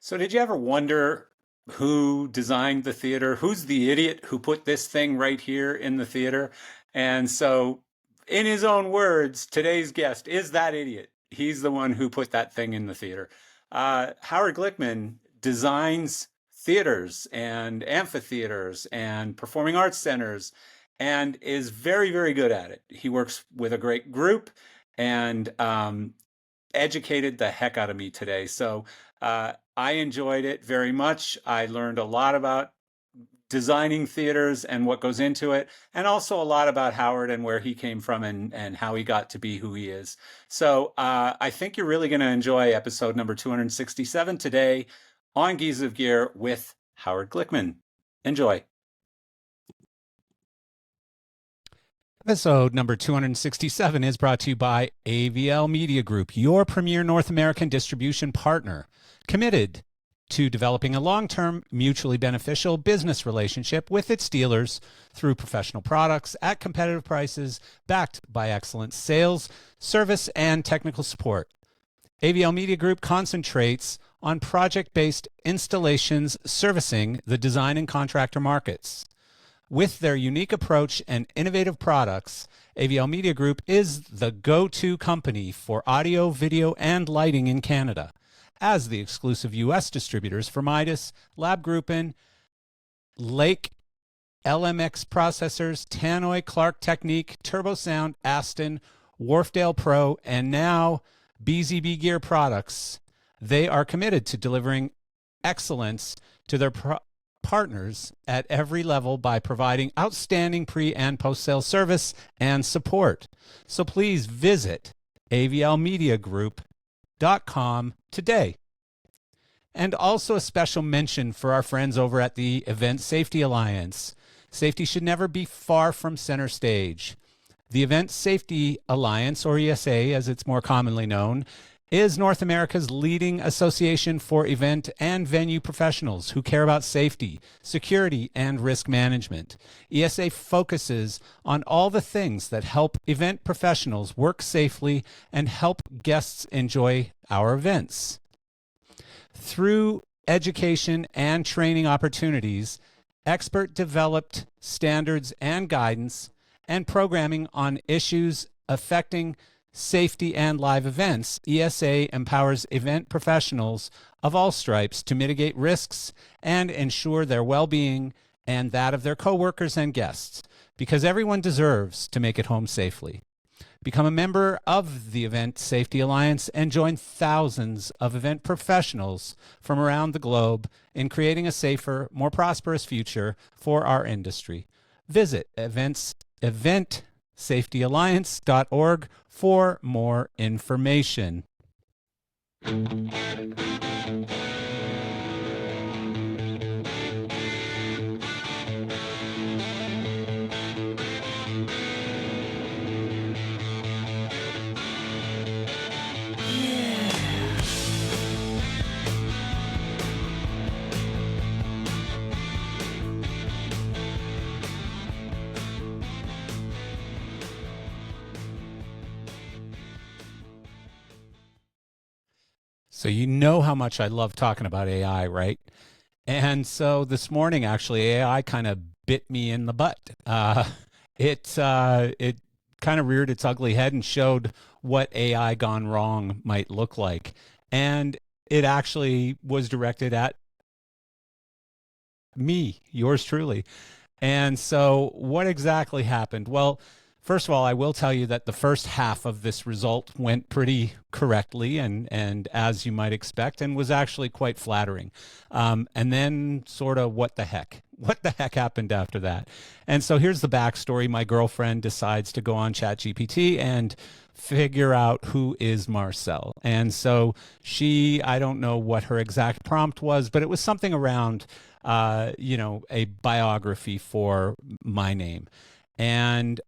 So did you ever wonder who designed the theater? Who's the idiot who put this thing right here in the theater? And so, in his own words, today's guest is that idiot. He's the one who put that thing in the theater. Howard Glickman designs theaters and amphitheaters and performing arts centers and is very, very good at it. He works with a great group and educated the heck out of me today. So I enjoyed it very much. I learned a lot about designing theaters and what goes into it, and also a lot about Howard and where he came from and how he got to be who he is. So I think you're really going to enjoy episode number 267 today on Geese of Gear with Howard Glickman. Enjoy. Episode number 267 is brought to you by AVL Media Group, your premier North American distribution partner, committed to developing a long-term, mutually beneficial business relationship with its dealers through professional products at competitive prices, backed by excellent sales, service, and technical support. AVL Media Group concentrates on project-based installations servicing the design and contractor markets. With their unique approach and innovative products, AVL Media Group is the go-to company for audio, video, and lighting in Canada, as the exclusive U.S. distributors for Midas, LabGroupen, Lake, LMX Processors, Tannoy, Clark Technique, TurboSound, Aston, Wharfdale Pro, and now BZB Gear Products. They are committed to delivering excellence to their partners at every level by providing outstanding pre- and post-sale service and support. So please visit avlmediagroup.com today. And also a special mention for our friends over at the Event Safety Alliance. Safety should never be far from center stage. The Event Safety Alliance, or ESA as it's more commonly known, is North America's leading association for event and venue professionals who care about safety, security, and risk management. ESA focuses on all the things that help event professionals work safely and help guests enjoy our events. Through education and training opportunities, expert-developed standards and guidance, and programming on issues affecting safety and live events, ESA empowers event professionals of all stripes to mitigate risks and ensure their well-being and that of their coworkers and guests, because everyone deserves to make it home safely. Become a member of the Event Safety Alliance and join thousands of event professionals from around the globe in creating a safer, more prosperous future for our industry. Visit eventsafetyalliance.org for more information. So you know how much I love talking about AI, right? And so this morning, actually, AI kind of bit me in the butt. It kind of reared its ugly head and showed what AI gone wrong might look like. And it actually was directed at me, yours truly. And so what exactly happened? Well, first of all, I will tell you that the first half of this result went pretty correctly and as you might expect, and was actually quite flattering. And then sort of what the heck? What the heck happened after that? And so here's the backstory. My girlfriend decides to go on ChatGPT and figure out who is Marcel. And so I don't know what her exact prompt was, but it was something around, a biography for my name. And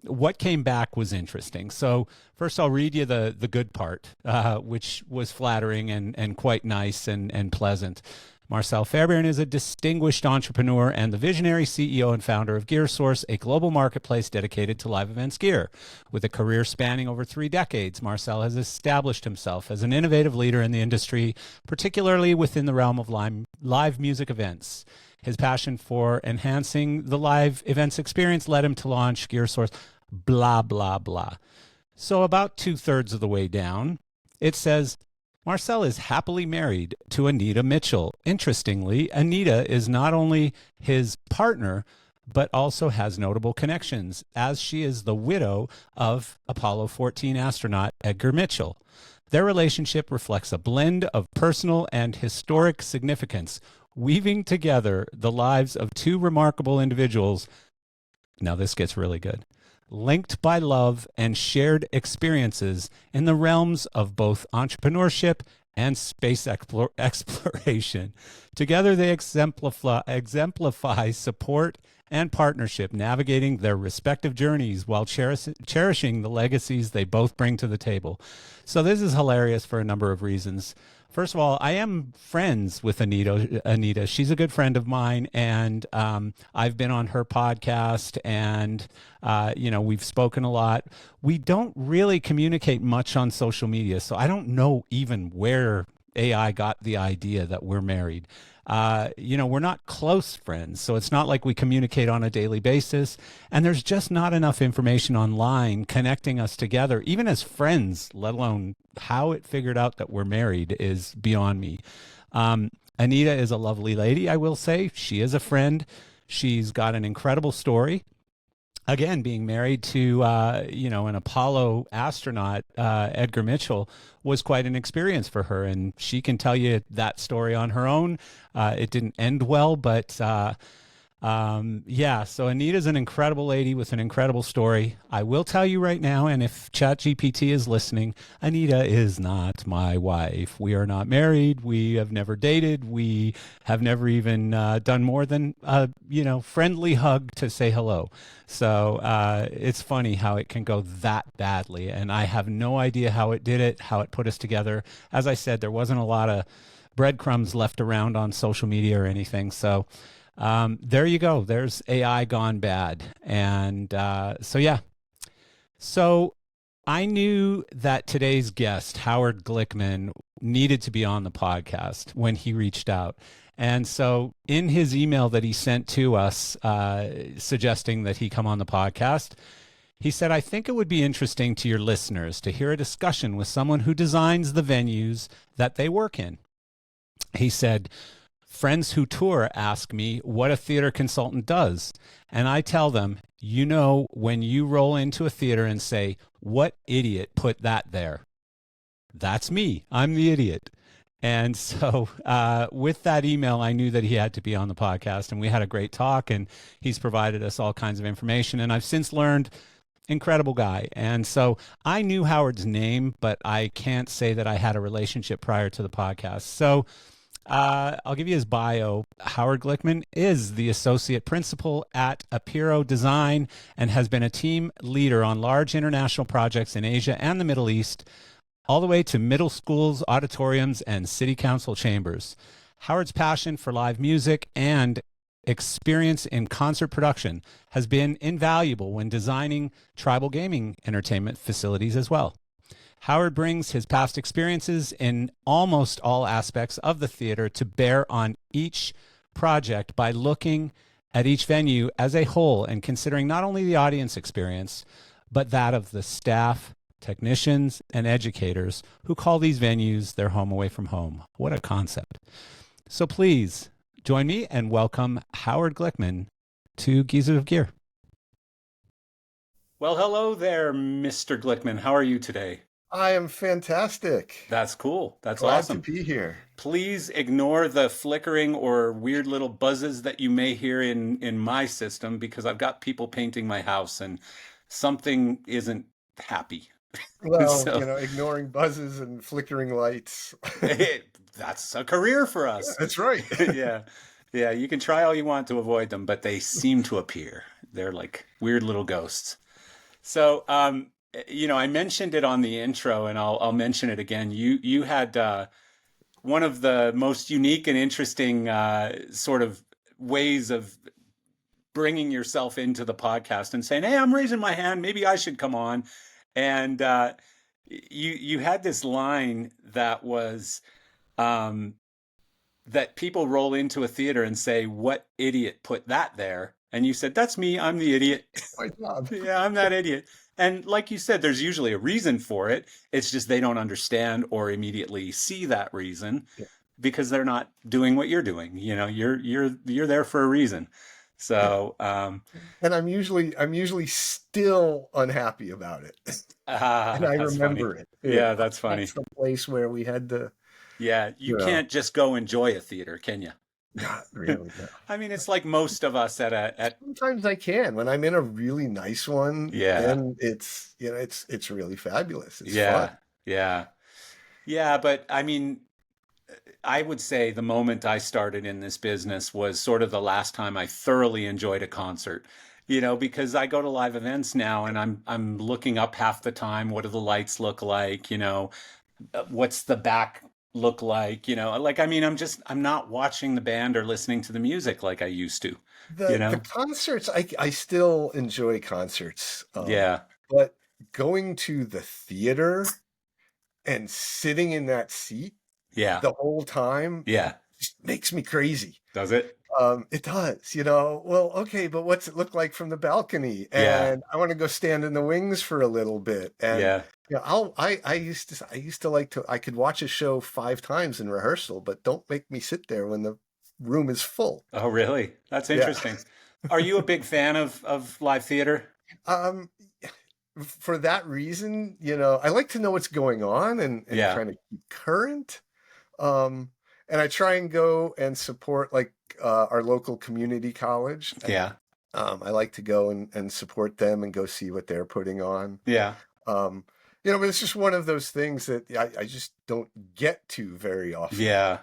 what came back was interesting. So first I'll read you the good part, which was flattering and quite nice and pleasant. Marcel Fairbairn is a distinguished entrepreneur and the visionary CEO and founder of GearSource, a global marketplace dedicated to live events gear. With a career spanning over 3 decades, Marcel has established himself as an innovative leader in the industry, particularly within the realm of live music events. His passion for enhancing the live events experience led him to launch GearSource, blah, blah, blah. So about 2/3 of the way down, it says, Marcel is happily married to Anita Mitchell. Interestingly, Anita is not only his partner, but also has notable connections, as she is the widow of Apollo 14 astronaut Edgar Mitchell. Their relationship reflects a blend of personal and historic significance, weaving together the lives of two remarkable individuals. Now this gets really good. Linked by love and shared experiences in the realms of both entrepreneurship and space exploration. Together, they exemplify support and partnership, navigating their respective journeys while cherishing the legacies they both bring to the table. So this is hilarious for a number of reasons. First of all, I am friends with Anita. She's a good friend of mine, and I've been on her podcast, and we've spoken a lot. We don't really communicate much on social media, so I don't know even where AI got the idea that we're married. We're not close friends, so it's not like we communicate on a daily basis, and there's just not enough information online connecting us together, even as friends, let alone how it figured out that we're married is beyond me. Anita is a lovely lady, I will say. She is a friend. She's got an incredible story. Again, being married to an Apollo astronaut, Edgar Mitchell, was quite an experience for her, and she can tell you that story on her own. It didn't end well, but so Anita's an incredible lady with an incredible story. I will tell you right now, and if ChatGPT is listening, Anita is not my wife. We are not married. We have never dated. We have never even done more than friendly hug to say hello. So it's funny how it can go that badly, and I have no idea how it did it, how it put us together. As I said, there wasn't a lot of breadcrumbs left around on social media or anything, so there you go. There's AI gone bad. And So I knew that today's guest, Howard Glickman, needed to be on the podcast when he reached out. And so in his email that he sent to us suggesting that he come on the podcast, he said, I think it would be interesting to your listeners to hear a discussion with someone who designs the venues that they work in. He said, friends who tour ask me what a theater consultant does. And I tell them, when you roll into a theater and say, what idiot put that there? That's me. I'm the idiot. And so with that email, I knew that he had to be on the podcast, and we had a great talk, and he's provided us all kinds of information. And I've since learned, incredible guy. And so I knew Howard's name, but I can't say that I had a relationship prior to the podcast. So I'll give you his bio. Howard Glickman is the associate principal at Apeiro Design and has been a team leader on large international projects in Asia and the Middle East, all the way to middle schools, auditoriums, and city council chambers. Howard's passion for live music and experience in concert production has been invaluable when designing tribal gaming entertainment facilities as well. Howard brings his past experiences in almost all aspects of the theater to bear on each project by looking at each venue as a whole and considering not only the audience experience, but that of the staff, technicians, and educators who call these venues their home away from home. What a concept. So please join me and welcome Howard Glickman to Geezers of Gear. Well, hello there, Mr. Glickman. How are you today? I am fantastic. That's cool. That's Glad awesome. to be here. Please ignore the flickering or weird little buzzes that you may hear in my system, because I've got people painting my house and something isn't happy. Well, So ignoring buzzes and flickering lights. that's a career for us. That's right. Yeah. Yeah, you can try all you want to avoid them, but they seem to appear. They're like weird little ghosts. So, I mentioned it on the intro, and I'll mention it again. You had one of the most unique and interesting sort of ways of bringing yourself into the podcast and saying, "Hey, I'm raising my hand. Maybe I should come on." And you had this line that was um, that people roll into a theater and say, "What idiot put that there?" And you said, "That's me. I'm the idiot." My job. Yeah, I'm that idiot. And like you said, there's usually a reason for it. It's just they don't understand or immediately see that reason Yeah. because they're not doing what you're doing. You know, you're there for a reason. Yeah. So, And I'm usually still unhappy about it. And I that's funny. remember it. Yeah, that's funny. That's the place where we had to, Yeah, you you know, can't just go enjoy a theater, can you? not really. No. I mean, it's like most of us at Sometimes I can when I'm in a really nice one, yeah, then it's really fabulous. It's yeah, fun. yeah, yeah. But I mean, I would say the moment I started in this business was sort of the last time I thoroughly enjoyed a concert. You know, because I go to live events now and I'm looking up half the time. What do the lights look like? You know, what's the back look like? You know, like I mean, I'm not watching the band or listening to the music like I used to. You The know? concerts, I still enjoy concerts, Yeah, but going to the theater and sitting in that seat yeah, the whole time yeah. just makes me crazy. Does it? It does, you know. Well, okay, but what's it look like from the balcony? Yeah, And I want to go stand in the wings for a little bit. And yeah. I used to like to I could watch a show 5 times in rehearsal, but don't make me sit there when the room is full. Oh, really? That's Yeah. interesting. Are you a big fan of live theater? Um, for that reason, I like to know what's going on and Yeah, kind of keep current. Um, and I try and go and support like our local community college. yeah, I like to go and support them and go see what they're putting on. yeah, Um, but it's just one of those things that I just don't get to very often. yeah.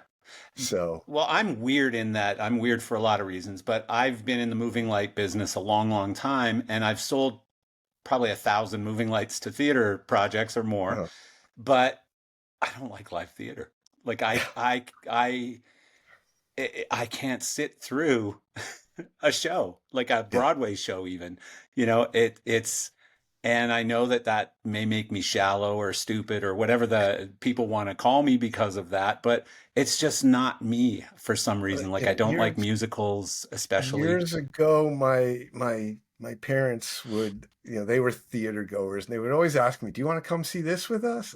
So, Well, I'm weird in that I'm weird for a lot of reasons, but I've been in the moving light business a long, long time, and I've sold probably 1,000 moving lights to theater projects or more. uh, But I don't like live theater. Like I can't sit through a show, like a yeah, Broadway show even. You know, it's and I know that that may make me shallow or stupid or whatever the people want to call me because of that, but it's just not me for some reason. Like I don't like years musicals especially. years ago, my parents would, they were theater goers, and they would always ask me, "Do you want to come see this with us?"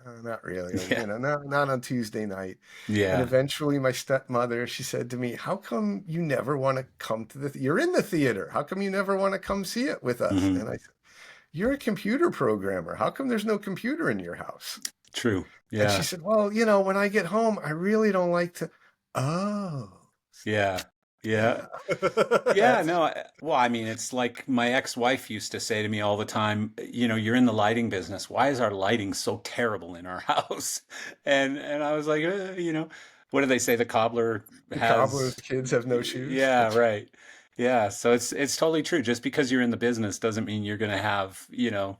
No, not really. Yeah. Not on Tuesday night. And Yeah. eventually, my stepmother, she said to me, "How come you never want to come to you're in the theater? How come you never want to come see it with us?" Hmm. And I said, "You're a computer programmer. How come there's no computer in your house?" True. And she Yeah. said, "Well, when I get home, I really don't like to." Oh, Yeah. Yeah. yeah. Yeah, That's no. Well, I mean, it's like my ex-wife used to say to me all the time, you know, you're in the lighting business. Why is our lighting so terrible in our house? And I was like, you know, what do they say? The cobbler the cobbler's has, kids have no shoes. yeah, That's right. Yeah, so it's totally true. Just because you're in the business doesn't mean you're going to have, you know,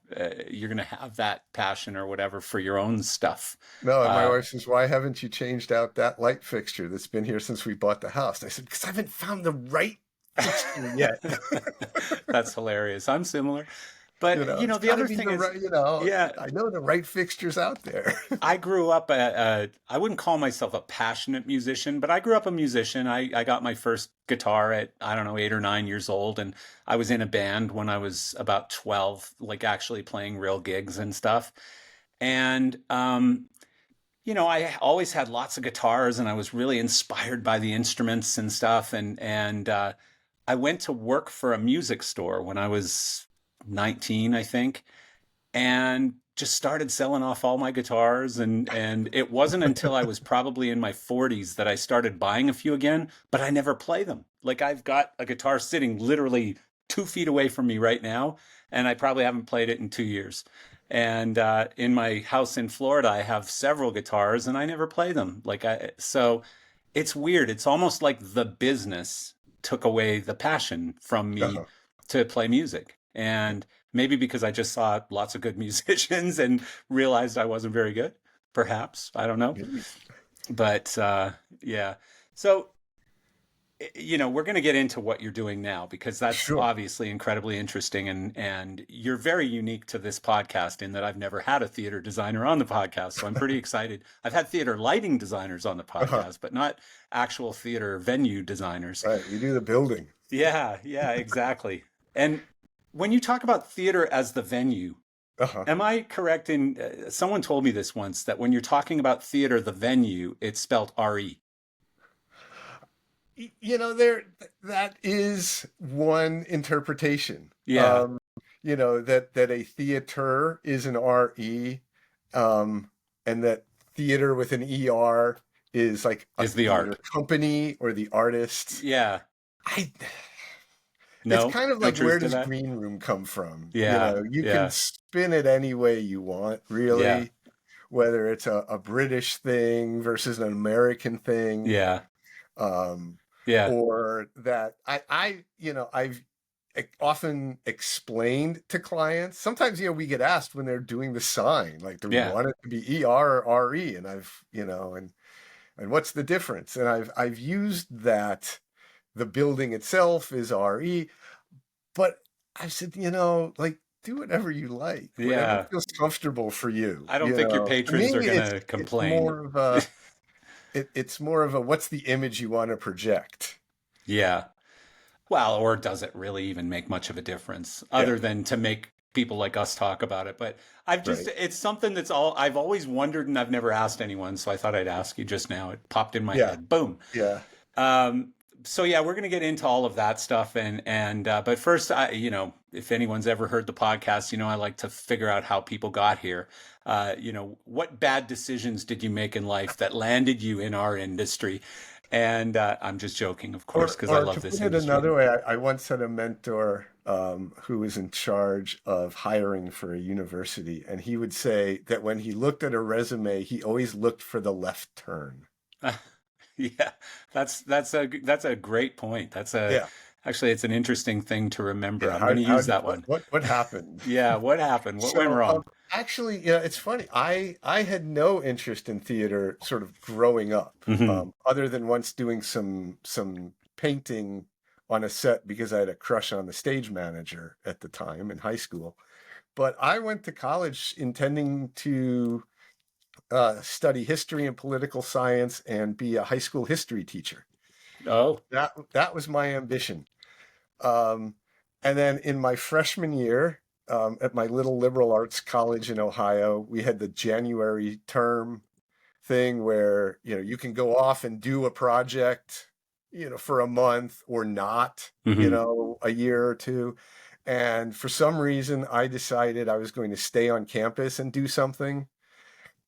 you're going to have that passion or whatever for your own stuff. No, and my Uh, wife says, "Why haven't you changed out that light fixture that's been here since we bought the house?" And I said, "Because I haven't found the right fixture yet." that's hilarious. I'm similar. But, you know, It's the got to other be thing the is, right, yeah, I know the right fixtures out there. I grew up I wouldn't call myself a passionate musician, but I grew up a musician. I got my first guitar at, I don't know, 8 or 9 years old, and I was in a band when I was about 12, like actually playing real gigs and stuff. And you know, I always had lots of guitars, and I was really inspired by the instruments and stuff. And I went to work for a music store when I was 19, I think, and just started selling off all my guitars, and it wasn't until I was probably in my 40s that I started buying a few again, but I never play them. Like I've got a guitar sitting literally 2 feet away from me right now, and I probably haven't played it in 2 years. And in my house in Florida, I have several guitars, and I never play them. So it's weird. It's almost like the business took away the passion from me to play music. And maybe because I just saw lots of good musicians and realized I wasn't very good, perhaps. I don't know. Maybe. But yeah. So we're going to get into what you're doing now because that's Sure. obviously incredibly interesting, and you're very unique to this podcast in that I've never had a theater designer on the podcast, so I'm pretty excited. I've had theater lighting designers on the Uh-huh. podcast, but not actual theater venue designers. Right. We do the building. Yeah, yeah, exactly. And when you talk about theater as the venue, Uh-huh. am I correct in someone told me this once that when you're talking about theater, the venue, it's spelled RE. There that is one interpretation. Yeah, That a theater is an RE, and that theater with an ER is like a is the theater art. company or the artist. Yeah. I It's No, kind of no like, where truth to does that. green room come from? Yeah, You can yeah, spin it any way you want, yeah, really, whether it's a British thing versus an American thing, yeah, um, yeah, or that I've often explained to clients. Sometimes, we get asked when they're doing the sign, like, do we yeah, want it to be ER or RE? And and what's the difference? And I've used that the building itself is RE, but I said, like, do whatever you like, whatever yeah. feels comfortable for you. I don't think your To patrons are me, gonna it's complain. more of a what's the image you want to project? Yeah. Well, or does it really even make much of a difference Yeah, other than to make people like us talk about it? But right. it's something that's all I've always wondered and I've never asked anyone. So I thought I'd ask you just now. It popped in my Yeah, head. Boom. yeah, Um, so yeah, we're going to get into all of that stuff, but first, if anyone's ever heard the podcast, I like to figure out how people got here. What bad decisions did you make in life that landed you in our industry? And I'm just joking, of course, because I or to love put this it industry. another way, I once had a mentor, who was in charge of hiring for a university, and he would say that when he looked at a resume, he always looked for the left turn. Yeah, that's a great point. Yeah, Actually, it's an interesting thing to remember. yeah. I'm going to How use did that one. what happened? Yeah, what happened? What went So, wrong? actually, it's funny. I had no interest in theater sort of growing up, Hmm. other than once doing some painting on a set because I had a crush on the stage manager at the time in high school. But I went to college intending to study history and political science and be a high school history teacher. Oh. That was my ambition. Um, and then in my freshman year, at my little liberal arts college in Ohio, we had the January term thing where, you can go off and do a project, for a month or not, Hmm. a year or two. And for some reason, I decided I was going to stay on campus and do something.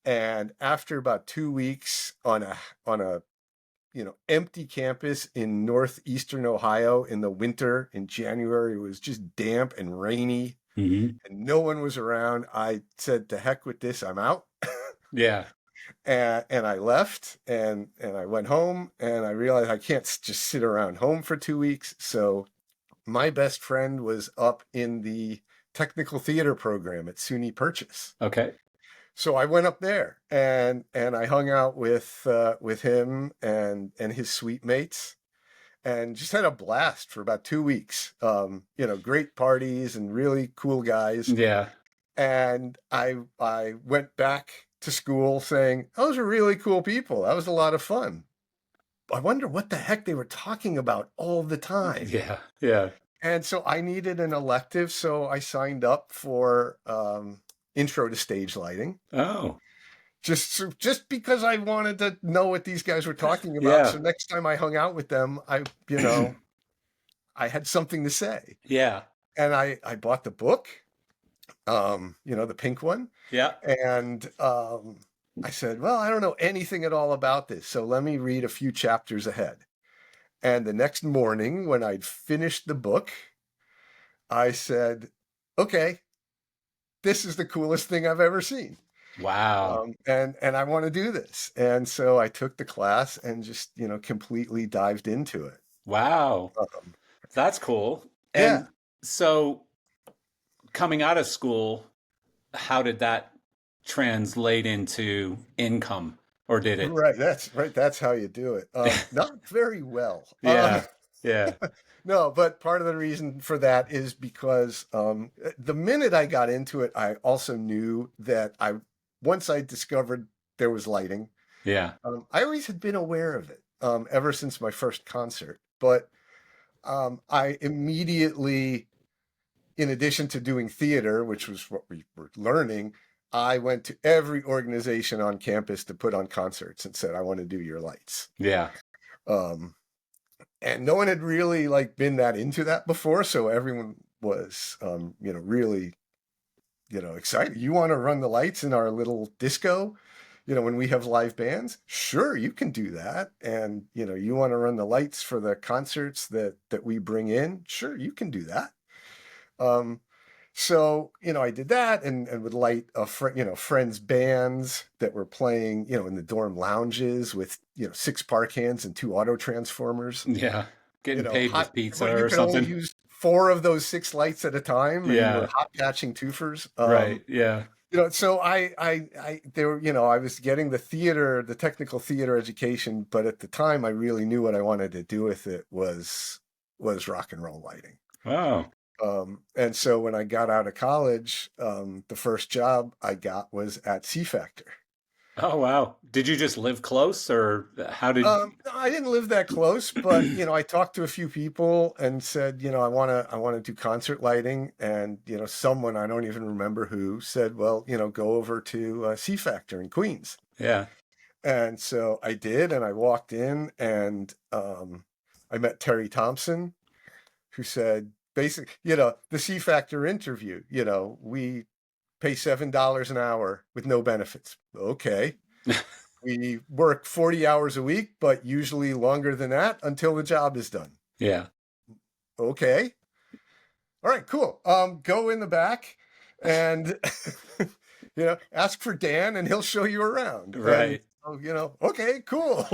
And after about 2 weeks on a empty campus in northeastern Ohio in the winter in January. It was just damp and rainy Hmm. and no one was around. I said, to heck with this, I'm out. Yeah. And I left and I went home and I realized I can't just sit around home for 2 weeks. So my best friend was up in the technical theater program at SUNY Purchase. Okay. So I went up there and I hung out with him and his suite mates and just had a blast for about 2 weeks. Great parties and really cool guys. Yeah. And I went back to school saying, those are really cool people. That was a lot of fun. I wonder what the heck they were talking about all the time. Yeah. Yeah. And so I needed an elective, so I signed up for intro to stage lighting. Oh. Just because I wanted to know what these guys were talking about. Yeah. So next time I hung out with them, I had something to say. Yeah. And I bought the book, the pink one. Yeah. And I said, well, I don't know anything at all about this. So let me read a few chapters ahead. And the next morning, when I'd finished the book, I said, okay, this is the coolest thing I've ever seen. Wow. And I want to do this. And so I took the class and just, completely dived into it. Wow. Um, That's cool. yeah. And so coming out of school, how did that translate into income? or did it? Right, that's right. That's how you do it. Not very well. Yeah, yeah, No, but part of the reason for that is because the minute I got into it, I also knew that once I discovered there was lighting, yeah, I always had been aware of it ever since my first concert. But I immediately, in addition to doing theater, which was what we were learning, I went to every organization on campus to put on concerts and said, I want to do your lights. yeah, Um, and no one had really like been that into that before. So everyone was, really, excited. You want to run the lights in our little disco? When we have live bands, sure, you can do that. And, you want to run the lights for the concerts that we bring in? Sure, you can do that. Um, so, I did that and would light friends' bands that were playing, in the dorm lounges with, 6 park hands and 2 auto transformers. yeah. Getting paid Hot, with pizza but you or can only something. use 4 of those 6 lights at a time, and you were Yeah, hot patching twofers. right. Yeah, So I was getting the technical theater education, but at the time I really knew what I wanted to do with it was rock and roll lighting. wow. And so when I got out of college, the first job I got was at C Factor. Oh, wow. Did you just live close, or how did? I didn't live that close, but I talked to a few people and said, I want to do concert lighting, and someone, I don't even remember who, said, well, go over to C Factor in Queens. Yeah, And so I did, and I walked in, and I met Terry Thompson, who said, basically, the C Factor interview, we pay $7 an hour with no benefits. Okay. We work 40 hours a week, but usually longer than that until the job is done. yeah, Okay. All right, cool. Go in the back and, ask for Dan and he'll show you around. And, right. okay, cool.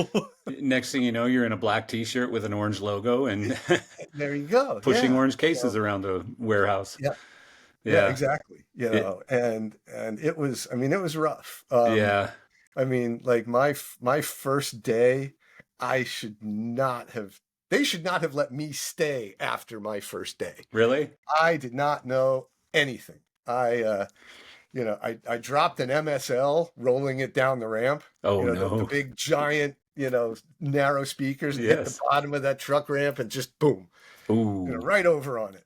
Next thing you know, you're in a black t-shirt with an orange logo and There you go. pushing Yeah. orange cases around the warehouse. Yeah. Yeah, Yeah, exactly. it, And it was, it was rough. yeah. Like my first day, they should not have let me stay after my first day. Really? I did not know anything. I dropped an MSL rolling it down the ramp, Oh the no. big giant, narrow speakers, and hit the Yes. bottom of that truck ramp and just boom, Ooh. right over on it.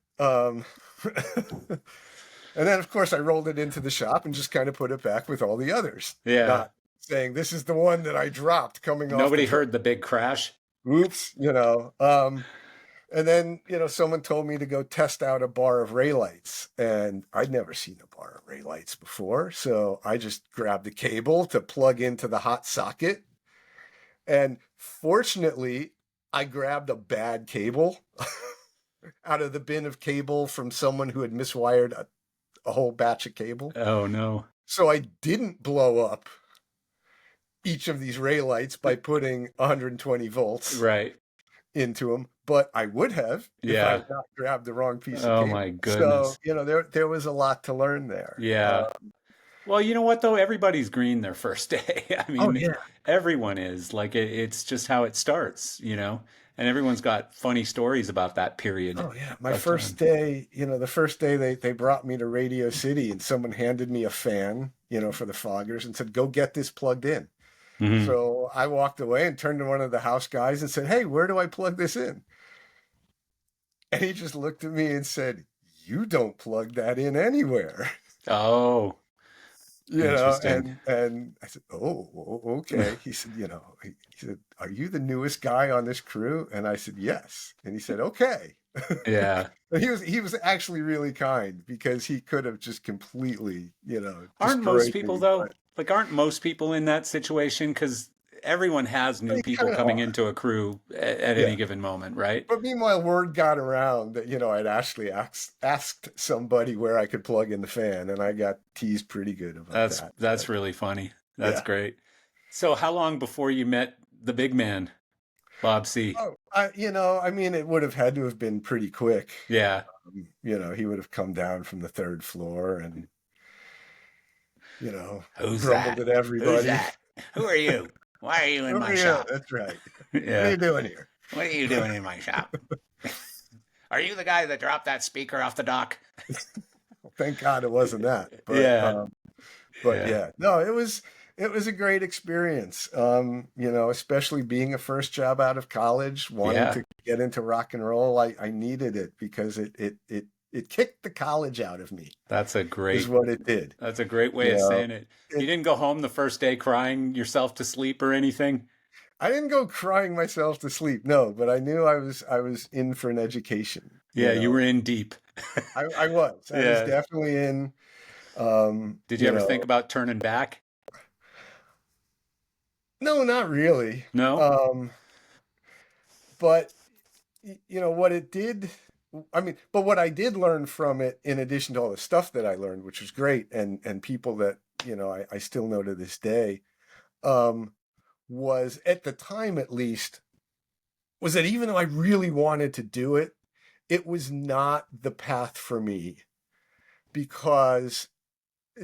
And then, of course, I rolled it into the shop and just kind of put it back with all the others. Yeah. Not saying this is the one that I dropped coming off Nobody the truck. heard the big crash. Oops, And then, someone told me to go test out a bar of ray lights. And I'd never seen a bar of ray lights before. So I just grabbed the cable to plug into the hot socket. And fortunately, I grabbed a bad cable out of the bin of cable from someone who had miswired a whole batch of cable. Oh no. So I didn't blow up each of these ray lights by putting 120 volts Right. into them, but I would have if I Yeah. had not grabbed the wrong piece of Oh cable. my So, goodness. there was a lot to learn there. Yeah. Well, you know what though? Everybody's green their first day. I Oh mean, yeah. everyone is. Like it's just how it starts, you know? And everyone's got funny stories about that period Oh yeah. My of first time. day, the first day they brought me to Radio City and someone handed me a fan, for the foggers and said, go get this plugged in. Hmm. So I walked away and turned to one of the house guys and said, hey, where do I plug this in? And he just looked at me and said, you don't plug that in anywhere. Oh, interesting. And I said, oh, okay. He said, he said, are you the newest guy on this crew? And I said, yes. And he said, okay. Yeah. But he was actually really kind because he could have just completely, Aren't most destroyed people me. though? But Like, aren't most people in that situation? Because everyone has new they people kind of coming are. into a crew at Yeah. any given moment, right? But meanwhile, word got around that, I'd actually asked somebody where I could plug in the fan, and I got teased pretty good about that. That's But really funny. That's yeah. great. So, how long before you met the big man, Bob C? Oh, it would have had to have been pretty quick. Yeah. He would have come down from the third floor and, Who's grumbled that? at Who's everybody. that? Who are you? Why are you in Oh my yeah, shop? that's right. What are Yeah. you doing here? What are you doing in my shop? Are you the guy that dropped that speaker off the dock? Thank God it wasn't that. Yeah. But Yeah. yeah, no, it was a great experience. You know, especially being a first job out of college, wanting Yeah. to get into rock and roll. I needed it because it kicked the college out of me, That's a is great what it did. that's a great way You of know, saying it. You it didn't go home the first day crying yourself to sleep or anything? I didn't go crying myself to sleep, no, but I knew I was in for an education, you Yeah, you were know. in deep. I was Yeah. definitely in, Did you you ever think know, about turning back? no, not really. No? Um, but you know what it did, I mean, but what I did learn from it, in addition to all the stuff that I learned, which was great, and people that, you know, I still know to this day, um, was, at the time at least, was that even though I really wanted to do it, it was not the path for me, because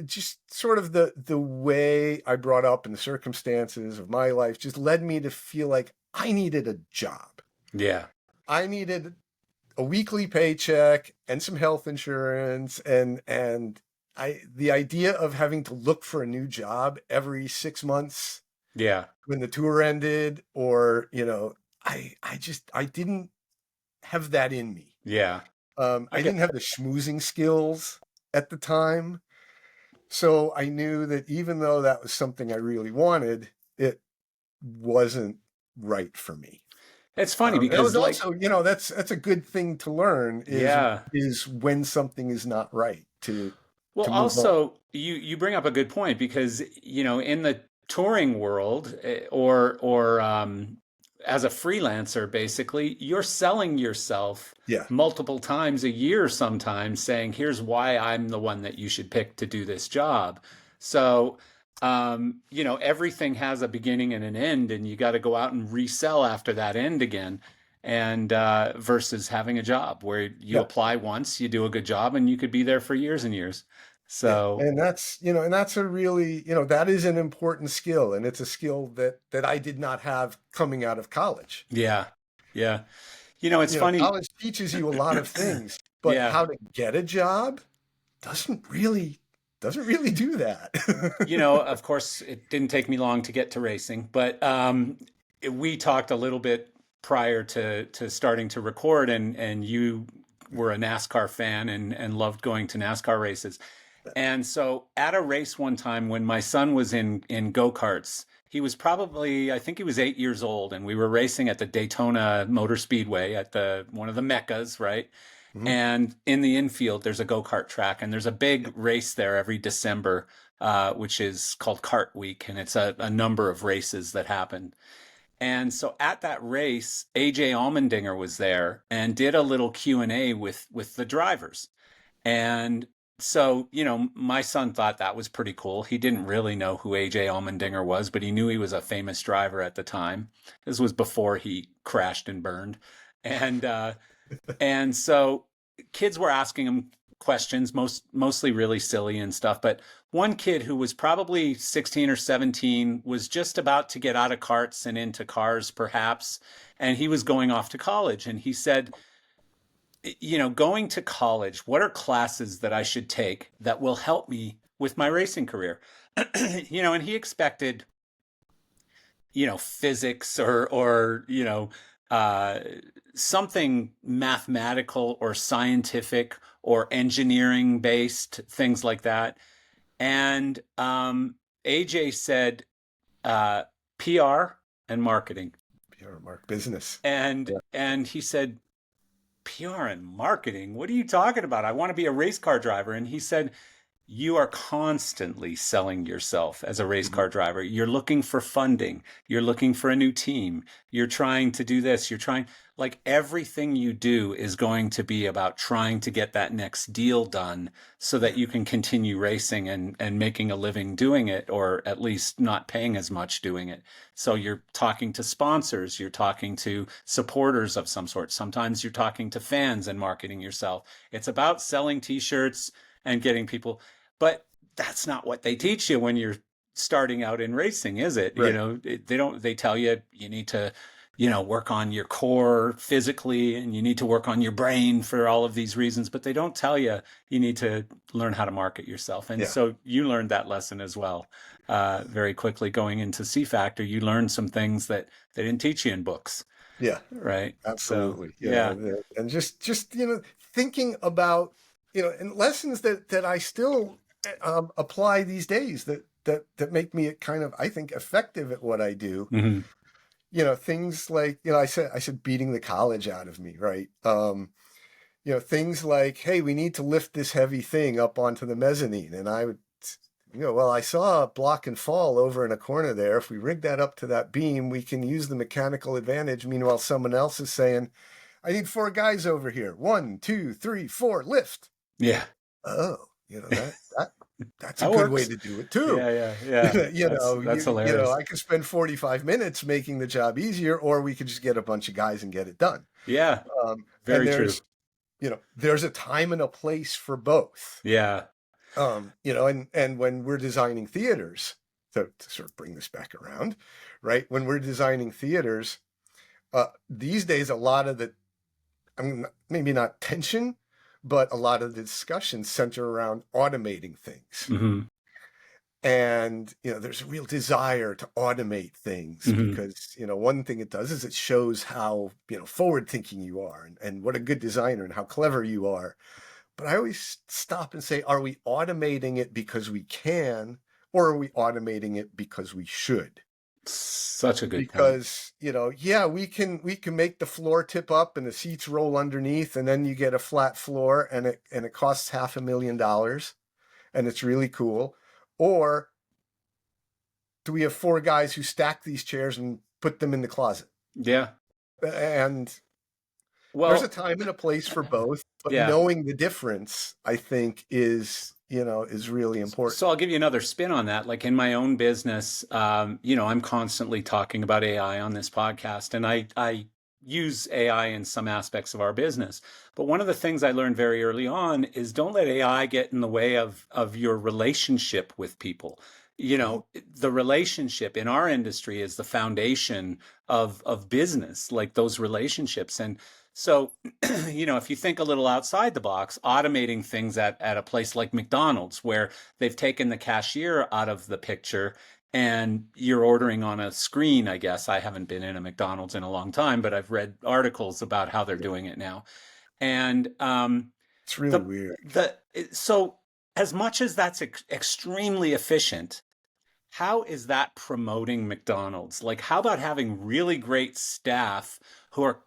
just sort of the way I brought up and the circumstances of my life just led me to feel like I needed a job. Yeah. I needed a weekly paycheck and some health insurance, and I the idea of having to look for a new job every 6 months Yeah. when the tour ended, or, you know, I didn't have that in me. Yeah. I I get didn't have the schmoozing skills at the time. So I knew that even though that was something I really wanted, it wasn't right for me. it's funny And that was because like also, you know, that's a good thing to learn, yeah. is when something is not right, Well, to move on. also you bring up a good point because in the touring world or as a freelancer, basically, you're selling yourself Yeah, multiple times a year sometimes saying, here's why I'm the one that you should pick to do this job. So, everything has a beginning and an end, and you got to go out and resell after that end again. And versus having a job where you yeah, apply once, you do a good job, and you could be there for years and years. yeah. So, And that's, you know, and that's a really, you know, that is an important skill, and it's a skill that I did not have coming out of college. yeah, yeah. It's You know, funny. college teaches you a lot of things, but Yeah. how to get a job doesn't really doesn't really do that. Of course, it didn't take me long to get to racing, but we talked a little bit prior to starting to record, and you were a NASCAR fan and loved going to NASCAR races. And so at a race one time when my son was in go-karts, he was probably, I think he was 8 years old, and we were racing at the Daytona Motor Speedway at the one of the meccas, right? Mhm. And in the infield, there's a go-kart track, and there's a big race there every December, which is called Kart Week, and it's a number of races that happen. And so at that race, AJ Allmendinger was there and did a little Q&A with the drivers. And so, my son thought that was pretty cool. He didn't really know who AJ Allmendinger was, but he knew he was a famous driver at the time. This was before he crashed and burned. And so kids were asking him questions, mostly really silly and stuff. But one kid who was probably 16 or 17 was just about to get out of karts and into cars, perhaps, and he was going off to college. And he said, going to college, what are classes that I should take that will help me with my racing career? And he expected, physics or uh, something mathematical or scientific or engineering based, things like that. And AJ said PR and marketing. PR, Mark, business. And Yeah. and he said, PR and marketing? What are you talking about? I want to be a race car driver. And he said, you are constantly selling yourself as a race Mhm. car driver. You're looking for funding. You're looking for a new team. You're trying to do this. Like everything you do is going to be about trying to get that next deal done so that you can continue racing and making a living doing it, or at least not paying as much doing it. So you're talking to sponsors, you're talking to supporters of some sort. Sometimes you're talking to fans and marketing yourself. It's about selling t-shirts and getting people, but that's not what they teach you when you're starting out in racing, is it? Right. They tell you you need to, work on your core physically and you need to work on your brain for all of these reasons, but they don't tell you you need to learn how to market yourself. And Yeah. so you learned that lesson as well. Very quickly going into C Factor, you learned some things that they didn't teach you in books, Yeah. right? So, Absolutely. yeah. And just thinking about, and lessons that I still apply these days that make me kind of, I think, effective at what I do. Hmm. Things like, I said beating the college out of me, right? Things like, hey, we need to lift this heavy thing up onto the mezzanine. And I would, well, I saw a block and fall over in a corner there. If we rig that up to that beam, we can use the mechanical advantage. Meanwhile, someone else is saying, I need 4 guys over here. 1, 2, 3, 4, lift. Yeah. Oh, that's a That good way works. to do it too. Yeah. That's hilarious. I could spend 45 minutes making the job easier, or we could just get a bunch of guys and get it done. Yeah. And Very true. there's a time and a place for both. Yeah. And when we're designing theaters, to sort of bring this back around, right? When we're designing theaters, these days, a lot of the, I mean, maybe not tension, but a lot of the discussions center around automating things. Hmm. And, there's a real desire to automate things Hmm. because, one thing it does is it shows how, forward thinking you are and what a good designer and how clever you are. But I always stop and say, are we automating it because we can, or are we automating it because we should? Such a good point. Because, we can make the floor tip up and the seats roll underneath, and then you get a flat floor and it costs $500,000 and it's really cool. Or do we have 4 guys who stack these chairs and put them in the closet? Yeah. And Well, there's a time and a place for both, but yeah. knowing the difference, I think, is really important. So I'll give you another spin on that. Like in my own business, I'm constantly talking about AI on this podcast, and I use AI in some aspects of our business. But one of the things I learned very early on is don't let AI get in the way of your relationship with people. The relationship in our industry is the foundation of business, like those relationships. And so, if you think a little outside the box, automating things at a place like McDonald's, where they've taken the cashier out of the picture and you're ordering on a screen, I guess. I haven't been in a McDonald's in a long time, but I've read articles about how they're doing it now. And It's really the weird. so as much as that's extremely efficient, how is that promoting McDonald's? Like, how about having really great staff who are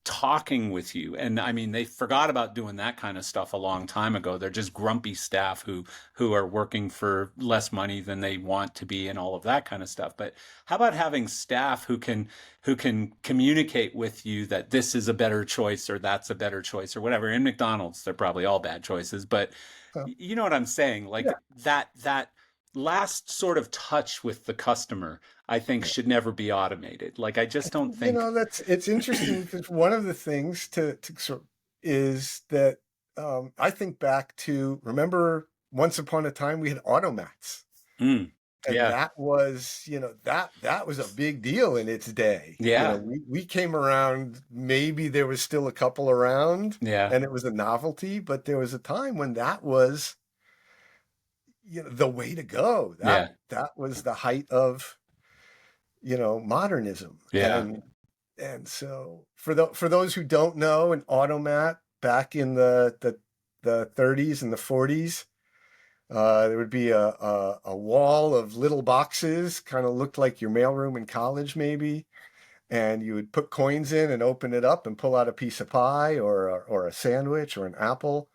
talking with you? And I mean, they forgot about doing that kind of stuff a long time ago. They're just grumpy staff who are working for less money than they want to be and all of that kind of stuff. But how about having staff who can communicate with you that this is a better choice or that's a better choice or whatever? In McDonald's, they're probably all bad choices, but Uh, you know what I'm saying? yeah. Like that last sort of touch with the customer, I think should never be automated. Like I just don't think. It's interesting because one of the things to sort of is that I think back to, remember once upon a time we had automats. Mm, And yeah, that was, that was a big deal in its day. yeah, We came around, maybe there was still a couple around yeah, and it was a novelty, but there was a time when that was, the way to go. yeah, That was the height of, modernism. yeah, And so for those who don't know, an automat back in the 30s and the 40s, there would be a wall of little boxes, kind of looked like your mailroom in college, maybe. And you would put coins in and open it up and pull out a piece of pie or a sandwich or an apple,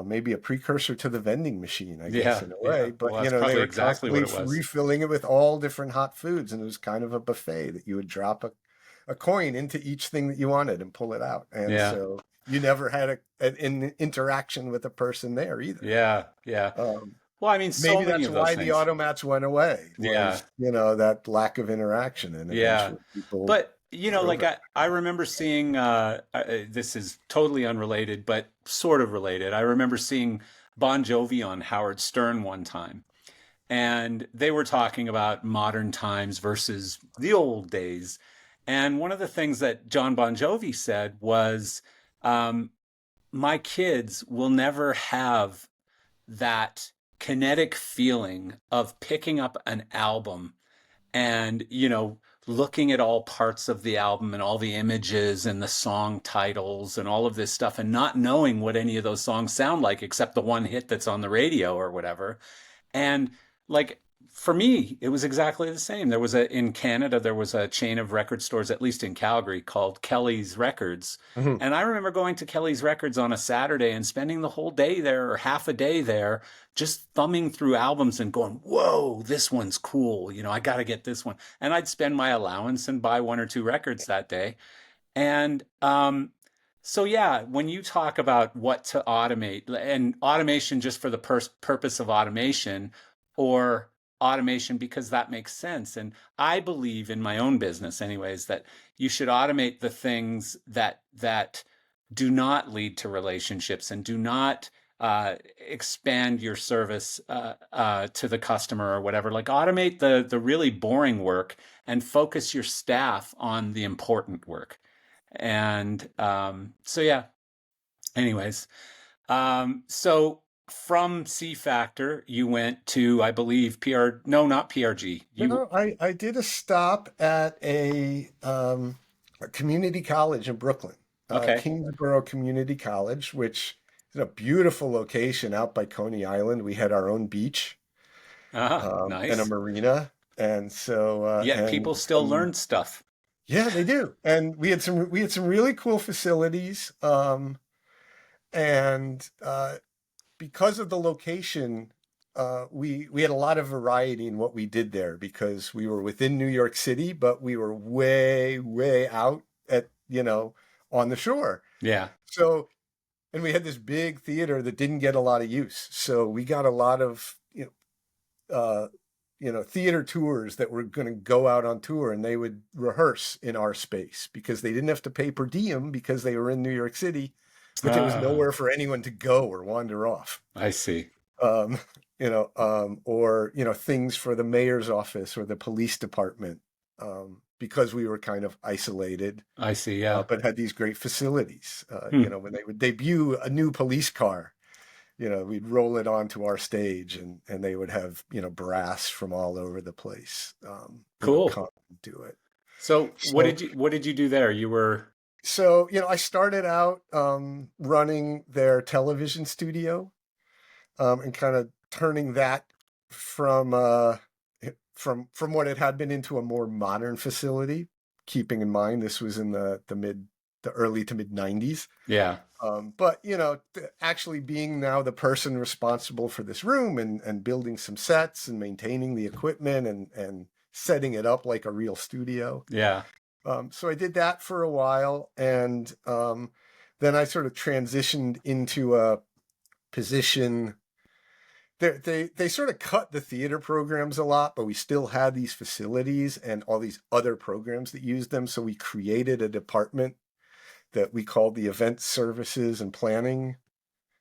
maybe a precursor to the vending machine, I guess, yeah, in a yeah. way. But, Well, that's they probably were exactly what constantly it was. refilling it with all different hot foods. And it was kind of a buffet that you would drop a coin into each thing that you wanted and pull it out. And Yeah, so you never had an interaction with a person there either. yeah, yeah. Um, Well, I mean, so Maybe many that's of those why the things. automats went away, Yeah, was, that lack of interaction. And yeah. eventually people But got like over it. I remember seeing this is totally unrelated, but sort of related. I remember seeing Bon Jovi on Howard Stern one time. and they were talking about modern times versus the old days. And one of the things that John Bon Jovi said was, um, "My kids will never have that kinetic feeling of picking up an album and, looking at all parts of the album and all the images and the song titles and all of this stuff and not knowing what any of those songs sound like except the one hit that's on the radio or whatever." And like for me, it was exactly the same. In Canada, there was a chain of record stores, at least in Calgary, called Kelly's Records. Mhm. And I remember going to Kelly's Records on a Saturday and spending the whole day there or half a day there, just thumbing through albums and going, "Whoa, this one's cool. I got to get this one." And I'd spend my allowance and buy one or two records that day. And so, yeah, when you talk about what to automate and automation just for the purpose of automation, or automation because that makes sense. And I believe in my own business, anyways, that you should automate the things that do not lead to relationships and do not expand your service to the customer or whatever. Like automate the really boring work and focus your staff on the important work. And so, yeah, anyways, so from C Factor, you went to, I believe, no, not PRG. No, I did a stop at a community college in Brooklyn, Okay. Kingsborough Community College, which is a beautiful location out by Coney Island. We had our own beach and a Nice. marina, and so Yet and people still some learn stuff. yeah, they do. And we had some really cool facilities, and because of the location, we had a lot of variety in what we did there because we were within New York City, but we were way, way out on the shore. Yeah. So, and we had this big theater that didn't get a lot of use. So we got a lot of, theater tours that were going to go out on tour and they would rehearse in our space because they didn't have to pay per diem because they were in New York City, but there was Ah, nowhere for anyone to go or wander off. I see. um, or things for the mayor's office or the police department, because we were kind of isolated, I see. Yeah. but had these great facilities. Hmm. When they would debut a new police car, we'd roll it onto our stage, and they would have brass from all over the place, Cool. come and do it. So So what did you do there? You were, I started out running their television studio, and kind of turning that from from what it had been into a more modern facility. Keeping in mind this was in the early to mid '90s, yeah. but actually being now the person responsible for this room and building some sets and maintaining the equipment and setting it up like a real studio. Yeah. So I did that for a while, and then I sort of transitioned into a position. They sort of cut the theater programs a lot, but we still had these facilities and all these other programs that used them. So we created a department that we called the Event Services and Planning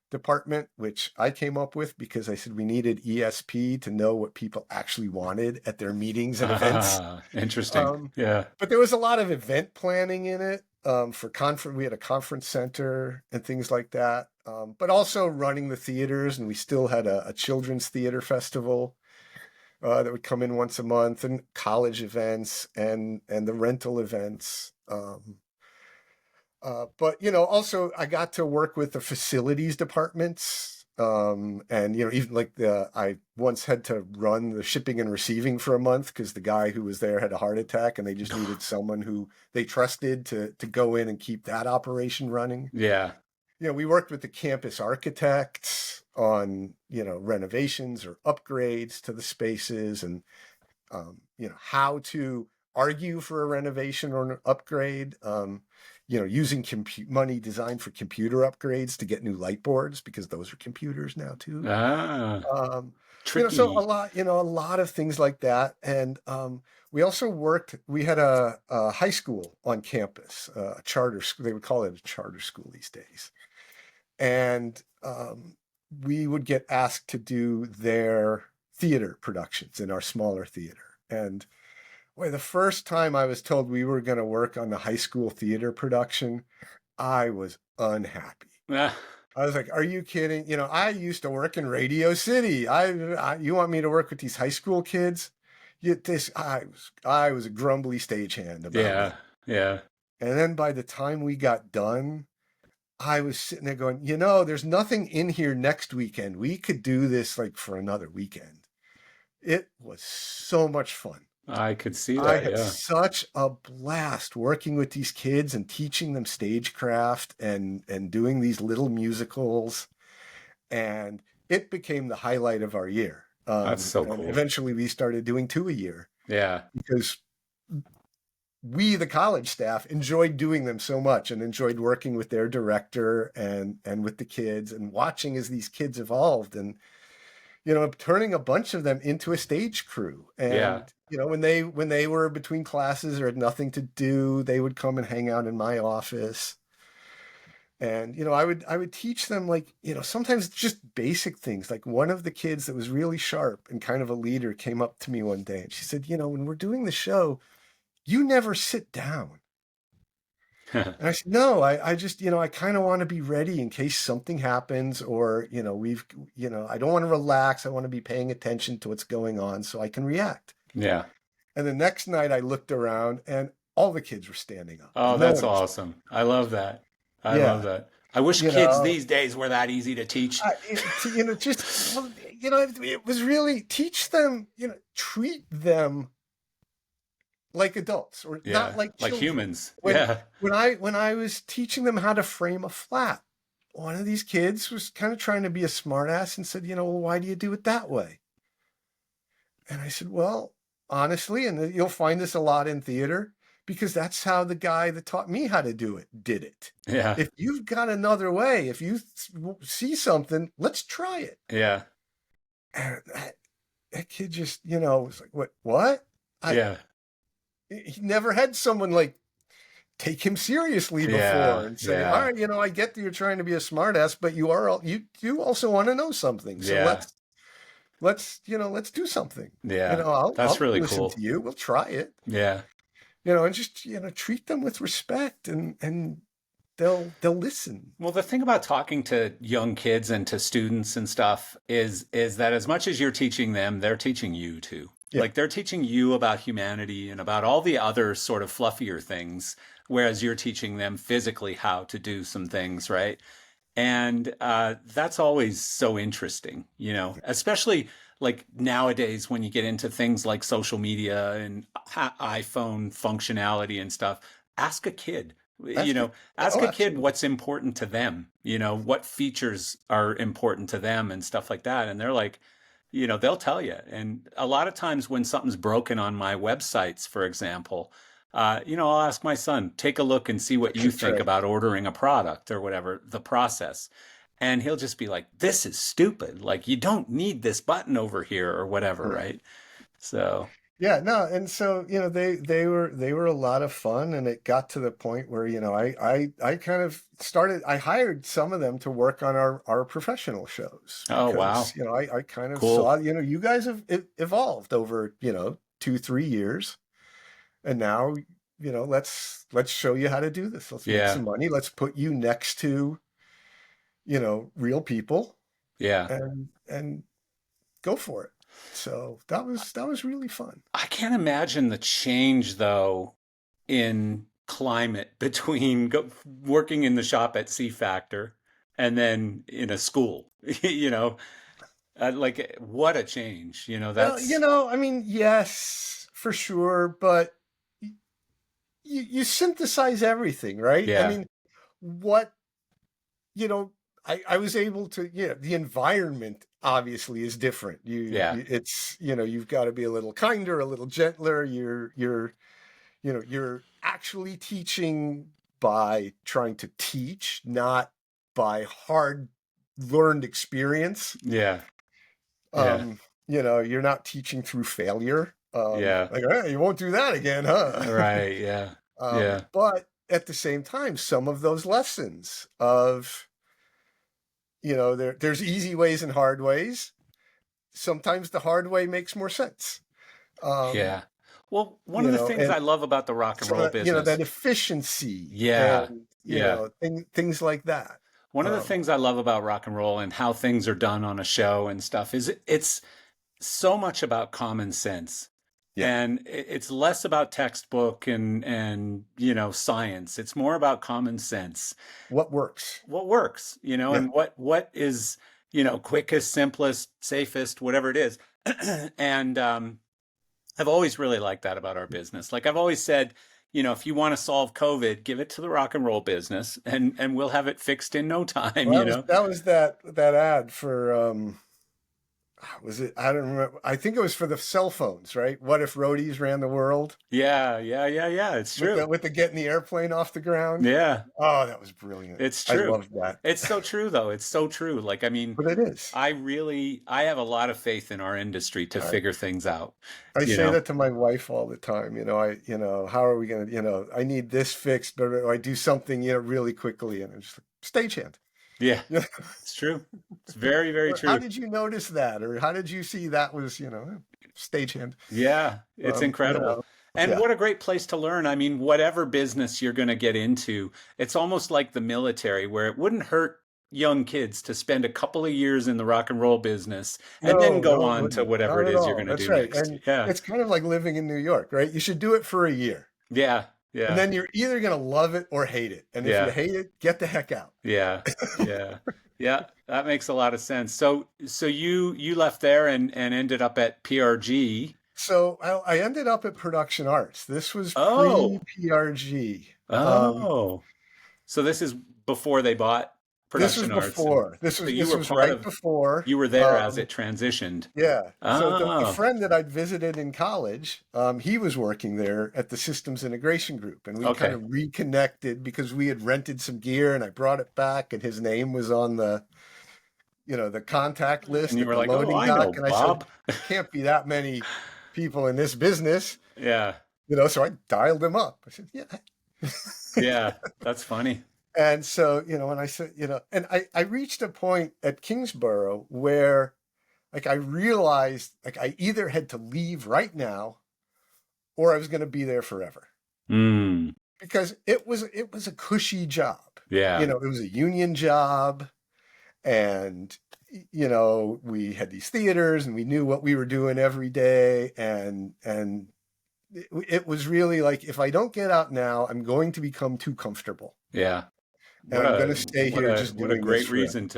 Department, which I came up with because I said we needed ESP to know what people actually wanted at their meetings and events. Ah, interesting. Um, Yeah. but there was a lot of event planning in it, for conference. We had a conference center and things like that, but also running the theaters, and we still had a children's theater festival that would come in once a month, and college events and the rental events. But also I got to work with the facilities departments, and even like I once had to run the shipping and receiving for a month because the guy who was there had a heart attack, and they just needed someone who they trusted to go in and keep that operation running. Yeah. We worked with the campus architects on renovations or upgrades to the spaces, and how to argue for a renovation or an upgrade, using money designed for computer upgrades to get new light boards because those are computers now too. Ah, Um, so tricky. a lot of things like that. And we also we had a high school on campus, a charter school. They would call it a charter school these days. And we would get asked to do their theater productions in our smaller theater. And boy, the first time I was told we were going to work on the high school theater production, I was unhappy. Ah, I was like, "Are you kidding? You know, I used to work in Radio City. You want me to work with these high school kids? I was a grumbly stagehand about yeah, it." yeah, And then by the time we got done, I was sitting there going, "You know, there's nothing in here next weekend. We could do this like for another weekend." It was so much fun. I could see I that. had Yeah, such a blast working with these kids and teaching them stagecraft and doing these little musicals, and it became the highlight of our year. that's so And cool. eventually we started doing two a year Yeah, because we, the college staff, enjoyed doing them so much and enjoyed working with their director and with the kids and watching as these kids evolved and, you know, turning a bunch of them into a stage crew. yeah, And, you know, when they were between classes or had nothing to do, they would come and hang out in my office. And, you know, I would teach them, like, you know, sometimes just basic things. Like, one of the kids that was really sharp and kind of a leader came up to me one day and she said, "You know, when we're doing the show, you never sit down." And I said, "No, I just, you know, I kind of want to be ready in case something happens, or, you know, I don't want to relax. I want to be paying attention to what's going on so I can react." yeah. And the next night I looked around and all the kids were standing up Oh, and no that's one was. awesome. I love that. I love Yeah. that. I wish You kids know, these days were that easy to teach. you know, just, well, you know, it was really teach them, you know, treat them like adults or not Yeah, like like children. humans. When Yeah, when I was teaching them how to frame a flat, one of these kids was kind of trying to be a smartass and said, "You know, well, why do you do it that way?" And I said, "Well, honestly, and you'll find this a lot in theater, because that's how the guy that taught me how to do it did it. yeah, If you've got another way, if you see something, let's try it." yeah, And that kid just, you know, was like, What? I yeah, He never had someone like take him seriously before yeah, and say, "All yeah, right, you know, I get that you're trying to be a smartass, but you do also want to know something. So yeah, let's do something. You yeah. know, That's I'll really listen to cool. you. We'll try it. Yeah. You know, and just, you know, treat them with respect, and they'll listen." Well, the thing about talking to young kids and to students and stuff is that as much as you're teaching them, they're teaching you too. Yeah. Like they're teaching you about humanity and about all the other sort of fluffier things, whereas you're teaching them physically how to do some things, right? And that's always so interesting, you know, especially like nowadays when you get into things like social media and iPhone functionality and stuff. Ask a kid, you That's know, good. ask Oh, a kid absolutely. what's important to them, you know, what features are important to them and stuff like that. And they're like, you know, they'll tell you. And a lot of times when something's broken on my websites, for example, you know, I'll ask my son, take a look and see what you That's think right. about ordering a product or whatever, the process. And he'll just be like, this is stupid. Like, you don't need this button over here or whatever, Right. right? So, Yeah, no, and so, you know, they were a lot of fun, and it got to the point where, you know, I kind of started. I hired some of them to work on our professional shows oh, because, wow. you know, I kind of saw, Cool. you know, you guys have evolved over, you know, 2-3 years, and now, you know, let's show you how to do this. Let's make Yeah. some money. Let's put you next to, you know, real people, Yeah. and go for it. So that was really fun. I can't imagine the change, though, in climate between working in the shop at C Factor and then in a school. You know, like what a change. You know, Well, you that's, know, I mean, yes, for sure, but you synthesize everything, right? I yeah, mean, what, you know, I was able to, yeah, the environment obviously is different. yeah, It's, you know, you've got to be a little kinder, a little gentler. You know, you're actually teaching by trying to teach, not by hard learned experience. yeah, yeah, Um, you know, you're not teaching through failure. yeah. Like, "Hey, you won't do that again, huh?" Right. Yeah. Yeah. But at the same time, some of those lessons of, you know, there's easy ways and hard ways. sometimes the hard way makes more sense. Yeah. Well, one of You the know, things and I love about the rock and so roll that, that business. efficiency Yeah. and, Yeah. things like that. One of the Um, things I love about rock and roll and how things are done on a show and stuff is it's so much about common sense. yeah, And it's less about textbook and science. It's more about common sense. what works? What works, Yeah. and what is, quickest, simplest, safest, whatever it is. And I've always really liked that about our business. Like I've always said, if you want to solve COVID, give it to the rock and roll business and we'll have it fixed in no time, Well, that ad for was it? I don't remember. I think it was for the cell phones, right? What if roadies ran the world Yeah, yeah, yeah, yeah. It's with true. the getting the airplane off the ground? Yeah, Oh, that was brilliant. it's I true. loved that. It's so true though. It's so true. Like, I mean, But it is. I have a lot of faith in our industry to I, figure things out, I you say know? that to my wife all the time. How are we gonna, I need this fixed, but I do something, really quickly, and I'm just like, stagehand. Yeah, Yeah. it's true. It's very, very Or how true. did you notice that? Or how did you see that was, stagehand? Yeah, it's Um, you incredible. know, And yeah. what a great place to learn. I mean, whatever business you're going to get into, it's almost like the military, where it wouldn't hurt young kids to spend a couple of years in the rock and roll business and then No, go no, it on to wouldn't. whatever Not it at is you're all. going to That's do right. next. And Yeah. it's kind of like living in New York, right? You should do it for a year. Yeah. And Yeah. then you're either going to love it or hate it. And if you Yeah. hate it, get the heck out. Yeah. Yeah. Yeah. That makes a lot of sense. So you left there and ended up at PRG. So I ended up at Production Arts. This was Oh. pre-PRG. Oh. So this is before they bought This was Production Arts, and before. This so was you this were was part right of before. you were there as it transitioned. Yeah. So the Oh, friend that I'd visited in college, he was working there at the Systems Integration Group, and we kind okay. of reconnected because we had rented some gear, and I brought it back, and his name was on the contact And list you at were the like, "Oh, loading I know dock, and I said, Bob." there can't be that many people in this business, Yeah. so I dialed him up. I said, yeah. Yeah. That's funny. And so, and I said, and I reached a point at Kingsborough where like I realized like I either had to leave right now or I was going to be there forever Mm. because it was a cushy job. Yeah. It was a union job, and we had these theaters and we knew what we were doing every day, and it was really like if I don't get out now, I'm going to become too comfortable. Yeah. And What I'm going a to stay what here a just what a doing this great forever. reason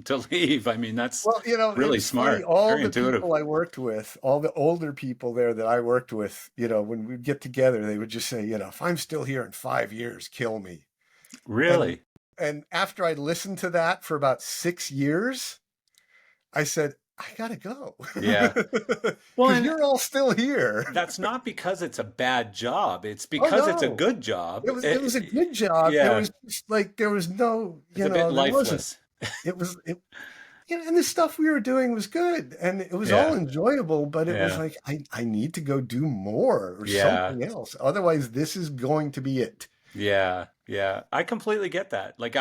to leave. I mean, that's Well, really it's funny. smart. All Very the intuitive. people I worked with, all the older people there that I worked with, when we'd get together, they would just say, if I'm still here in 5 years, kill me. And Really? and after I listened to that for about 6 years, I said, I gotta go Yeah. Well, because and you're all still here. that's not because it's a bad job. It's Oh because it's a no, good job. it was a good job. There Yeah. was just like there was no, It's a bit there wasn't. lifeless. It was it and the stuff we were doing was good and it was all Yeah. enjoyable, but it was Yeah. like I need to go do more or Yeah. something else. Otherwise, this is going to be it. Yeah, yeah. I completely get that. Like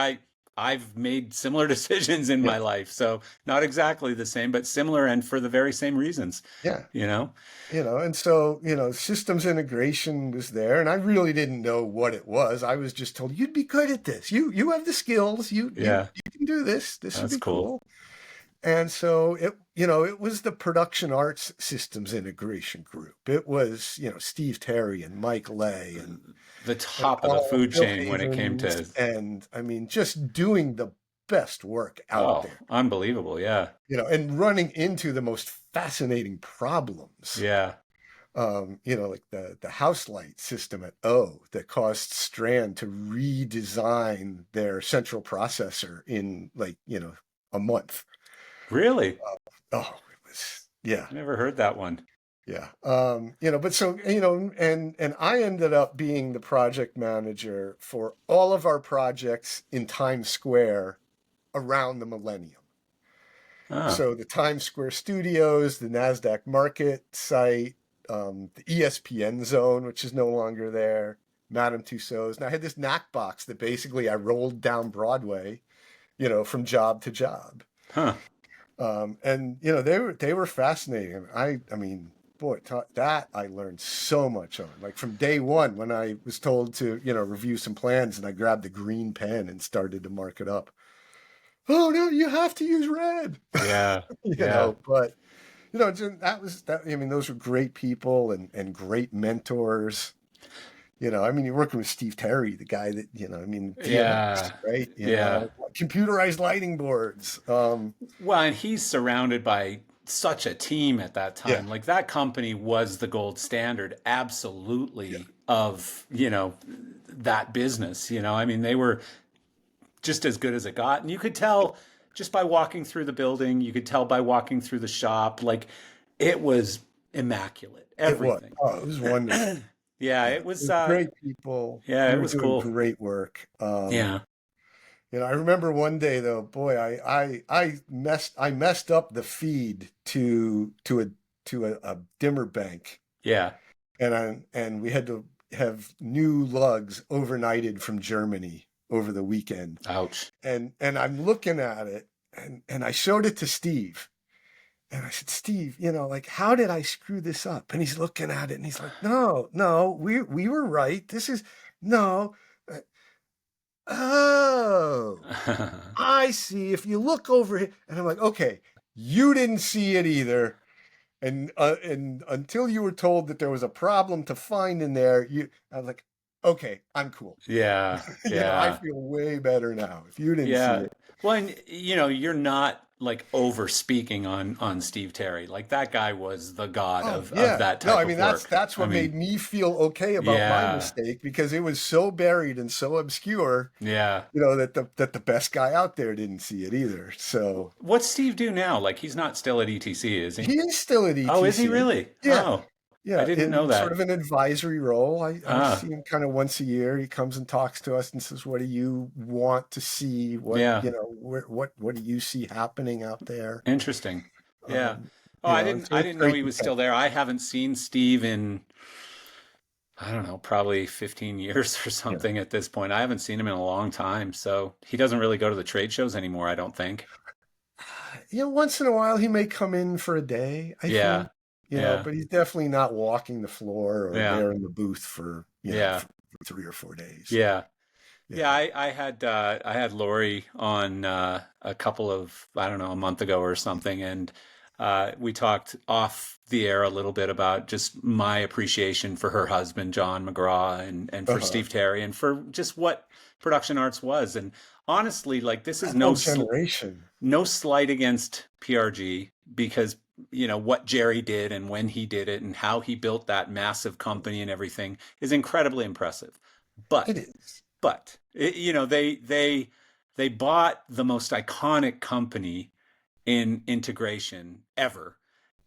I've made similar decisions in Yeah, my life. So not exactly the same, but similar and for the very same reasons, yeah. you know? And so, systems integration was there, and I really didn't know what it was. I was just told you'd be good at this. You have the skills. Yeah, You can do this. This would that's be cool. cool. And so it was the Production Arts Systems Integration Group. It was, Steve Terry and Mike Lay The and top of the all food Bill chain when it came Havens, to, and I mean, just doing the best work out oh, there, unbelievable. Yeah. and running into the most fascinating problems. Yeah. Like the house light system at O that caused Strand to redesign their central processor in like, a month. Really? Oh, it was, yeah, I never heard that one. yeah. But so, and I ended up being the project manager for all of our projects in Times Square around the millennium. Ah, So the Times Square studios, the NASDAQ market site, the ESPN zone, which is no longer there, Madame Tussauds. And I had this knack box that basically I rolled down Broadway, from job to job. huh. And you know, they were fascinating. I mean, boy, that I learned so much on. Like from day one, when I was told to, you know, review some plans, and I grabbed the green pen and started to mark it up. Oh no, you have to use red. Yeah. You Yeah. know, but you know, that was that. I mean, those were great people and great mentors. You know, I mean, you're working with Steve Terry, the guy that, you know, I mean, DMX, Yeah. right? You Yeah. know, computerized lighting boards. Well, and he's surrounded by such a team at that Yeah, time. Like that company was the gold standard, yeah. absolutely, of, that business. I mean, they were just as good as it got. And you could tell just by walking through the building, you could tell by walking through the shop, like it was immaculate, It was. everything. Oh, it was wonderful. Yeah, Yeah, it it was, was great people. yeah, We it were was doing cool. great work. Yeah. You know, I remember one day though, boy, I messed up the feed to a dimmer bank, Yeah. and we had to have new lugs overnighted from Germany over the weekend. Ouch. And I'm looking at it, and I showed it to Steve. And I said, Steve, you know, like, how did I screw this up? And he's looking at it and he's like, no, no, we were right. This is no. Uh, Oh, I see. If you look over here, and I'm like, okay, you didn't see it either. And until you were told that there was a problem to find in there, I was like, okay, I'm cool. Yeah. You know, I Yeah. feel way better now. If you didn't see Yeah. it, Well, and you're not like over speaking on Steve Terry. Like that guy was the god oh of yeah. that No, type I of mean that's work. that's I what made mean, me feel okay about my yeah. mistake because it was so buried and so obscure, Yeah. you know, that the best guy out there didn't see it either. So What's Steve do now? Like he's not still at ETC, is he? he is still at Oh, is he ETC. really? Yeah. Oh, I Yeah, didn't know in sort that. of an advisory role. I Ah, see him kind of once a year. He comes and talks to us and says, "What do you want to see? What, yeah. you know, what do you see happening out there?" Interesting. Yeah. Oh, You I know, and didn't so I it's didn't know great he to was catch. still there. I haven't seen Steve in I don't know, probably 15 years or Yeah. something at this point. I haven't seen him in a long time. So he doesn't really go to the trade shows anymore, I don't think. You know, once in a while he may come in for a day, I Yeah. think, you know, Yeah. but he's definitely not walking the floor or Yeah. there in the booth for, you know, Yeah. for 3 or 4 days. Yeah. Yeah, Yeah. I had Lori on a couple of I don't know a month ago or something, and we talked off the air a little bit about just my appreciation for her husband John McGraw and for Uh-huh. Steve Terry and for just what production arts was. And honestly, like this is That whole generation. no slight against PRG because what Jerry did and when he did it and how he built that massive company and everything is incredibly impressive. It But is. they bought the most iconic company in integration ever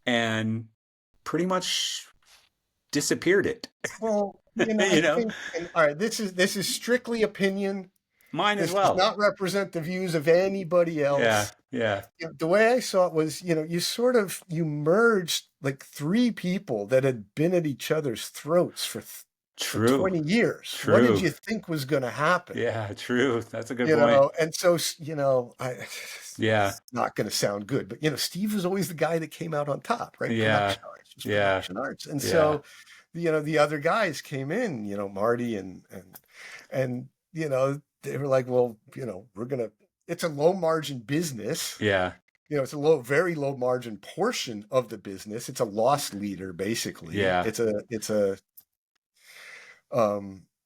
and pretty much disappeared it. Well, you know, I you know, think, and all right, this is strictly opinion. mine as This does well. not represent the views of anybody Yeah, else. yeah, You know, the way I saw it was, you know, you merged like three people that had been at each other's throats for true, 20 years. What did true. you think was going to happen? Yeah, true. That's a good You point. know, and so, you know, Yeah, it's not going to sound good, but you know, Steve was always the guy that came out on top, right? yeah, Production arts, just yeah, production arts. And yeah, so, you know, the other guys came in, you know, Marty and you know, they were like, well, you know, it's a low margin business. yeah, You know, it's a very low margin portion of the business. It's a loss leader, basically. yeah,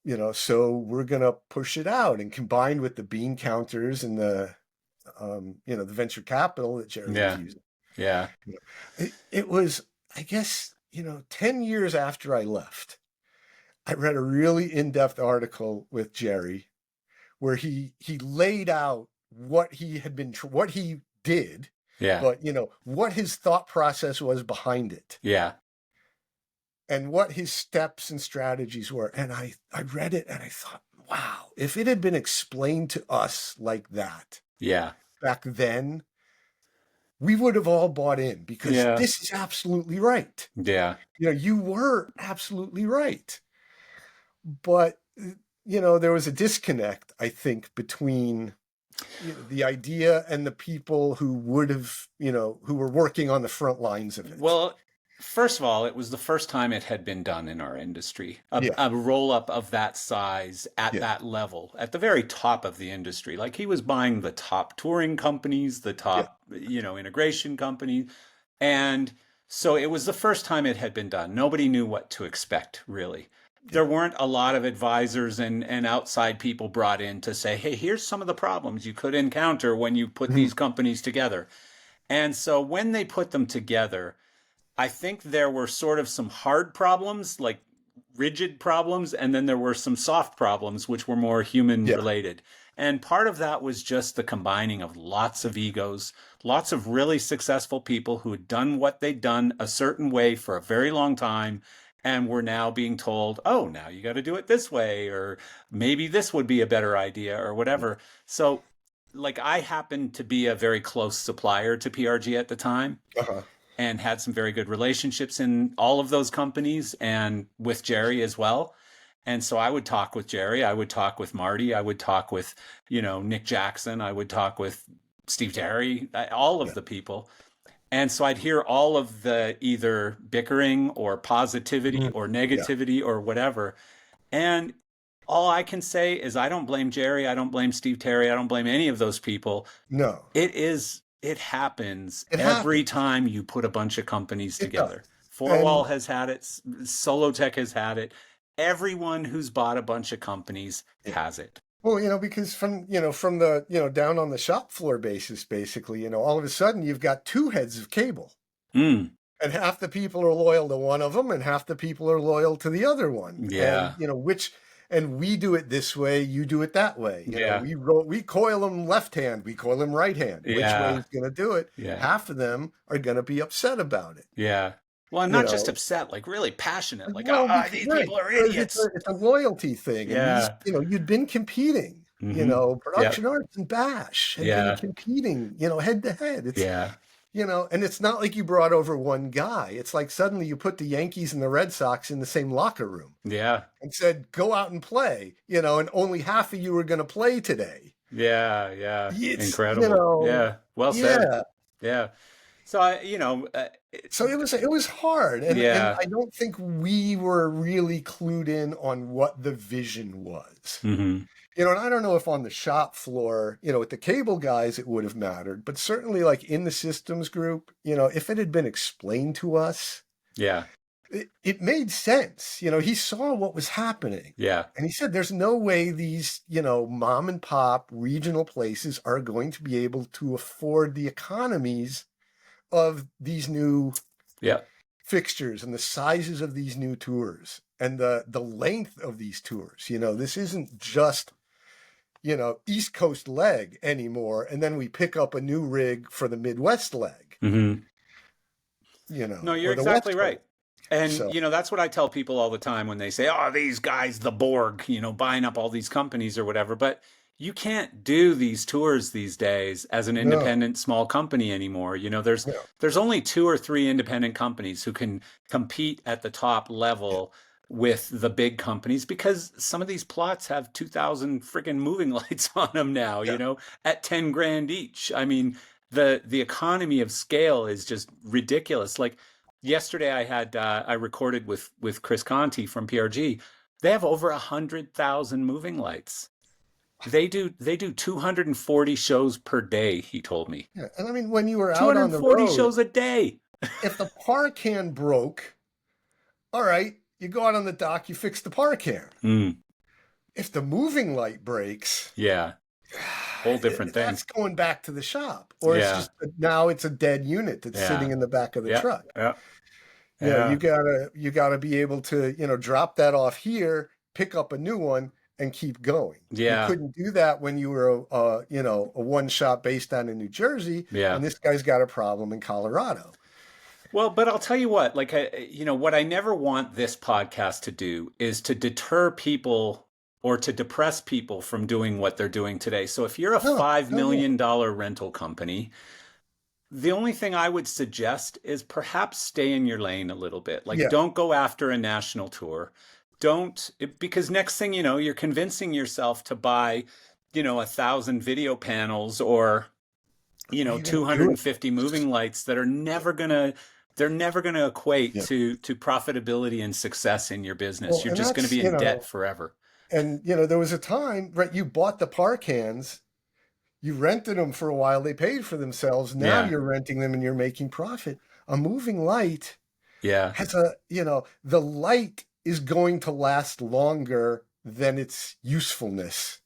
You know, so we're gonna push it out, and combined with the bean counters and you know, the venture capital that Jerry was yeah, using, yeah, you know, it was, I guess, you know, 10 years after I left, I read a really in-depth article with Jerry where he laid out what he did, yeah, but you know what his thought process was behind it, yeah, and what his steps and strategies were. And I read it and I thought, wow, if it had been explained to us like that yeah, back then, we would have all bought in because yeah, this is absolutely right. yeah, You know, you were absolutely right. But you know, there was a disconnect, I think, between the idea and the people who would have, who were working on the front lines of it. Well, first of all, it was the first time it had been done in our industry. Yeah, A roll up of that size at yeah, that level, at the very top of the industry. Like he was buying the top touring companies, the yeah, top, integration companies. And so it was the first time it had been done. Nobody knew what to expect, really. There yeah. weren't a lot of advisors and outside people brought in to say, hey, here's some of the problems you could encounter when you put Mhm. these companies together. And so when they put them together, I think there were sort of some hard problems, like rigid problems, and then there were some soft problems, which were more human Yeah, related. And part of that was just the combining of lots of egos, lots of really successful people who had done what they'd done a certain way for a very long time and were now being told, oh, now you got to do it this way, or maybe this would be a better idea, or whatever. So, like, I happened to be a very close supplier to PRG at the time uh-huh. and had some very good relationships in all of those companies and with Jerry as well. And so I would talk with Jerry, I would talk with Marty, I would talk with, Nick Jackson, I would talk with Steve Terry, all of Yeah, the people. And so I'd hear all of the either bickering or positivity mhm. or Yeah. negativity or whatever. And all I can say is I don't blame Jerry, I don't blame Steve Terry, I don't blame any of those people. No, It happens it every happens. time you put a bunch of companies It does. together. Four And Wall has had it, Solotech has had it. Everyone who's bought a bunch of companies yeah. has it. Well, because from the, down on the shop floor basis, basically, all of a sudden you've got two heads of cable. Mm, And half the people are loyal to one of them and half the people are loyal to the other one. And, yeah, and we do it this way, you do it that way. yeah, We coil them left hand, we coil them right hand. Which way yeah, is going to do it? yeah, Half of them are going to be upset about it. yeah. Well, I'm You not just know, upset, like really passionate, like, well, these right, people are because it's a, idiots. it's a loyalty thing. And Yeah. you'd been competing, Hmm. Yeah. Production Arts and Bash had been Yeah. competing, head to head. It's, Yeah. and it's not like you brought over one guy. It's like suddenly you put the Yankees and the Red Sox in the same locker room Yeah. and said, go out and play, and only half of you are going to play today. Yeah. Yeah. It's, Incredible. Yeah. Well said. yeah. Yeah. So So it was hard. And yeah. I don't think we were really clued in on what the vision was. Hmm. And I don't know if on the shop floor, with the cable guys, it would have mattered, but certainly like in the systems group, if it had been explained to us, Yeah. it made sense. He saw what was happening Yeah. and he said, there's no way these, mom and pop regional places are going to be able to afford the economies of these new Yeah. fixtures and the sizes of these new tours and the length of these tours. This isn't just East Coast leg anymore, and then we pick up a new rig for the Midwest leg, Hmm. No, you're or the West exactly Coast. right. And, So that's what I tell people all the time when they say, oh, these guys, the Borg, buying up all these companies or whatever. But you can't do these tours these days as an no, independent small company anymore. no, There's only two or three independent companies who can compete at the top yeah, level with the big companies because some of these plots have 2,000 freaking moving lights on them now, yeah, at 10 grand each. I mean, the economy of scale is just ridiculous. Like yesterday I recorded with Chris Conti from PRG. They have over 100,000 moving lights. They do 240 shows per day, he told me. yeah. And I mean, when you were out on the 240 road, shows a day. if the par can broke, all right, you go out on the dock, you fix the par can. Mm, If the moving light breaks, yeah, whole different thing. that's going back to the shop, or it's Yeah, just now it's a dead unit that's yeah, sitting in the back of the yeah, truck. yeah, You yeah, gotta be able to, drop that off here, pick up a new one, and keep going. You yeah, couldn't do that when you were a one shop based down in New Jersey, yeah. and this guy's got a problem in Colorado. Well, but I'll tell you what, like, what I never want this podcast to do is to deter people or to depress people from doing what they're doing today. So if you're a No, $5 no, no. million rental company, the only thing I would suggest is perhaps stay in your lane a little bit. Like, Yeah, don't go after a national tour. Don't, because next thing you know, you're convincing yourself to buy 1,000 video panels or, How are you going to do it? 250 moving lights that are never gonna equate Yeah. to profitability and success in your business. Well, You're and just going to that's, be in debt forever. and there was a time, right? You bought the par cans, you rented them for a while, they paid for themselves. Now Yeah. you're renting them and you're making profit. A moving light Yeah. has the light is going to last longer than its usefulness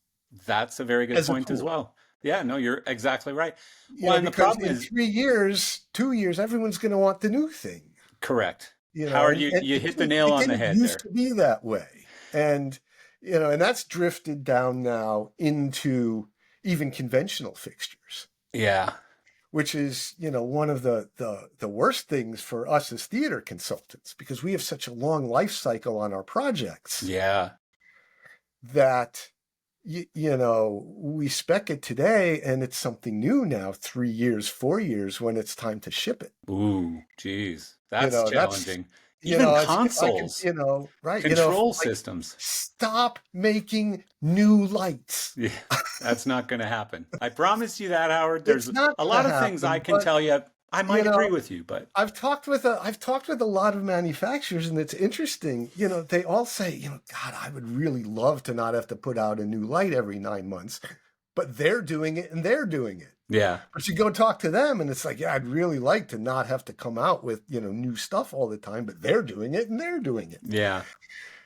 That's a very good as a point as tool. well. Yeah, no, you're exactly right. Well, and the Because problem in is, 3 years, 2 years, everyone's going to want the new thing. correct. Howard, you, And you hit the nail it on the didn't head used there. to be that way. And, and that's drifted down now into even conventional fixtures, Yeah. which is, one of the worst things for us as theater consultants, because we have such a long life cycle on our projects Yeah. that, we spec it today and it's something new now, 3 years, 4 years when it's time to ship it. Ooh, geez. That's That's, challenging. Even if I could, consoles, right, control like, systems. stop making new lights. Yeah, that's not going to happen. I promise you that, Howard. There's It's not a going to lot of things I happen, can but tell you. I you might agree know, with you, but I've talked with a lot of manufacturers, and it's interesting. They all say, God, I would really love to not have to put out a new light every 9 months, but they're doing it and they're doing it. yeah, But you go talk to them, and it's like, yeah, I'd really like to not have to come out with new stuff all the time, but they're doing it and they're doing it. yeah.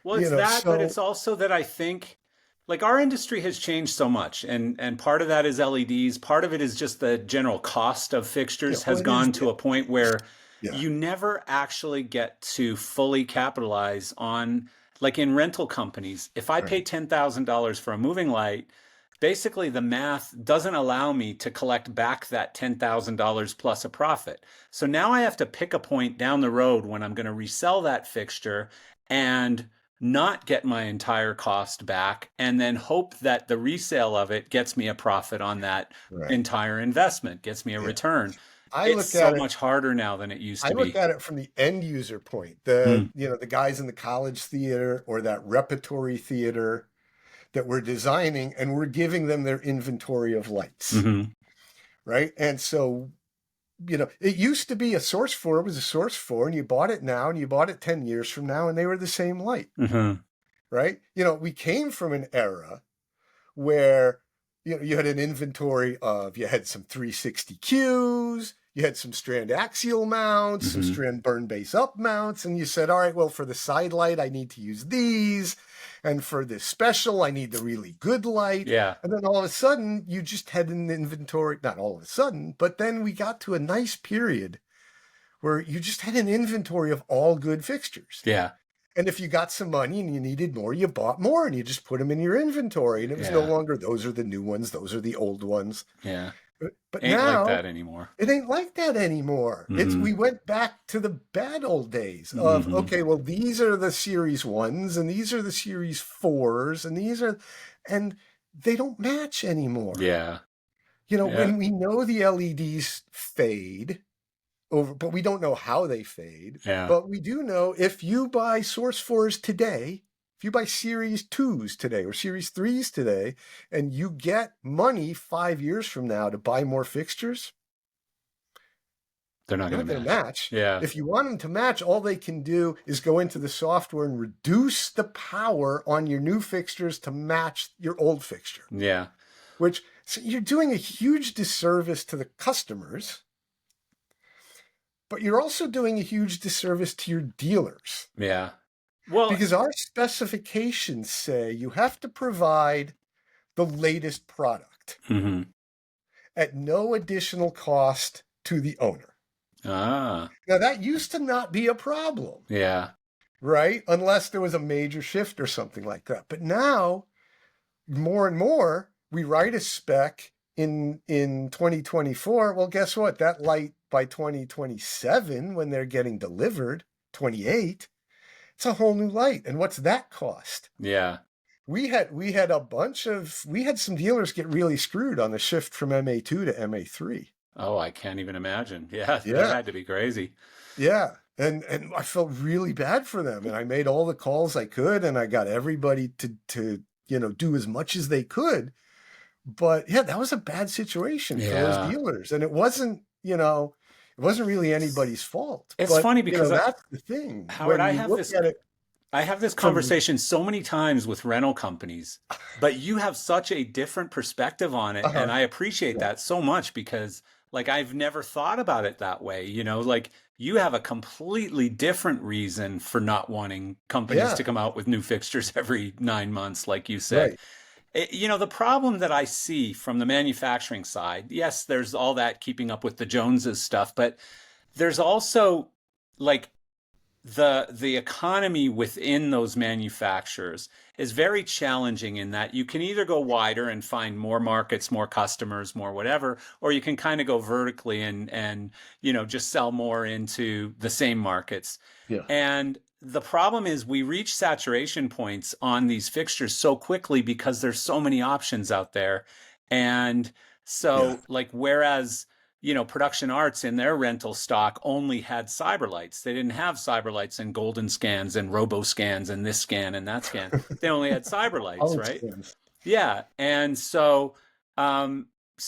Well, it's that, but So it's also that I think like our industry has changed so much, and part of that is LEDs. Part of it is just the general cost of fixtures well, has it is, gone to a point where yeah, you never actually get to fully capitalize on, like in rental companies. If I pay right, $10,000 for a moving light, basically the math doesn't allow me to collect back that $10,000 plus a profit. So now I have to pick a point down the road when I'm going to resell that fixture and not get my entire cost back and then hope that the resale of it gets me a profit on that right, entire investment, gets me a yeah. return. I It's look at so it much harder now than it used I to look be. at it from the end user point. Mm. The guys in the college theater or that repertory theater that we're designing, and we're giving them their inventory of lights, Hmm. right? And so, it used to be a source four was a source four, and you bought it now, and you bought it 10 years from now, and they were the same light, Hmm. right? We came from an era where you had an inventory of you had some 360 Qs, you had some strand axial mounts, some Hmm. strand burn base up mounts, and you said, all right, well, for the side light, I need to use these, and for this special, I need the really good light. Yeah. And then all of a sudden, you just had an inventory, not all of a sudden, but then we got to a nice period where you just had an inventory of all good fixtures. Yeah. And if you got some money and you needed more, you bought more and you just put them in your inventory. And it was no Yeah. longer, those are the new ones, those are the old ones. Yeah. But Ain't like now that anymore. it ain't like that anymore. Hmm. We went back to the bad old days of, Hmm. okay, well, these are the series ones and these are the series fours and they don't match anymore. Yeah. Yeah. When we know the LEDs fade, but we don't know how they fade. Yeah. But we do know if you buy Source 4s today, if you buy Series 2s today or Series 3s today, and you get money 5 years from now to buy more fixtures, They're not they're going not to going to match. match. Yeah. If you want them to match, all they can do is go into the software and reduce the power on your new fixtures to match your old fixture, Yeah. so you're doing a huge disservice to the customers. But you're also doing a huge disservice to your dealers Yeah. Well, because our specifications say you have to provide the latest product hmm. at no additional cost to the owner. Ah. Now, that used to not be a problem, Yeah. right? Unless there was a major shift or something like that. But now, more and more, we write a spec in 2024. Well, guess what? That light by 2027, when they're getting delivered, 28, it's a whole new light. And what's that cost? Yeah. We had some dealers get really screwed on the shift from MA2 to MA3. Oh, I can't even imagine. Yeah, that Yeah. had to be crazy. Yeah. And I felt really bad for them. And I made all the calls I could and I got everybody to do as much as they could. but yeah, that was a bad situation for those Yeah. dealers. And it wasn't, it wasn't really anybody's fault. It's But, funny because that's the thing. Howard, When you look at it I have this from, conversation so many times with rental companies, but you have such a different perspective on it, and uh I appreciate yeah, that so much because like I've never thought about it that way, like you have a completely different reason for not wanting companies to yeah, come out with new fixtures every 9 months, like you said. right. The problem that I see from the manufacturing side, yes, there's all that keeping up with the Joneses stuff, but there's also like the economy within those manufacturers is very challenging in that you can either go wider and find more markets, more customers, more whatever, or you can kind of go vertically and just sell more into the same markets. Yeah, And the problem is we reach saturation points on these fixtures so quickly because there's so many options out there. And yeah, so like whereas Production Arts in their rental stock only had Cyberlights. They didn't have Cyberlights and Golden Scans and Robo Scans and this scan and that scan. They only had Cyberlights, all right? extends. Yeah, and so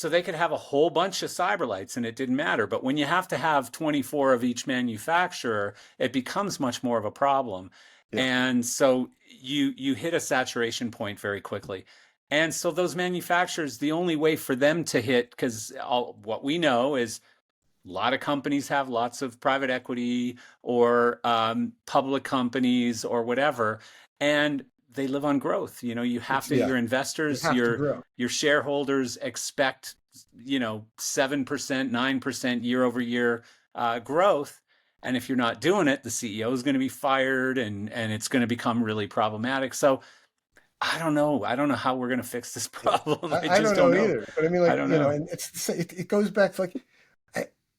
they could have a whole bunch of Cyberlights and it didn't matter. But when you have to have 24 of each manufacturer, it becomes much more of a problem. Yeah, And so you hit a saturation point very quickly. And so those manufacturers, the only way for them to hit, because what we know is a lot of companies have lots of private equity or public companies or whatever, and they live on growth. You have to, yeah, your you investors, have to your grow. your shareholders expect 7%, 9% year over year growth. And if you're not doing it, the CEO is going to be fired, and it's going to become really problematic. So I don't know. I don't know how we're going to fix this Yeah, problem. I I just don't don't know know. either. But I mean, I like, don't know. and it goes back to like,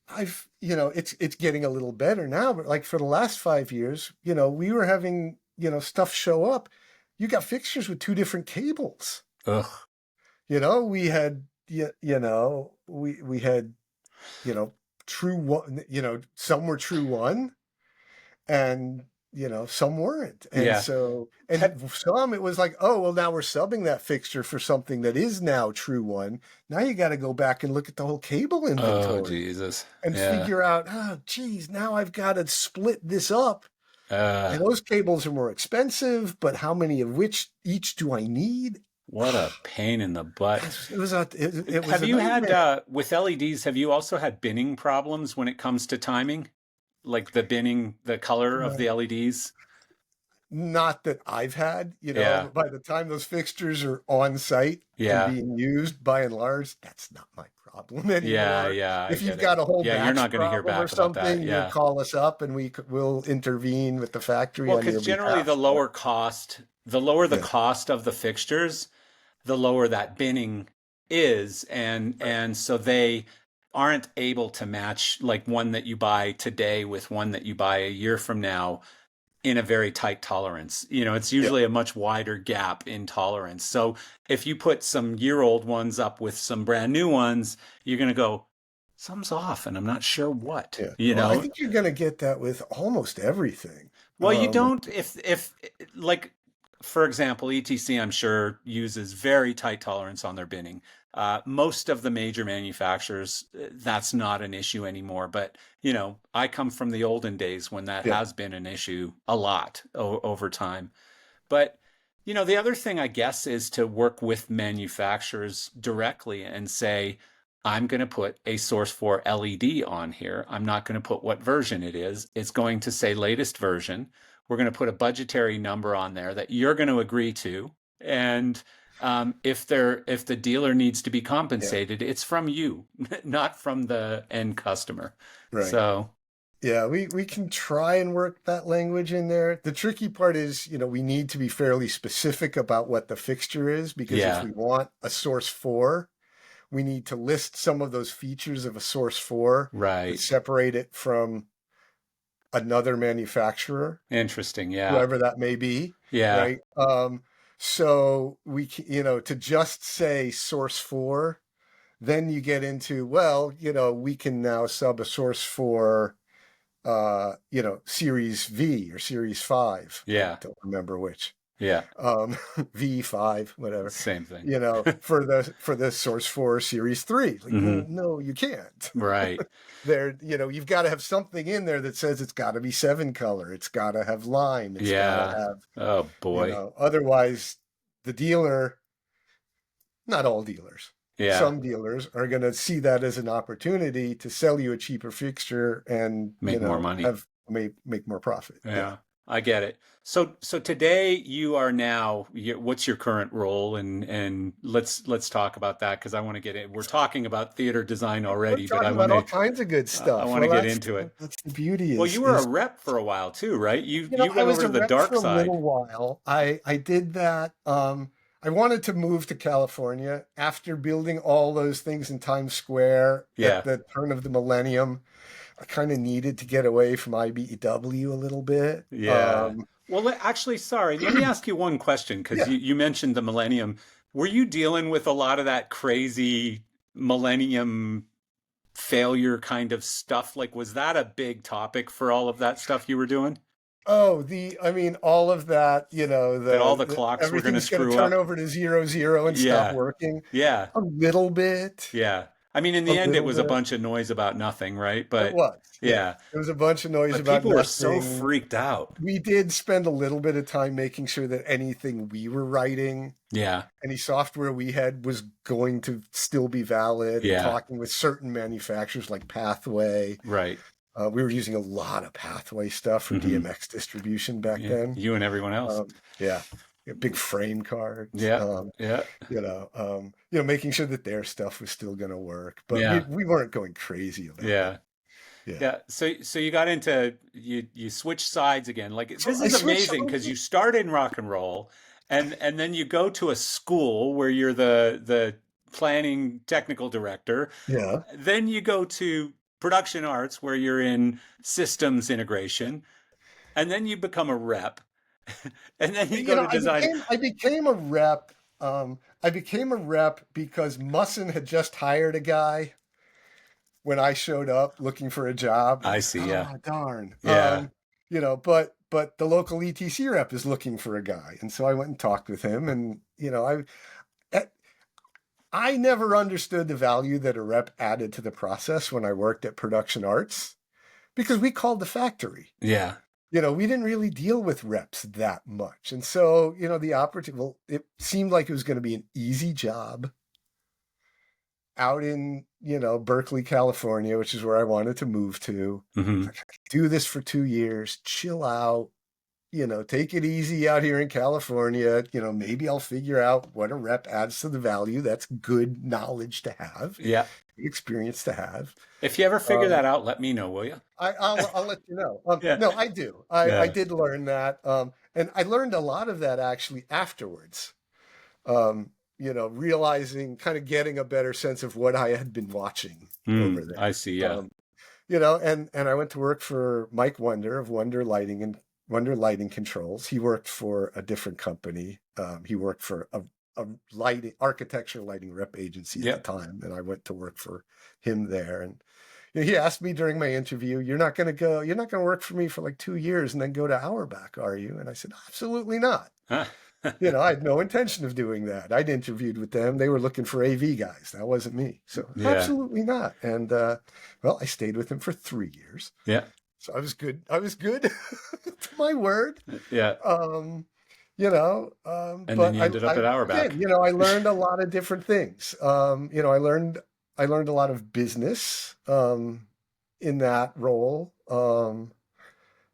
I, it's getting a little better now, but like for the last 5 years, we were having, stuff show up. You got fixtures with two different cables. Ugh. We had, we had, you know, true one, some were true one and, some weren't. And Yeah. so, Have, and some it was like, oh, well, now we're subbing that fixture for something that is now true one. Now you got to go back and look at the whole cable oh, inventory Jesus. and Yeah. figure out, oh, geez, now I've got to split this up. Uh, And those cables are more expensive, but how many of which each do I need? what a pain in the butt. It was Have a you had, nightmare. with LEDs, have you also had binning problems when it comes to timing? Like the binning, the color of the LEDs? Not that I've had, Yeah. by the time those fixtures are on site and Yeah. being used, by and large, that's not my problem Yeah. anymore. Yeah. I If you've get it. got a whole Yeah. You're batch not going to hear problem or back about that. something, you'll Yeah. call us up and we'll intervene with the factory Well, on because your generally behalf. the lower the Yeah, cost of the fixtures, the lower that binning is, and right. and so they aren't able to match like one that you buy today with one that you buy a year from now in a very tight tolerance. It's Yeah, usually a much wider gap in tolerance. So if you put some year-old ones up with some brand new ones, you're going to go, something's off, and I'm not sure what, yeah. you Well, I know? think you're going to get that with almost everything. Well, you Um, don't if like for example, ETC I'm sure uses very tight tolerance on their binning. Most of the major manufacturers, that's not an issue anymore. But I come from the olden days when that yeah, has been an issue a lot over time. But the other thing I guess is to work with manufacturers directly and say, I'm going to put a source for LED on here. I'm not going to put what version it is. It's going to say latest version. We're going to put a budgetary number on there that you're going to agree to. And if the dealer needs to be yeah, compensated, it's from you, not from the end customer. right. So Yeah, we can try and work that language in there. The tricky part is, we need to be fairly specific about what the fixture is, because if yeah, we want a source for, we need to list some of those features of a source for that right. separate it from another manufacturer, Interesting. Yeah. whoever that may be, Yeah. right? So to just say source for, then you get into, well, we can now sub a source for Series V or Series 5. I Yeah. don't remember which. Yeah. V5, whatever, Same thing. you know, for the Source 4 Series 3. Like, well, no, you can't. Right. There, you know, you've got to have something in there that says it's got to be 7 color. It's got to have lime. It's got to Yeah. have, Oh you boy. know, otherwise the dealer, not all dealers, Yeah. some dealers are going to see that as an opportunity to sell you a cheaper fixture and, you Make more know, money. make more profit. Yeah. Yeah. I get it. So today you are now, what's your current role? And let's talk about that because I want to get it. We're talking about theater design We're already, but talking about all kinds of good I stuff. want to Well, get into it. that's the beauty Well, you were a is, rep for a while too, right? You you know, you I went was over to a the rep dark for a side. little while. I did that. I wanted to move to California after building all those things in Times Square at Yeah. the turn of the millennium. I kind of needed to get away from IBEW a little bit. Yeah. Well, actually, sorry. Let me ask you one question because Yeah. you mentioned the millennium. Were you dealing with a lot of that crazy millennium failure kind of stuff? Like, was that a big topic for all of that stuff you were doing? Oh, I mean, all of that, you know, That all the clocks were going to everything's going to screw turn up? over to 0, 0 and stop Yeah. working Yeah. a little bit, Yeah. I mean, in a the end, it little was a bit. bunch of noise about nothing, right? It But was, yeah. yeah. There was a bunch of noise But about people were so nothing. freaked out. We did spend a little bit of time making sure that anything we were writing, Yeah. any software we had was going to still be valid, and Yeah. talking with certain manufacturers like Pathway. Right. We were using a lot of Pathway stuff for Hmm. DMX distribution back Yeah. then. You and everyone else. Yeah, big frame cards. Yeah. Yeah. You know, making sure that their stuff was still going to work, but Yeah. we weren't going crazy about it. Yeah. Yeah. Yeah. So you got into you switched sides again. Like So this I is switched amazing because over. you start in rock and roll and then you go to a school where you're the planning technical director. Yeah. Then you go to production arts where you're in systems integration, and then you become a rep. And then you You go know, to design. I became a rep. I became a rep because Musson had just hired a guy when I showed up looking for a job. And I I was see. like, Yeah. oh, darn. Yeah. You know, but the local ETC rep is looking for a guy. And so I went and talked with him. And, you know, I never understood the value that a rep added to the process when I worked at Production Arts because we called the factory. Yeah. You know, we didn't really deal with reps that much. And so, you know, well, it seemed like it was going to be an easy job out in, you know, Berkeley, California, which is where I wanted to move to. Hmm. Do this for 2 years, chill out, you know, take it easy out here in California. You know, maybe I'll figure out what a rep adds to the value. That's good knowledge to have, Yeah. experience to have. If you ever figure Um, that out, let me know, will you? I'll let you know. Yeah. No, I do. I Yeah. did learn that, and I learned a lot of that actually afterwards. You know, realizing, kind of getting a better sense of what I had been watching over there. I see. Yeah. You know, and I went to work for Mike Wonder of Wonder Lighting Controls. He worked for a different company. He worked for a architecture lighting rep agency at the Yep. time, and I went to work for him there. And you know, he asked me during my interview, you're not going to work for me for like 2 years and then go to Auerbach, are you? And I said, absolutely not. Huh. You know, I had no intention of doing that. I'd interviewed with them. They were looking for AV guys. That wasn't me. So Yeah. absolutely not. And well, I stayed with them for 3 years. Yeah. So I was good. I was good to my word. Yeah. You know, And then but you ended up at Auerbach. again, you know, I learned a lot of different things. You know, I learned a lot of business in that role.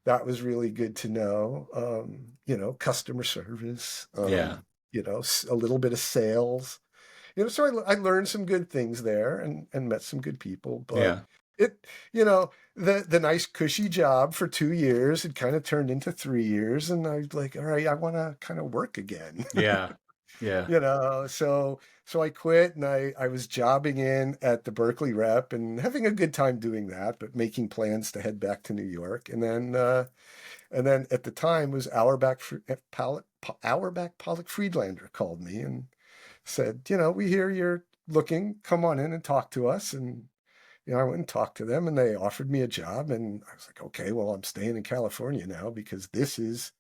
That was really good to know. You know, customer service. Yeah. You know, a little bit of sales. You know, so I learned some good things there and met some good people. But Yeah. you know, the nice cushy job for 2 years had kind of turned into 3 years, and I was like, all right, I want to kind of work again. Yeah. Yeah. You know, so I quit, and I was jobbing in at the Berkeley rep and having a good time doing that, but making plans to head back to New York. And then at the time was Auerbach Pollock Friedlander called me and said, you know, we hear you're looking, come on in and talk to us. And you know, I went and talked to them, and they offered me a job, and I was like, okay, well, I'm staying in California now because this is,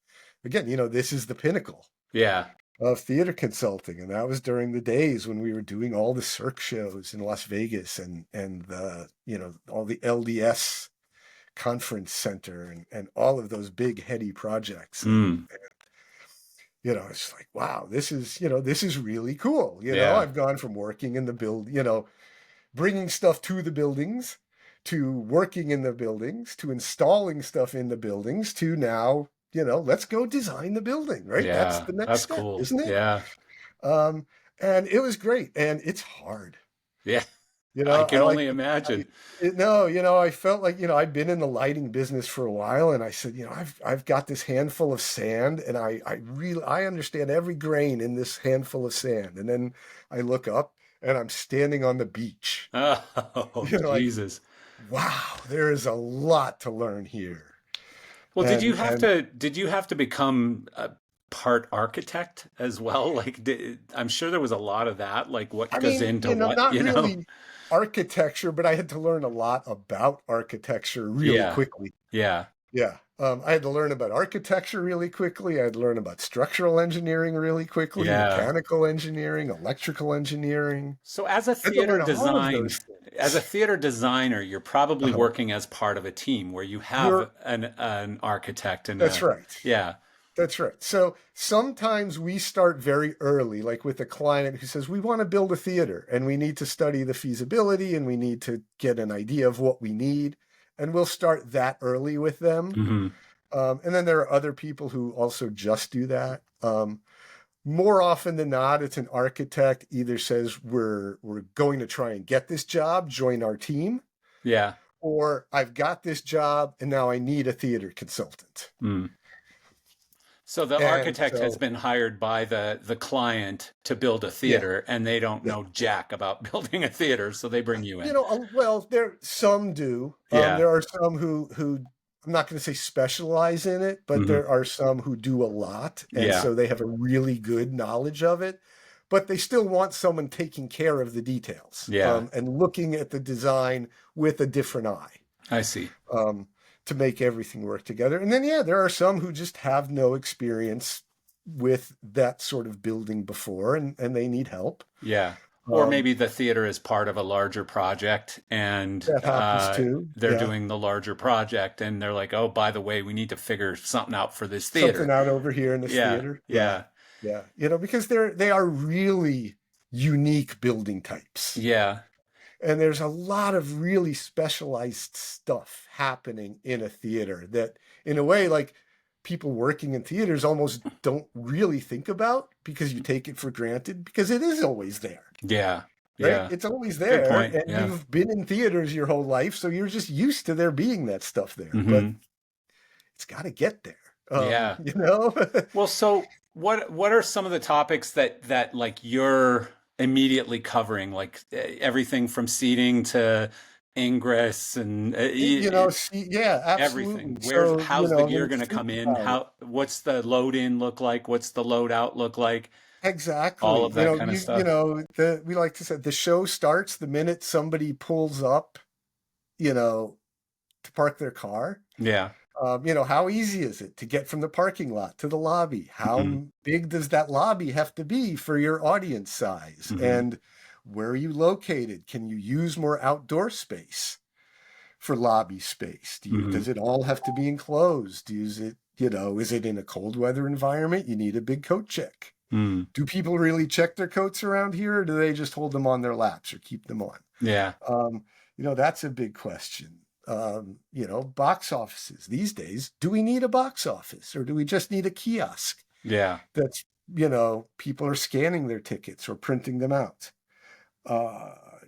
again, you know, this is the pinnacle. Yeah. of theater consulting, and that was during the days when we were doing all the Cirque shows in Las Vegas and the all the LDS conference center and all of those big heady projects. And Mm. it's like, wow, this is really cool. Yeah. I've gone from working in the bringing stuff to the buildings, to working in the buildings, to installing stuff in the buildings, to now, let's go design the building, right? That's Yeah. the next That's step, cool. isn't it? Yeah. Um, and it was great. And it's hard. Yeah. I I can like only imagine. no, I felt like, I'd been in the lighting business for a while, and I said, I've got this handful of sand, and I understand every grain in this handful of sand. And then I look up and I'm standing on the beach. Oh, Like, Jesus. wow, there is a lot to learn here. Well, And did you have to become a part architect as well? Like, I'm sure there was a lot of that, like what I goes mean, into what, not you know? really architecture, but I had to learn a lot about architecture really Yeah. quickly. Yeah. Yeah. I had to learn about architecture really quickly. I had to learn about structural engineering really quickly, Yeah. mechanical engineering, electrical engineering. So as I had to learn all of those as a things. theater designer, you're probably Uh-huh. working as part of a team where you have You're, an architect and that's a, right. yeah. That's right. So sometimes we start very early, like with a client who says, we want to build a theater and we need to study the feasibility and we need to get an idea of what we need. And we'll start that early with them. Hmm. And then there are other people who also just do that. More often than not, it's an architect either says, we're going to try and get this job, join our team, Yeah. or I've got this job and now I need a theater consultant. Mm. So the And architect has so, been hired by the client to build a yeah, theater, and they don't yeah. know jack about building a theater, so they bring you in. Well, there some do. Yeah. There are some who I'm not going to say specialize in it, but Hmm. there are some who do a lot, and Yeah. so they have a really good knowledge of it. But they still want someone taking care of the details, Yeah. and looking at the design with a different eye, I see. um, to make everything work together. And then, yeah, there are some who just have no experience with that sort of building before, and they need help. Yeah. Or Um, maybe the theater is part of a larger project and that happens too. they're Yeah. doing the larger project and they're like, oh, by the way, we need to figure something out for this Something theater. out over here in this Yeah. theater. Yeah, Yeah. yeah. Because they are really unique building types. Yeah. And there's a lot of really specialized stuff happening in a theater that, in a way, like people working in theaters almost don't really think about because you take it for granted because it is always there, Yeah. right? Yeah. It's always Good there. point. And Yeah. you've been in theaters your whole life. So you're just used to there being that stuff there. But Hmm. it's got to get there. Yeah. You know? Well, so what are some of the topics that like you're immediately covering, like everything from seating to ingress and See, yeah, absolutely. everything. So, How's the gear then going to think come in? about it. What's the load in look like? What's the load out look like? All Exactly. of that kind of stuff. We like to say the show starts the minute somebody pulls up, you know, to park their car. Yeah. How easy is it to get from the parking lot to the lobby? How Hmm. big does that lobby have to be for your audience size? Hmm. And where are you located? Can you use more outdoor space for lobby space? Hmm. Does it all have to be enclosed? Is it in a cold weather environment? You need a big coat check. Mm. Do people really check their coats around here, or do they just hold them on their laps or keep them on? Yeah. That's a big question. Box offices these days, do we need a box office or do we just need a kiosk Yeah. that's, people are scanning their tickets or printing them out?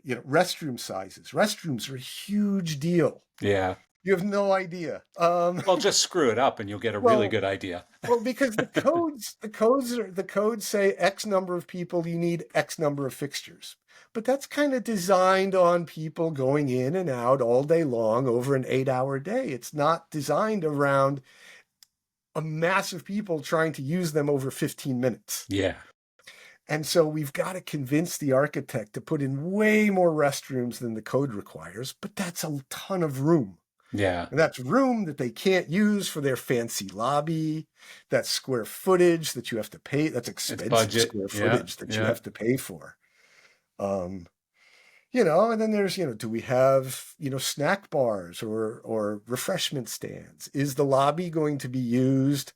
Restroom sizes. Restrooms are a huge deal. Yeah. You have no idea. Well, just screw it up and you'll get a really Well, good idea. because the codes say X number of people, you need X number of fixtures. But that's kind of designed on people going in and out all day long over an 8-hour day. It's not designed around a mass of people trying to use them over 15 minutes. Yeah. And so we've got to convince the architect to put in way more restrooms than the code requires, but that's a ton of room. Yeah. And that's room that they can't use for their fancy lobby. That's square footage that you have to pay. That's It's expensive budget. square Yeah. footage that you Yeah. have to pay for. Um, and then there's, do we have, snack bars or refreshment stands? Is the lobby going to be used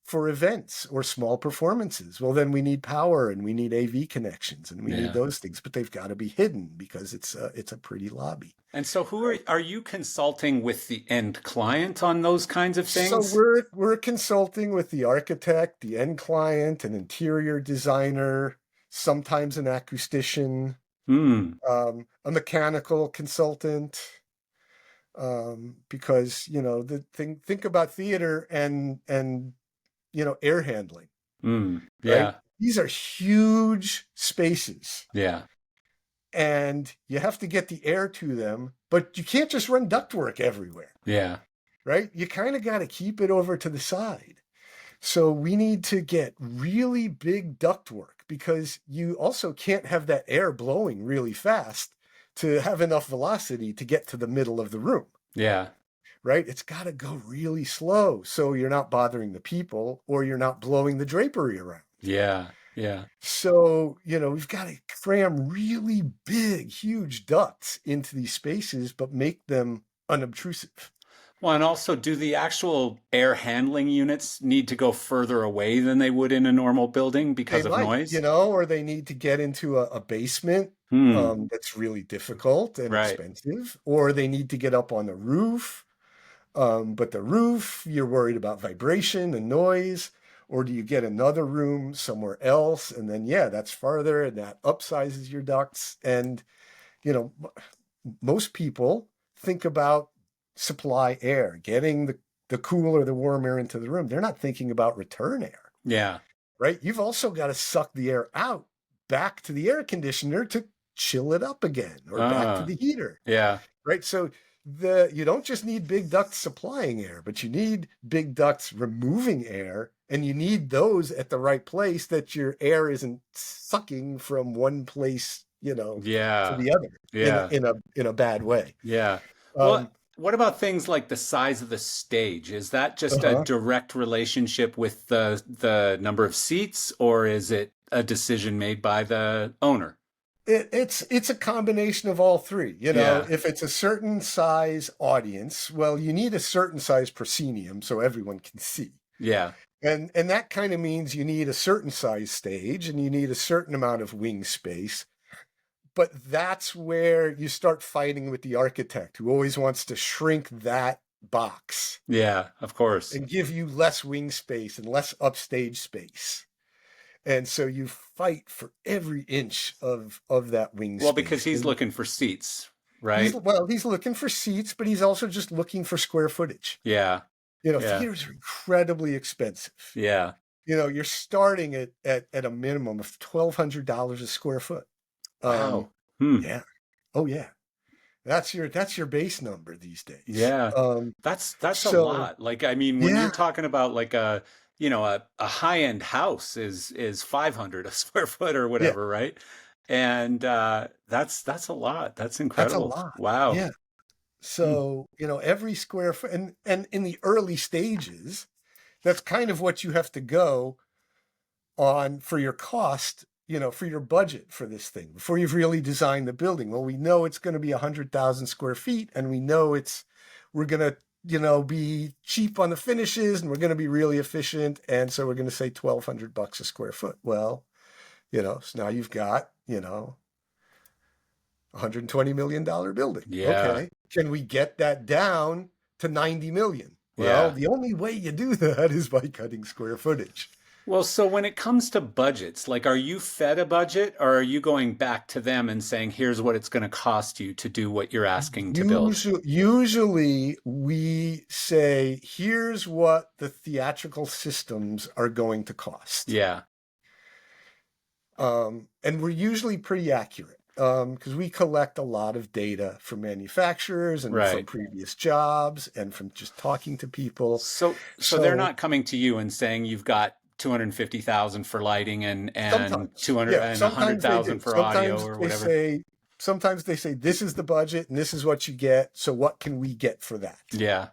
for events or small performances? Well, then we need power and we need AV connections and we need Yeah. those things, but they've got to be hidden because it's a pretty lobby. And so who are you consulting with the end client on those kinds of So things? we're consulting with the architect, the end client, an interior designer, sometimes an acoustician, Hmm. a mechanical consultant, because the thing. Think about theater and air handling, Hmm. right? Yeah. These are huge spaces, Yeah. and you have to get the air to them, but you can't just run ductwork everywhere, Yeah. right? You kind of got to keep it over to the side. So we need to get really big ductwork because you also can't have that air blowing really fast to have enough velocity to get to the middle of the room, Yeah. right? It's got to go really slow so you're not bothering the people or you're not blowing the drapery around. Yeah. Yeah. So, we've got to cram really big, huge ducts into these spaces, but make them unobtrusive. Well, and also, do the actual air handling units need to go further away than they would in a normal building They because of might, noise? or they need to get into a basement Hmm. that's really difficult and Right. expensive, or they need to get up on the roof. But the roof, you're worried about vibration and noise, or do you get another room somewhere else? And then, yeah, that's farther and that upsizes your ducts. And, you know, most people think about supply air, getting the cool or the warm air into the room. They're not thinking about return air, Yeah. right? You've also got to suck the air out back to the air conditioner to chill it up again, or back to Ah. the heater, Yeah. right? So you don't just need big ducts supplying air, but you need big ducts removing air, and you need those at the right place that your air isn't sucking from one place, to Yeah. the other Yeah. in a bad way. Yeah. Well, Um, what about things like the size of the stage? Is that just a uh-huh. direct relationship with the number of seats, or is it a decision made by the owner? It's a combination of all three. Yeah. If it's a certain size audience, well, you need a certain size proscenium so everyone can see. Yeah. And that kind of means you need a certain size stage and you need a certain amount of wing space. But that's where you start fighting with the architect who always wants to shrink that box Yeah, of course. and give you less wing space and less upstage space. And so you fight for every inch of that wing Well, because space. he's And looking for seats, he's right? well, he's looking for seats, but he's also just looking for square footage. Yeah. Yeah. Theaters are incredibly expensive. Yeah. You're starting at a minimum of $1,200 a square foot. Wow. Hmm. Yeah. Oh yeah. That's your base number these days. Yeah. That's a So lot. Like, I mean, when you're yeah, talking about like a high-end house is 500 a square foot or yeah, whatever, right? And that's a lot. That's that's a incredible. lot. Wow. Yeah. Hmm. So, every square foot and in the early stages, that's kind of what you have to go on for your cost, for your budget for this thing before you've really designed the building. Well, we know it's going to be 100,000 square feet, and we know we're going to, be cheap on the finishes, and we're going to be really efficient, and so we're going to say $1,200 a square foot. Well, so now you've got, $120 million building. Yeah. Okay, can we get that down to 90 million? Well, Yeah. the only way you do that is by cutting square footage. Well, so when it comes to budgets, like, are you fed a budget or are you going back to them and saying, here's what it's going to cost you to do what you're asking to build? Usually we say, here's what the theatrical systems are going to cost. Yeah. And we're usually pretty accurate because we collect a lot of data from manufacturers and from Right. previous jobs and from just talking to people. So they're So not coming to you and saying you've got 250,000 for lighting and sometimes, 200 yeah, and sometimes they 100,000 do. for audio Sometimes or they whatever. sometimes they say, this is the budget and this is what you get. So what can we get for that? Yeah.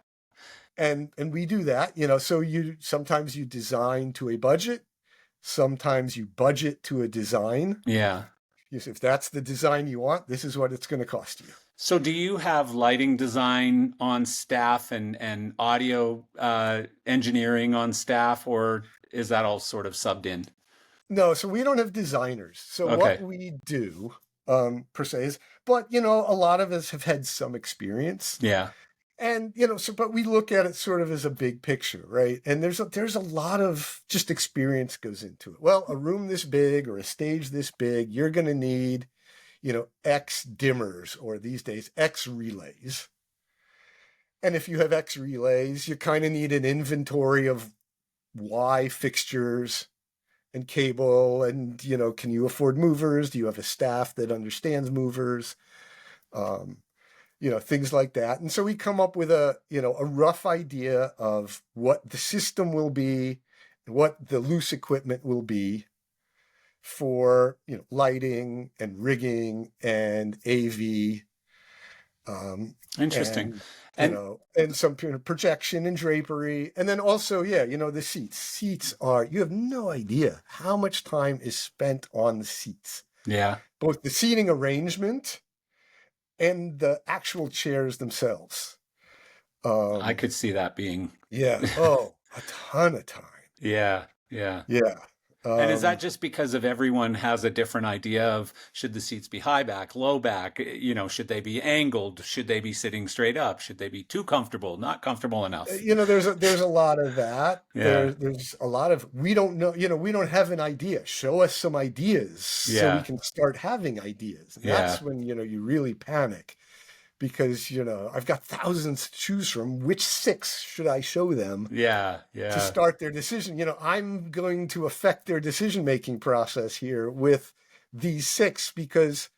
And we do that, so sometimes you design to a budget, sometimes you budget to a design. Yeah. If that's the design you want, this is what it's going to cost you. So do you have lighting design on staff and audio engineering on staff, or is that all sort of subbed in? No, so we don't have designers. So what Okay. we do, per se is, but a lot of us have had some experience. Yeah. And but we look at it sort of as a big picture, right? And there's a lot of just experience goes into it. Well, a room this big or a stage this big, you're going to need, X dimmers, or these days X relays. And if you have X relays, you kind of need an inventory of Y fixtures and cable, and can you afford movers? Do you have a staff that understands movers? Things like that. And so we come up with a rough idea of what the system will be, what the loose equipment will be for, lighting and rigging and AV. Interesting. And some projection and drapery. And then also, the seats. Seats you have no idea how much time is spent on the seats. Yeah. Both the seating arrangement and the actual chairs themselves. I could see that being. Yeah. Oh, a ton of time. Yeah. Yeah. Yeah. And is that just because of everyone has a different idea of should the seats be high back, low back? Should they be angled? Should they be sitting straight up? Should they be too comfortable, not comfortable enough? There's a lot of that. Yeah. There's a lot of, we don't know, we don't have an idea. Show us some ideas so Yeah. we can start having ideas. And Yeah. that's when, you really panic because, I've got thousands to choose from. Which 6 should I show them? Yeah. Yeah. To start their decision. I'm going to affect their decision-making process here with these 6 because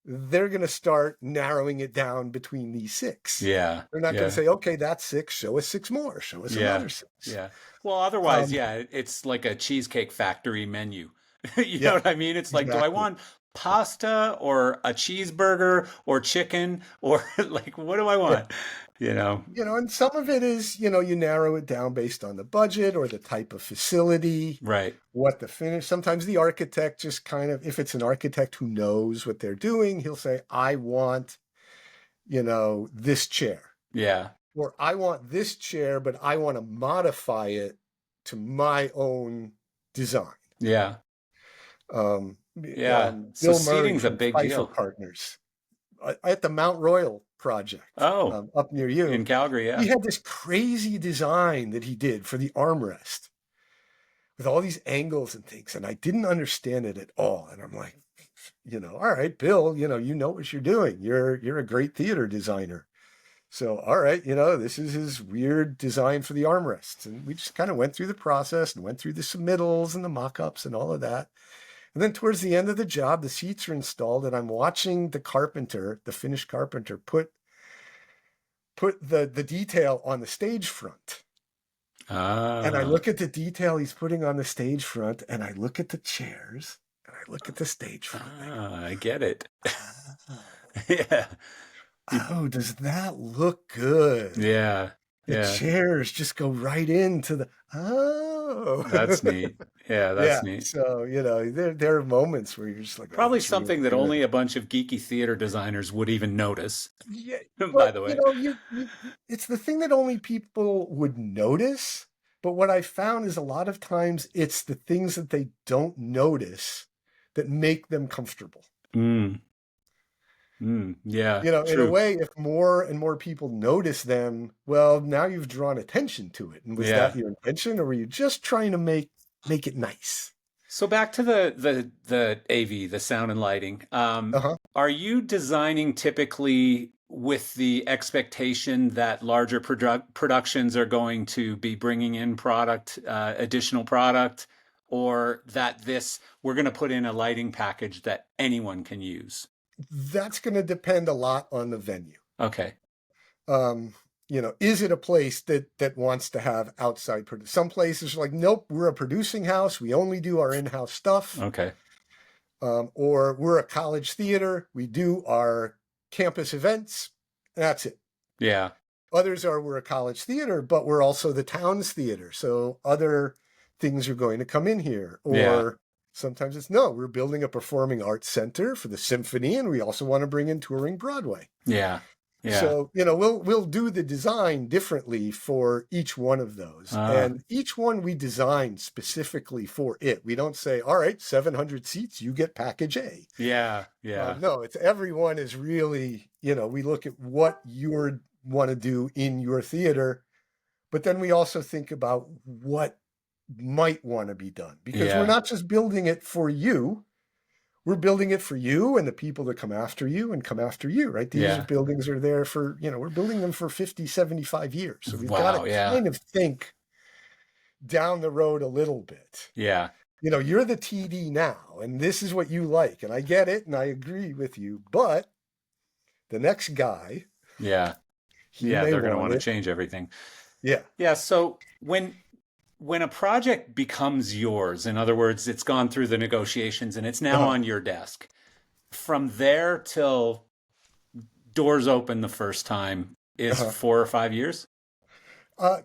they're going to start narrowing it down between these 6. Yeah. They're not Yeah. going to say, okay, that's 6. Show us 6 more. Show us Yeah. another 6. Yeah. Well, otherwise, it's like a Cheesecake Factory menu. You know what I mean? It's like, do I Exactly. want pasta or a cheeseburger or chicken or like, what do I want? And some of it is, you narrow it down based on the budget or the type of facility, Right. what the finish. Sometimes the architect just kind of, if it's an architect who knows what they're doing, he'll say, I want, this chair. Yeah. Or I want this chair, but I want to modify it to my own design. Yeah. Yeah. So Bill Murray seating's a from big Pfeiffer deal. Partners at the Mount Royal project. Oh. Up near you. In Calgary, yeah. He had this crazy design that he did for the armrest with all these angles and things, and I didn't understand it at all. And I'm like, all right, Bill, you know what you're doing. You're a great theater designer. So, all right, this is his weird design for the armrests. And we just kind of went through the process and went through the submittals and the mock-ups and all of that. And then towards the end of the job, the seats are installed, and I'm watching the carpenter, the Finnish carpenter, put the detail on the stage front. And I look at the detail he's putting on the stage front, and I look at the chairs, and I look at the stage front. I get it. Yeah. Oh, does that look good? Yeah. The chairs just go right into the, That's neat. Yeah, that's neat. So, there are moments where you're just like, Probably it's something really that good. only a bunch of geeky theater designers would even notice. Yeah, By the way. it's the thing that only people would notice. But what I found is a lot of times it's the things that they don't notice that make them comfortable. Yeah. In a true. way, if more and more people notice them, well, now you've drawn attention to it. And was that your intention, or were you just trying to make it nice? So back to the AV, the sound and lighting. Are you designing typically with the expectation that larger productions are going to be bringing in additional product, or that we're going to put in a lighting package that anyone can use? That's going to depend a lot on the venue. Okay. Is it a place that wants to have outside some places are like, nope, we're a producing house. We only do our in-house stuff. Okay. or we're a college theater. We do our campus events. That's it. Yeah. Others are we're a college theater, but we're also the town's theater. So other things are going to come in here. Yeah. Or sometimes it's no, we're building a performing arts center for the symphony, and we also want to bring in touring Broadway. Yeah. Yeah. So, we'll do the design differently for each one of those. And each one we design specifically for it. We don't say, all right, 700 seats, you get package A. Yeah. Yeah. No, it's everyone is really, we look at what you want to do in your theater, but then we also think about what might want to be done, because we're not just building it for you. We're building it for you and the people that come after you, right? These buildings are there for, we're building them for 50, 75 years. So we've got to kind of think down the road a little bit. Yeah. You're the TD now, and this is what you like. And I get it, and I agree with you. But the next guy. Yeah. Yeah, they're going to want to change everything. Yeah. Yeah. So when a project becomes yours, in other words, it's gone through the negotiations and it's now on your desk, from there till doors open the first time is 4 or 5 years?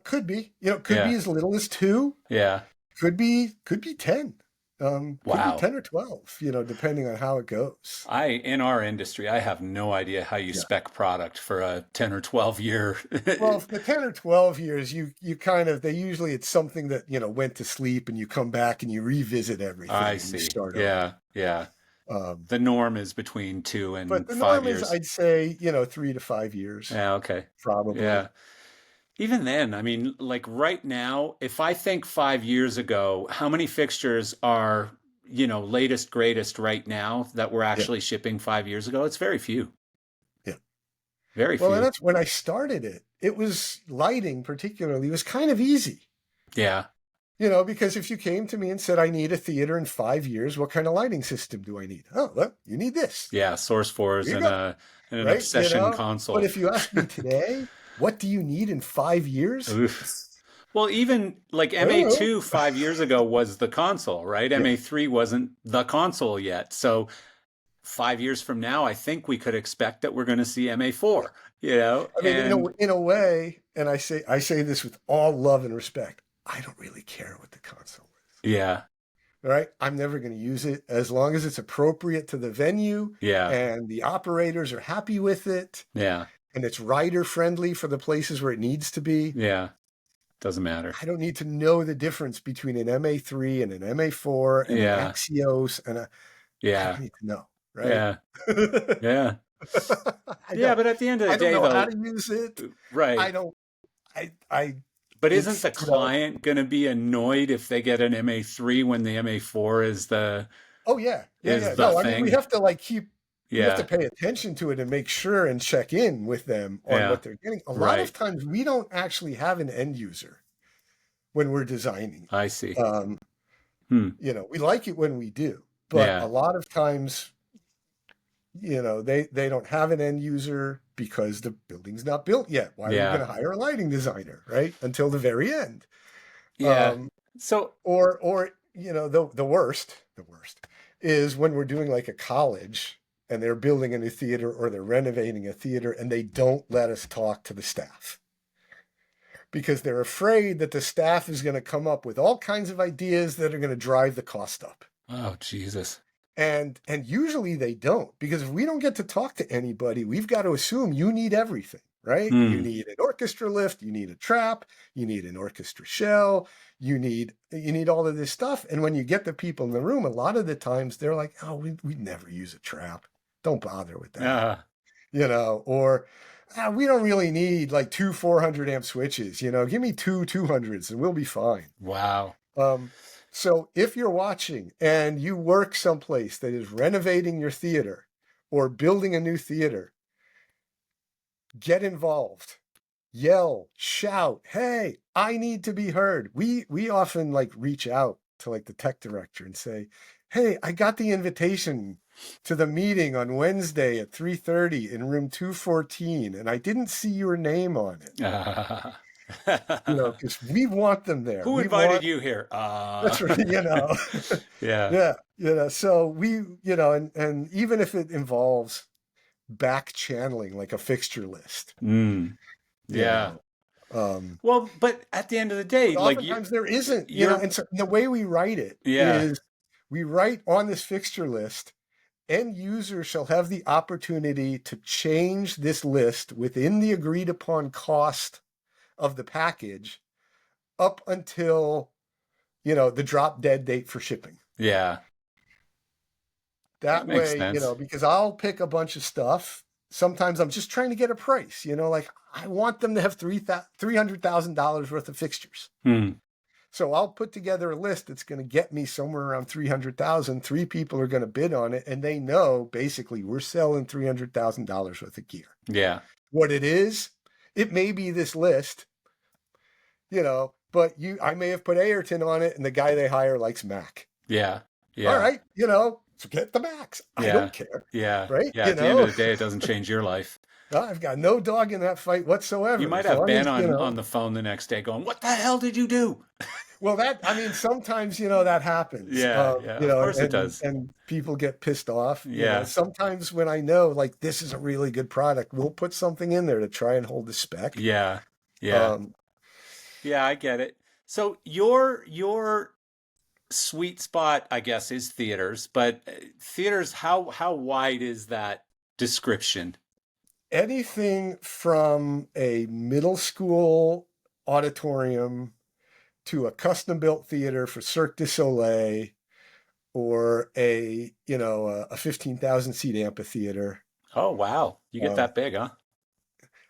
Could be. Could be as little as 2. Yeah. Could be 10. Could Wow. be 10 or 12, depending on how it goes. In our industry, I have no idea how you spec product for a 10 or 12 year. Well, for the 10 or 12 years, you kind of, usually it's something that, went to sleep and you come back and you revisit everything. I see. Yeah. Yeah. The norm is between 2 and 5 years. But the norm is, I'd say, 3 to 5 years. Yeah. Okay. Probably. Yeah. Even then, I mean, like right now, if I think 5 years ago, how many fixtures are, latest, greatest right now that we're actually shipping 5 years ago? It's very few. Yeah. Very few. Well, and that's when I started it. It was lighting particularly was kind of easy. Yeah. Because if you came to me and said, I need a theater in 5 years, what kind of lighting system do I need? Oh, well, you need this. Yeah. Source 4s and an right? obsession console. But if you ask me today, what do you need in 5 years? Oof. Well, even like MA2 5 years ago was the console, right? Yeah. MA3 wasn't the console yet. So 5 years from now, I think we could expect that we're going to see MA4, I mean, in a way, and I say this with all love and respect, I don't really care what the console is. Yeah. All right. I'm never going to use it as long as it's appropriate to the venue. Yeah. And the operators are happy with it. Yeah. And it's rider friendly for the places where it needs to be. Yeah. Doesn't matter. I don't need to know the difference between an MA3 and an MA4 and an Axios and I don't need to know, right? Yeah. Yeah. But at the end of the day, I don't know how to use it. Right. But isn't the client going to be annoyed if they get an MA3 when the MA4 is the thing? I mean, we have to we have to pay attention to it and make sure and check in with them on what they're getting. A lot of times we don't actually have an end user when we're designing. I see. We like it when we do, but a lot of times, they don't have an end user because the building's not built yet. Why are you going to hire a lighting designer, right? Until the very end. Yeah. Or the worst is when we're doing like a college and they're building a new theater or they're renovating a theater and they don't let us talk to the staff because they're afraid that the staff is going to come up with all kinds of ideas that are going to drive the cost up. Oh, Jesus. And usually they don't, because if we don't get to talk to anybody, we've got to assume you need everything, right? You need an orchestra lift, you need a trap, you need an orchestra shell, you need all of this stuff. And when you get the people in the room, a lot of the times they're like, oh, we never use a trap. Don't bother with that. Or we don't really need like 2 400 amp switches, give me 2 200s and we'll be fine. Wow. So if you're watching and you work someplace that is renovating your theater or building a new theater, get involved, yell, shout, hey, I need to be heard. We often reach out to the tech director and say, hey, I got the invitation to the meeting on Wednesday at 3:30 in room 214, and I didn't see your name on it. because we want them there. Who We invited want, you here? that's right, Yeah. yeah, so and even if it involves back channeling like a fixture list, Mm, you yeah. know, um, Well, but at the end of the day, but like oftentimes there isn't, you're, and so the way we write it yeah, is we write on this fixture list, end user shall have the opportunity to change this list within the agreed upon cost of the package up until, the drop dead date for shipping. yeah, that That makes way, sense. because I'll pick a bunch of stuff. Sometimes I'm just trying to get a price, like I want them to have $300,000 worth of fixtures. Hmm. So I'll put together a list that's going to get me somewhere around 300,000. Three people are going to bid on it, and they know basically we're selling $300,000 worth of gear. Yeah, What it is, it may be this list, but I may have put Ayrton on it, and the guy they hire likes Mac. yeah, All yeah, right, forget the Macs. I yeah, don't care, yeah, right? yeah. At the end of the day, it doesn't change your life. I've got no dog in that fight You whatsoever. might As have long Ben as, on the phone the next day going, "What the hell did you do?" well, sometimes, that happens, Yeah, yeah. Of course it does. and people get pissed off, Yeah, sometimes when I know like this is a really good product, we'll put something in there to try and hold the spec. yeah, yeah, Um, yeah. I get it. So your sweet spot, I guess, is theaters, but theaters, how wide is that description? Anything from a middle school auditorium to a custom built theater for Cirque du Soleil or a 15,000 seat amphitheater. Oh, wow. You get Um, that big, huh?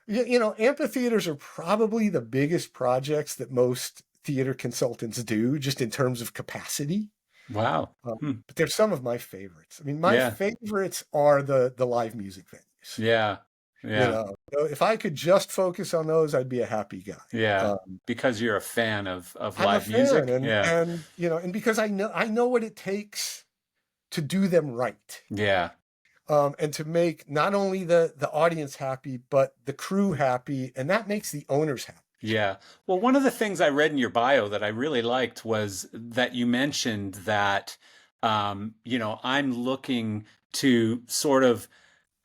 amphitheaters are probably the biggest projects that most theater consultants do, just in terms of capacity. Wow. Hmm. But they're some of my favorites. I mean, my Yeah. favorites are the live music venues. Yeah. Yeah. If I could just focus on those, I'd be a happy guy. Yeah. Because you're a fan of I'm a live fan, music. and Yeah. and because I know what it takes to do them right. Yeah. And to make not only the audience happy, but the crew happy, and that makes the owners happy. Yeah. Well, one of the things I read in your bio that I really liked was that you mentioned that, I'm looking to sort of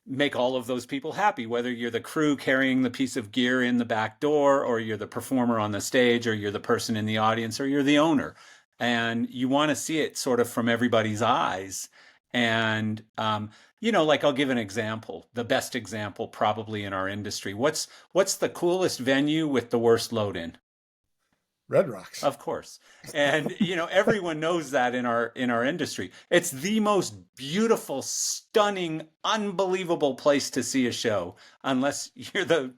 make all of those people happy, whether you're the crew carrying the piece of gear in the back door, or you're the performer on the stage, or you're the person in the audience, or you're the owner. And you want to see it sort of from everybody's eyes. And, like I'll give an example, the best example probably in our industry. What's the coolest venue with the worst load in? Red Rocks. Of course. And everyone knows that in our industry. It's the most beautiful, stunning, unbelievable place to see a show, unless you're the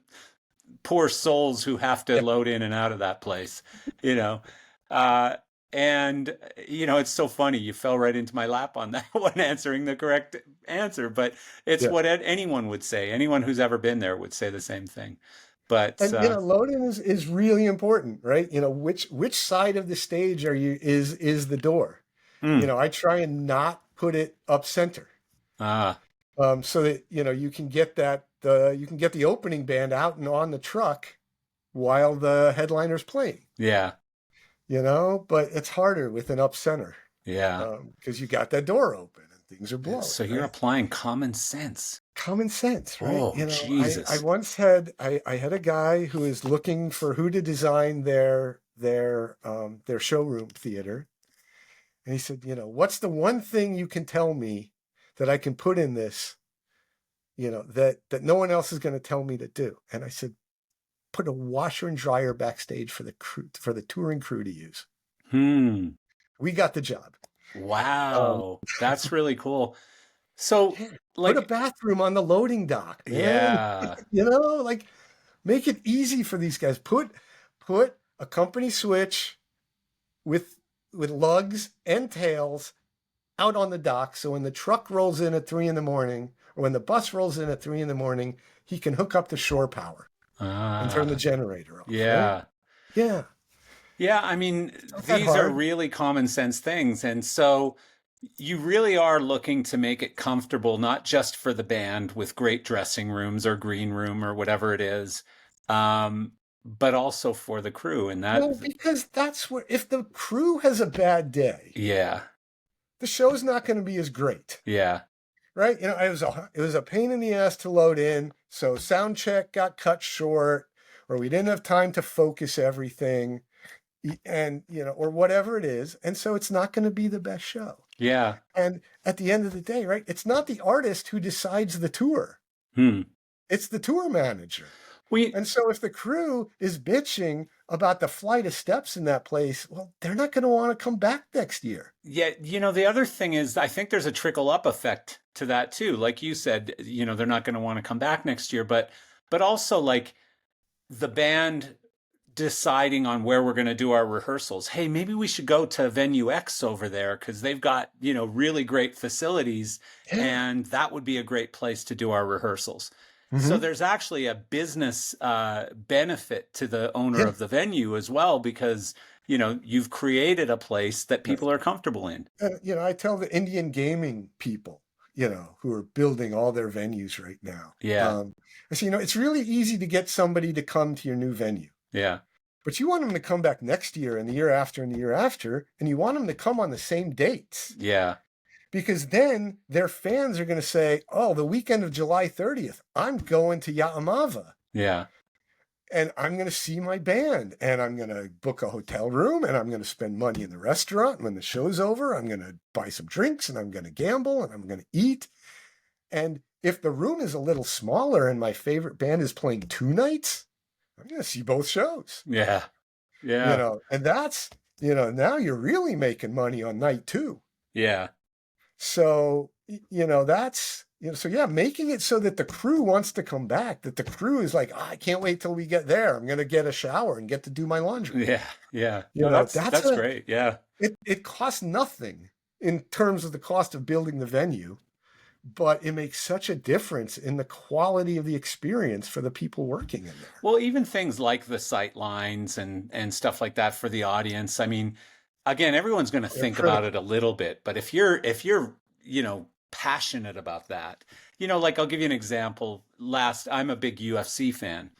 poor souls who have to Yeah. load in and out of that place, you know. Uh, and it's so funny. You fell right into my lap on that one, answering the correct answer. But it's Yeah. what anyone would say. Anyone who's ever been there would say the same thing. But And loading is really important, right? Which side of the stage is the door. mm, I try and not put it up center, ah, so that you can get the opening band out and on the truck while the headliner's playing. yeah, But it's harder with an up center, yeah. because you got that door open and things are blowing, So you're right? applying common sense. Common sense, right? Oh, I Jesus. once had I had a guy who was looking for who to design their showroom theater, and he said, what's the one thing you can tell me that I can put in this, that no one else is going to tell me to do? And I said, put a washer and dryer backstage for the crew, for the touring crew to use. Hmm. We got the job. Wow. That's really cool. So, Yeah, put a like, bathroom on the loading dock, man. yeah, Like make it easy for these guys. Put a company switch with lugs and tails out on the dock, so when the truck rolls in at 3 a.m, or when the bus rolls in at 3 a.m, he can hook up to shore power and turn the ah, generator off, right? yeah. Yeah, Yeah, I mean, it's not that these are hard. really common sense things. And so you really are looking to make it comfortable, not just for the band with great dressing rooms or green room or whatever it is, um, but also for the crew. And that, Well, because that's where, if the crew has a bad day, yeah, the show's not going to be as great, yeah, right? It was a pain in the ass to load in. So sound check got cut short, or we didn't have time to focus everything, and or whatever it is. And so it's not going to be the best show. yeah. And at the end of the day, right, it's not the artist who decides the tour. Hmm. It's the tour manager. We, And so if the crew is bitching about the flight of steps in that place, well, they're not going to want to come back next year. yeah, the other thing is, I think there's a trickle up effect to that too. Like you said, they're not going to want to come back next year, but also like the band deciding on where we're going to do our rehearsals. Hey, maybe we should go to venue X over there because they've got, really great facilities, Yeah. and that would be a great place to do our rehearsals. So Mm-hmm. there's actually a business benefit to the owner Yeah. of the venue as well, because, you've created a place that Yes. people are comfortable in. And, I tell the Indian gaming people, who are building all their venues right now. Yeah. I say, it's really easy to get somebody to come to your new venue. Yeah. But you want them to come back next year and the year after and the year after, and you want them to come on the same dates. Yeah. Because then their fans are going to say, oh, the weekend of July 30th, I'm going to Yaamava. Yeah. And I'm going to see my band, and I'm going to book a hotel room, and I'm going to spend money in the restaurant. And when the show's over, I'm going to buy some drinks, and I'm going to gamble, and I'm going to eat. And if the room is a little smaller and my favorite band is playing 2 nights, I'm going to see both shows. Yeah. Yeah. And that's, now you're really making money on night 2. Yeah. So, that's, so yeah, making it so that the crew wants to come back, that the crew is like, oh, I can't wait till we get there. I'm going to get a shower and get to do my laundry. Yeah. Yeah. That's great. Yeah. It costs nothing in terms of the cost of building the venue, but it makes such a difference in the quality of the experience for the people working in there. Well, even things like the sight lines and stuff like that for the audience. I mean, again, everyone's going to think about it a little bit, but if you're, passionate about that, like I'll give you an example. I'm a big UFC fan.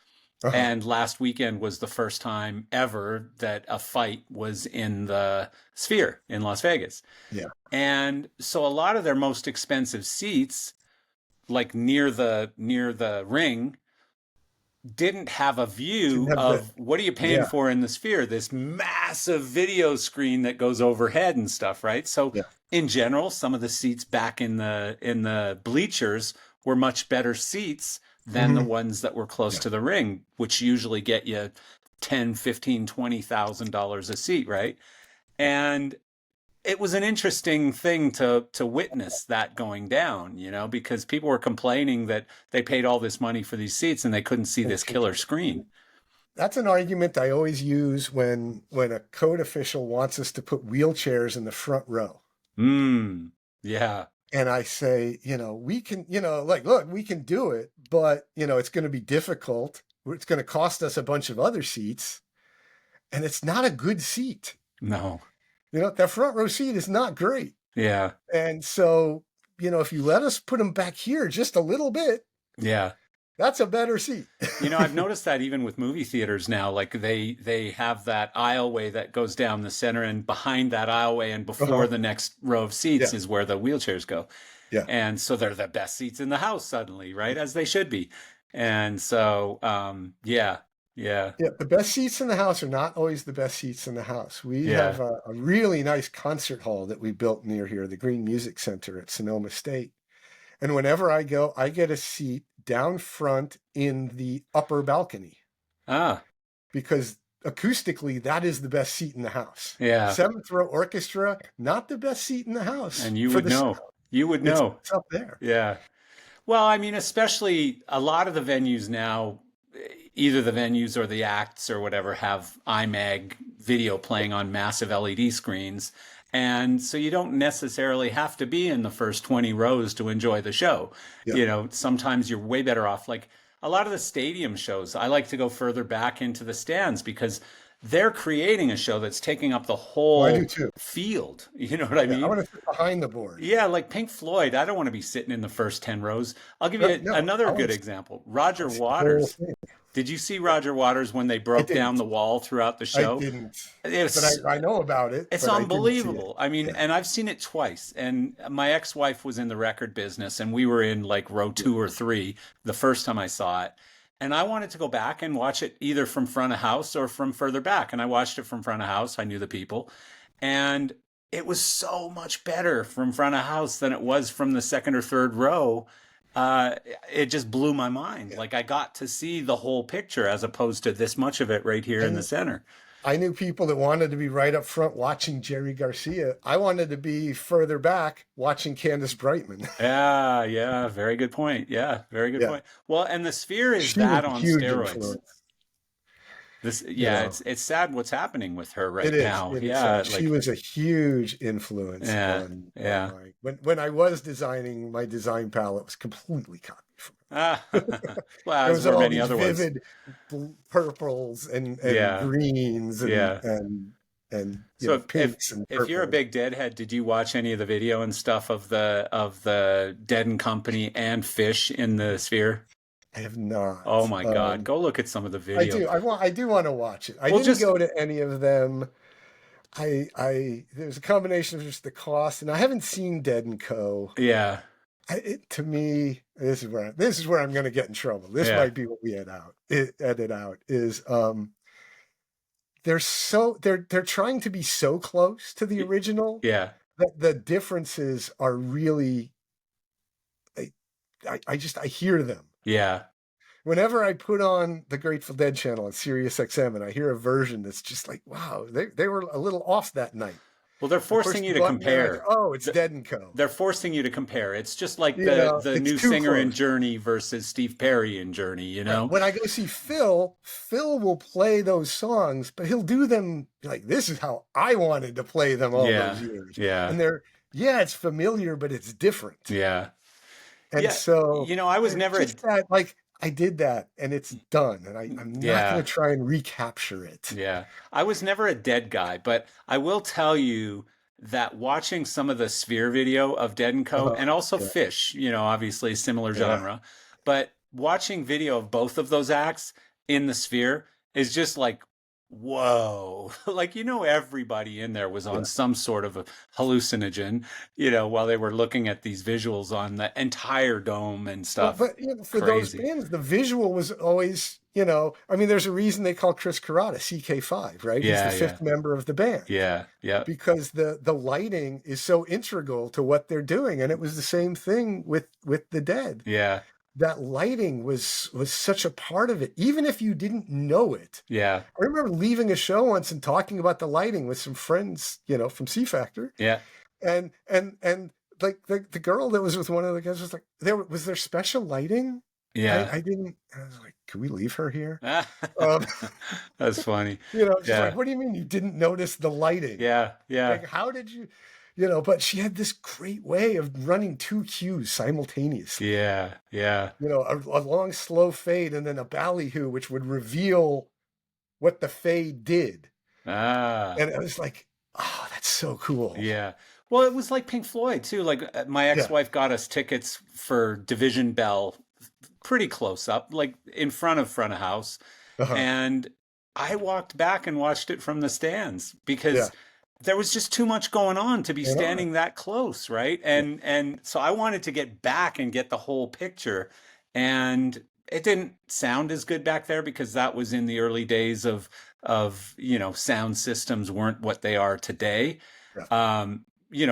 Uh-huh. And last weekend was the first time ever that a fight was in the Sphere in Las Vegas. Yeah. And so a lot of their most expensive seats, like near the ring, didn't have a view of what are you paying for in the Sphere? This massive video screen that goes overhead and stuff, right? So in general, some of the seats back in the bleachers were much better seats than the ones that were close to the ring, which usually get you $10, $15, $20,000 a seat, right? And it was an interesting thing to witness that going down, because people were complaining that they paid all this money for these seats and they couldn't see this killer screen. That's an argument I always use when a code official wants us to put wheelchairs in the front row. Yeah. And I say, we can, look, we can do it, but, it's going to be difficult. It's going to cost us a bunch of other seats. And it's not a good seat. No. That front row seat is not great. Yeah. And so, if you let us put them back here just a little bit. Yeah. That's a better seat. I've noticed that even with movie theaters now, like they have that aisleway that goes down the center, and behind that aisleway and before the next row of seats is where the wheelchairs go. Yeah. And so they're the best seats in the house suddenly, right? As they should be. And so, yeah. The best seats in the house are not always the best seats in the house. We have a really nice concert hall that we built near here, the Green Music Center at Sonoma State. And whenever I go, I get a seat down front in the upper balcony. Because acoustically, that is the best seat in the house. Yeah. 7th row orchestra, not the best seat in the house. And you would know. Sound. You would know. It's up there. Yeah. Well, I mean, especially a lot of the venues now, either the venues or the acts or whatever have IMAG video playing on massive LED screens. And so you don't necessarily have to be in the first 20 rows to enjoy the show. Sometimes you're way better off. Like a lot of the stadium shows, I like to go further back into the stands because they're creating a show that's taking up the whole field. You know what I mean? I want to sit behind the board. Yeah, like Pink Floyd. I don't want to be sitting in the first 10 rows. I'll give you another good example. Roger Waters. Did you see Roger Waters when they I broke down didn't. the wall throughout the I show? didn't. But It's I know about it, it's but I didn't see it. unbelievable. I mean, Yeah. and I've seen it twice. And my ex-wife was in the record business, and we were in like row Yeah. 2 or 3 the first time I saw it. And I wanted to go back and watch it either from front of house or from further back. And I watched it from front of house. I knew the people. And it was so much better from front of house than it was from the second or third row. Uh, it just blew my mind. Yeah. Like I got to see the whole picture as opposed to this much of it right here in the And center. I knew people that wanted to be right up front watching Jerry Garcia. I wanted to be further back watching Candace Brightman. Yeah, yeah, very good point. Yeah, very good Yeah. point. Well, and the Sphere is She was that a on huge steroids. influence, This, you yeah, know. it's sad what's happening with her It right is. now. It is Yeah, sad. She like was a huge influence yeah, on yeah. my when I was designing, my design palette was completely copied from Ah, her. well, It as was were all many these other ones. vivid purples and Yeah, greens yeah. and So pinks and if you're a purples. big Deadhead, did you watch any of the video and stuff of the Dead and Company and Fish in the Sphere? I have Oh not. my God, go look at some of the I video. do. I do want to watch it. I Well, didn't just go to any of them. There's a combination of just the cost, and I haven't seen Dead and Co. yeah, To me, this is where I'm going to get in trouble. This yeah, might be what we edit out is they're trying to be so close to the y- original yeah, that the differences are really I, I hear them. yeah. Whenever I put on the Grateful Dead channel at Sirius XM and I hear a version that's just like, wow, they were a little off that night. Well, they're I push forcing the you to button and I go, compare. oh, it's Th- Dead and Co. They're forcing you to compare. It's just like You know, the it's new too singer in close. Journey versus Steve Perry in Journey, you Right. know? When I go see Phil will play those songs, but he'll do them like this is how I wanted to play them all those Yeah, years. yeah, And yeah, it's familiar, but it's different. yeah. And Yeah, so you know, I was it's never a just that like I did that and it's done. And I'm not going yeah, to try and recapture it. yeah. I was never a Dead guy, but I will tell you that watching some of the Sphere video of Dead and Co. Uh-huh. and also Yeah. Fish, you know, obviously similar Yeah. genre, but watching video of both of those acts in the Sphere is just like, whoa. Like, you know, everybody in there was on Yeah. some sort of a hallucinogen, you know, while they were looking at these visuals on the entire dome and Well, stuff. but for those Crazy. bands, the visual was always, I mean, there's a reason they call Chris Carrata CK5, right? He's the Yeah, yeah, fifth member of the band. yeah, yeah, Because the lighting is so integral to what they're doing, and it was the same thing with the Dead. yeah, That lighting was such a part of it, even if you didn't know it. yeah, I remember leaving a show once and talking about the lighting with some friends, from C Factor, yeah. and like the girl that was with one of the guys was like, was there special lighting? Yeah. I didn't. I was like, can we leave her here? Um, That's funny. just Yeah. like, what do you mean you didn't notice the lighting? Yeah. Yeah. Like, how did you, but she had this great way of running two cues simultaneously. Yeah. Yeah. A long slow fade and then a ballyhoo, which would reveal what the fade did. Ah. And it was like, oh, that's so cool. Yeah. Well, it was like Pink Floyd too. Like my Yeah. ex-wife got us tickets for Division Bell pretty close up, like in front of house. Uh-huh. And I walked back and watched it from the stands Yeah. because there was just too much going on to be Going on. standing that close, right? And so I wanted to get back and get the whole picture. And it didn't sound as good back there because that was in the early days of sound systems weren't what they are today. Yeah.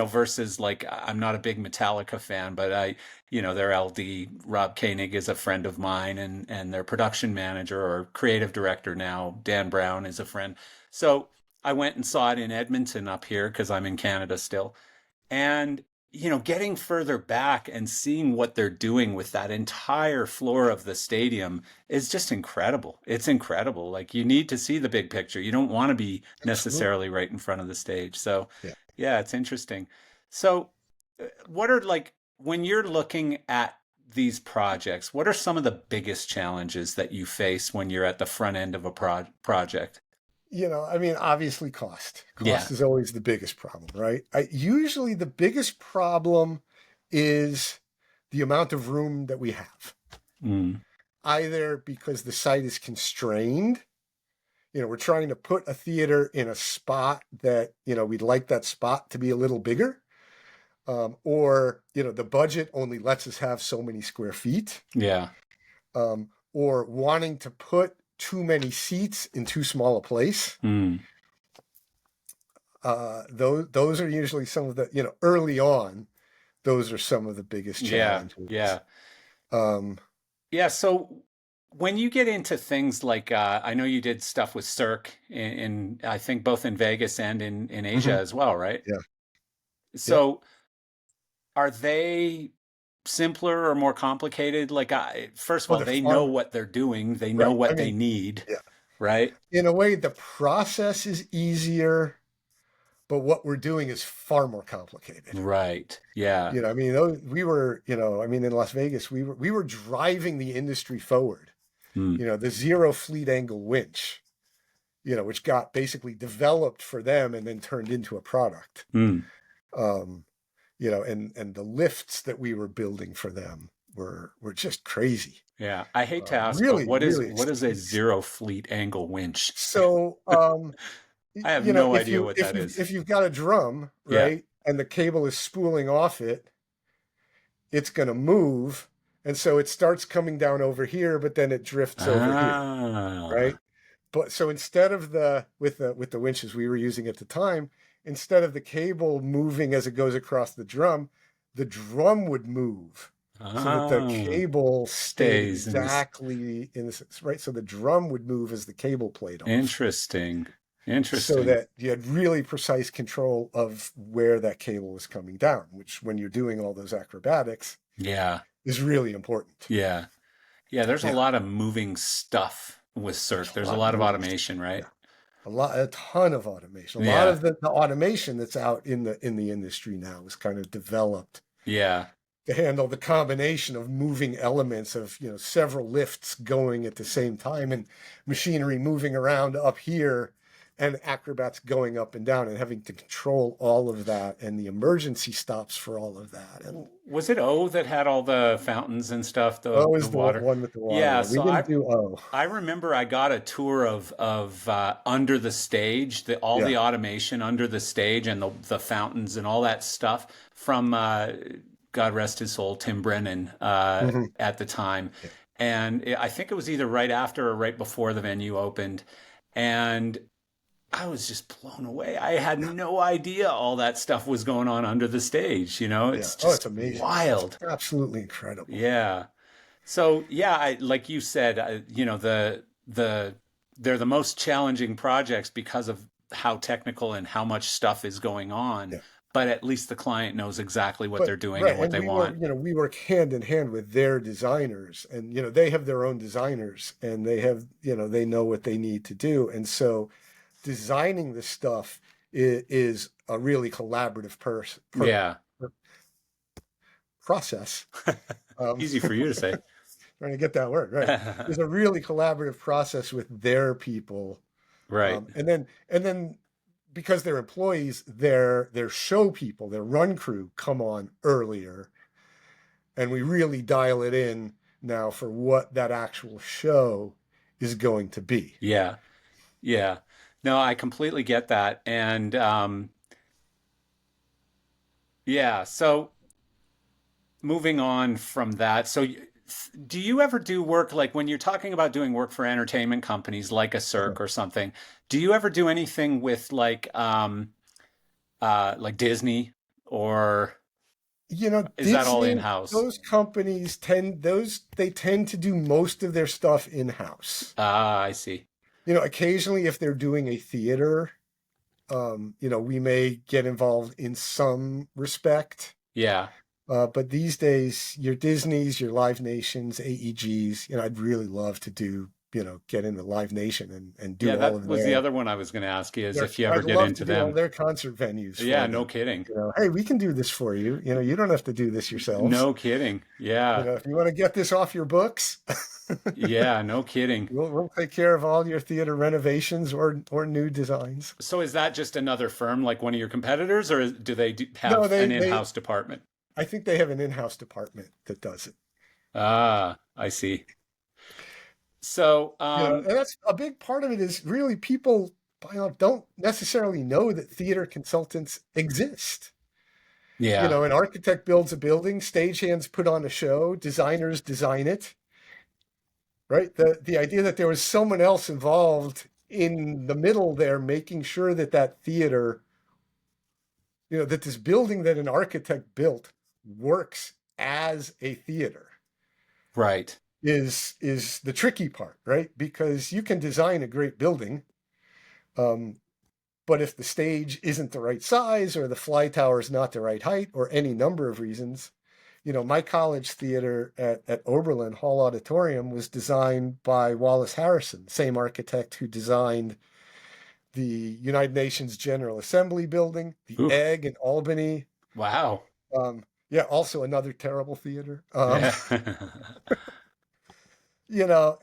Versus like I'm not a big Metallica fan, but their LD Rob Koenig is a friend of mine, and their production manager or creative director now, Dan Brown, is a friend. So I went and saw it in Edmonton up here because I'm in Canada still, and getting further back and seeing what they're doing with that entire floor of the stadium is just incredible. It's incredible. Like you need to see the big picture. You don't want to be necessarily right in front of the stage. So Yeah. yeah, it's interesting. So what are like when you're looking at these projects, what are some of the biggest challenges that you face when you're at the front end of a project? I mean, obviously cost. Yeah. Cost is always the biggest problem, right? Usually the biggest problem is the amount of room that we have. Mm. either because the site is constrained, we're trying to put a theater in a spot that, we'd like that spot to be a little bigger, or, the budget only lets us have so many square feet, Yeah. or wanting to put too many seats in too small a place. Mm. Those are usually some of the, early on, those are some of the biggest Yeah. challenges. Yeah. Um, Yeah. So when you get into things like, I know you did stuff with Cirque in I think both in Vegas and in Asia mhm, as well, right? yeah, yeah. So are they simpler or more complicated? Like, first of Well, all, they're they know far, what they're doing. They know right. I what they mean, need, yeah. right? In a way, the process is easier, but what we're doing is far more complicated. Right. Yeah. I mean, we were, in Las Vegas, we were driving the industry forward. Mm. The zero fleet angle winch, which got basically developed for them and then turned into a product. Mm. Um, and the lifts that we were building for them were just crazy. Yeah. I hate to ask, but Really, really what is a zero fleet angle winch? so I have no if idea you what if that you is. if you've got a drum, Yeah. right, and the cable is spooling off it, it's going to move, and so it starts coming down over here, but then it drifts over here, right? Ah. But so instead of with the winches we were using at the time, instead of the cable moving as it goes across the drum would move so that the Ah. cable stayed Stays in this. exactly in this, right. So the drum would move as the cable played off, Interesting. so Interesting. that you had really precise control of where that cable was coming down, which when you're doing all those acrobatics Yeah. is really important. Yeah. Yeah. There's a Yeah, lot of moving stuff with there's Cirque. a There's a lot of lot of moving stuff. automation, right? Yeah. A ton of automation. A lot Yeah. of the automation that's out in the industry now is kind of developed Yeah. to handle the combination of moving elements of, several lifts going at the same time, and machinery moving around up here, and acrobats going up and down and having to control all of that, and the emergency stops for all of that. And Was it O that had all the fountains and stuff, O the is the water? one with the water. Yeah, Yeah, we so didn't do O. I remember I got a tour of under the stage, all Yeah. the automation under the stage and the fountains and all that stuff from God rest his soul, Tim Brennan Mhm. at the time. Yeah. And I think it was either right after or right before the venue opened. And I was just blown away. I had Yeah. no idea all that stuff was going on under the stage. Yeah. It's Oh, it's just amazing. It's wild. absolutely incredible. Yeah. So yeah, like you said, they're the most challenging projects because of how technical and how much stuff is going on. Yeah. But at least the client knows exactly what But they're doing and right, what and they want. we work hand in hand with their designers, and they have their own designers, and they have, they know what they need to do, and so designing the stuff is a really collaborative Yeah. process. Easy for you to say. Trying to get that word right. It's a really collaborative process with their people, Right. and then because they're employees, their show people, their run crew come on earlier, and we really dial it in now for what that actual show is going to be. Yeah. Yeah. No, I completely get that. And yeah, so moving on from that. So do you ever do work like when you're talking about doing work for entertainment companies like a Uh-huh. Cirque or something? Do you ever do anything with like Disney or is that all Disney, in-house? those companies they tend to do most of their stuff in-house. Ah, I see. Occasionally if they're doing a theater, we may get involved in some respect. Yeah. But these days, your Disneys, your Live Nations, AEGs, I'd really love to do, get into Live Nation and Yeah, do all that of was the their, other one I was going to ask you is if you ever I'd get love into to do all them. their concert venues Yeah, for no them. kidding. Hey, we can do this for you. You don't have to do this yourselves. No kidding. Yeah. If you want to get this off your books, Yeah, no kidding. we'll take care of all your theater renovations or new designs. So is that just another firm like one of your competitors, or do they No, have an in-house department? I think they have an in-house department that does it. Ah, I see. So, And that's a big part of it is really people don't necessarily know that theater consultants exist. yeah, An architect builds a building, stagehands put on a show, designers design it, right? The idea that there was someone else involved in the middle there, making sure that that theater, that this building that an architect built works as a theater right, is the tricky part, right? Because you can design a great building, but if the stage isn't the right size or the fly tower is not the right height or any number of reasons, my college theater at Oberlin Hall Auditorium was designed by Wallace Harrison, same architect who designed the United Nations General Assembly building, the oof, Egg in Albany. wow, Yeah, also another terrible theater. yeah,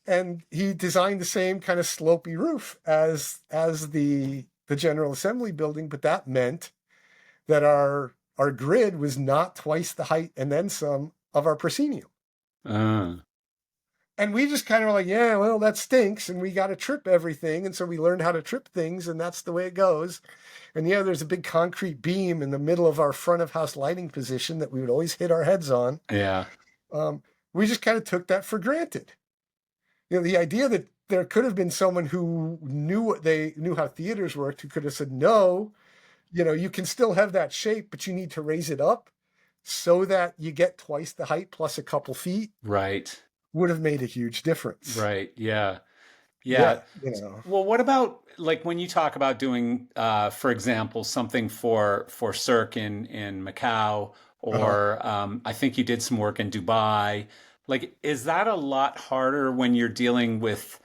And he designed the same kind of slopey roof as the General Assembly building, but that meant that our grid was not twice the height and then some of our proscenium. uh, And we just kind of were like, yeah, well, that stinks, and we got to trip everything. And so we learned how to trip things, and that's the way it goes. And there's a big concrete beam in the middle of our front of house lighting position that we would always hit our heads on. yeah, We just kind of took that for granted. The idea that there could have been someone who knew how theaters worked, who could have said, no, you can still have that shape, but you need to raise it up so that you get twice the height plus a couple feet, right, would have made a huge difference. right, yeah, Yeah, yeah. Well, what about like when you talk about doing, for example, something for Cirque in Macau, Uh-huh. or I think you did some work in Dubai. Like, is that a lot harder when you're dealing with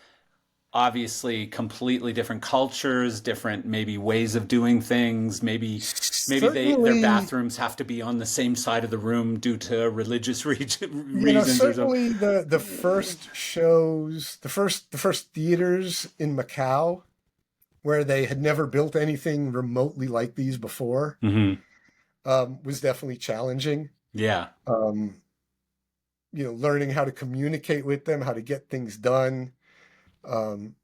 obviously completely different cultures, different maybe ways of doing things? Maybe their Certainly, bathrooms have to be on the same side of the room due to religious reasons or something. certainly the first shows, the first theaters in Macau where they had never built anything remotely like these before, Hmm. was definitely challenging. Yeah. Um, learning how to communicate with them, how to get things done.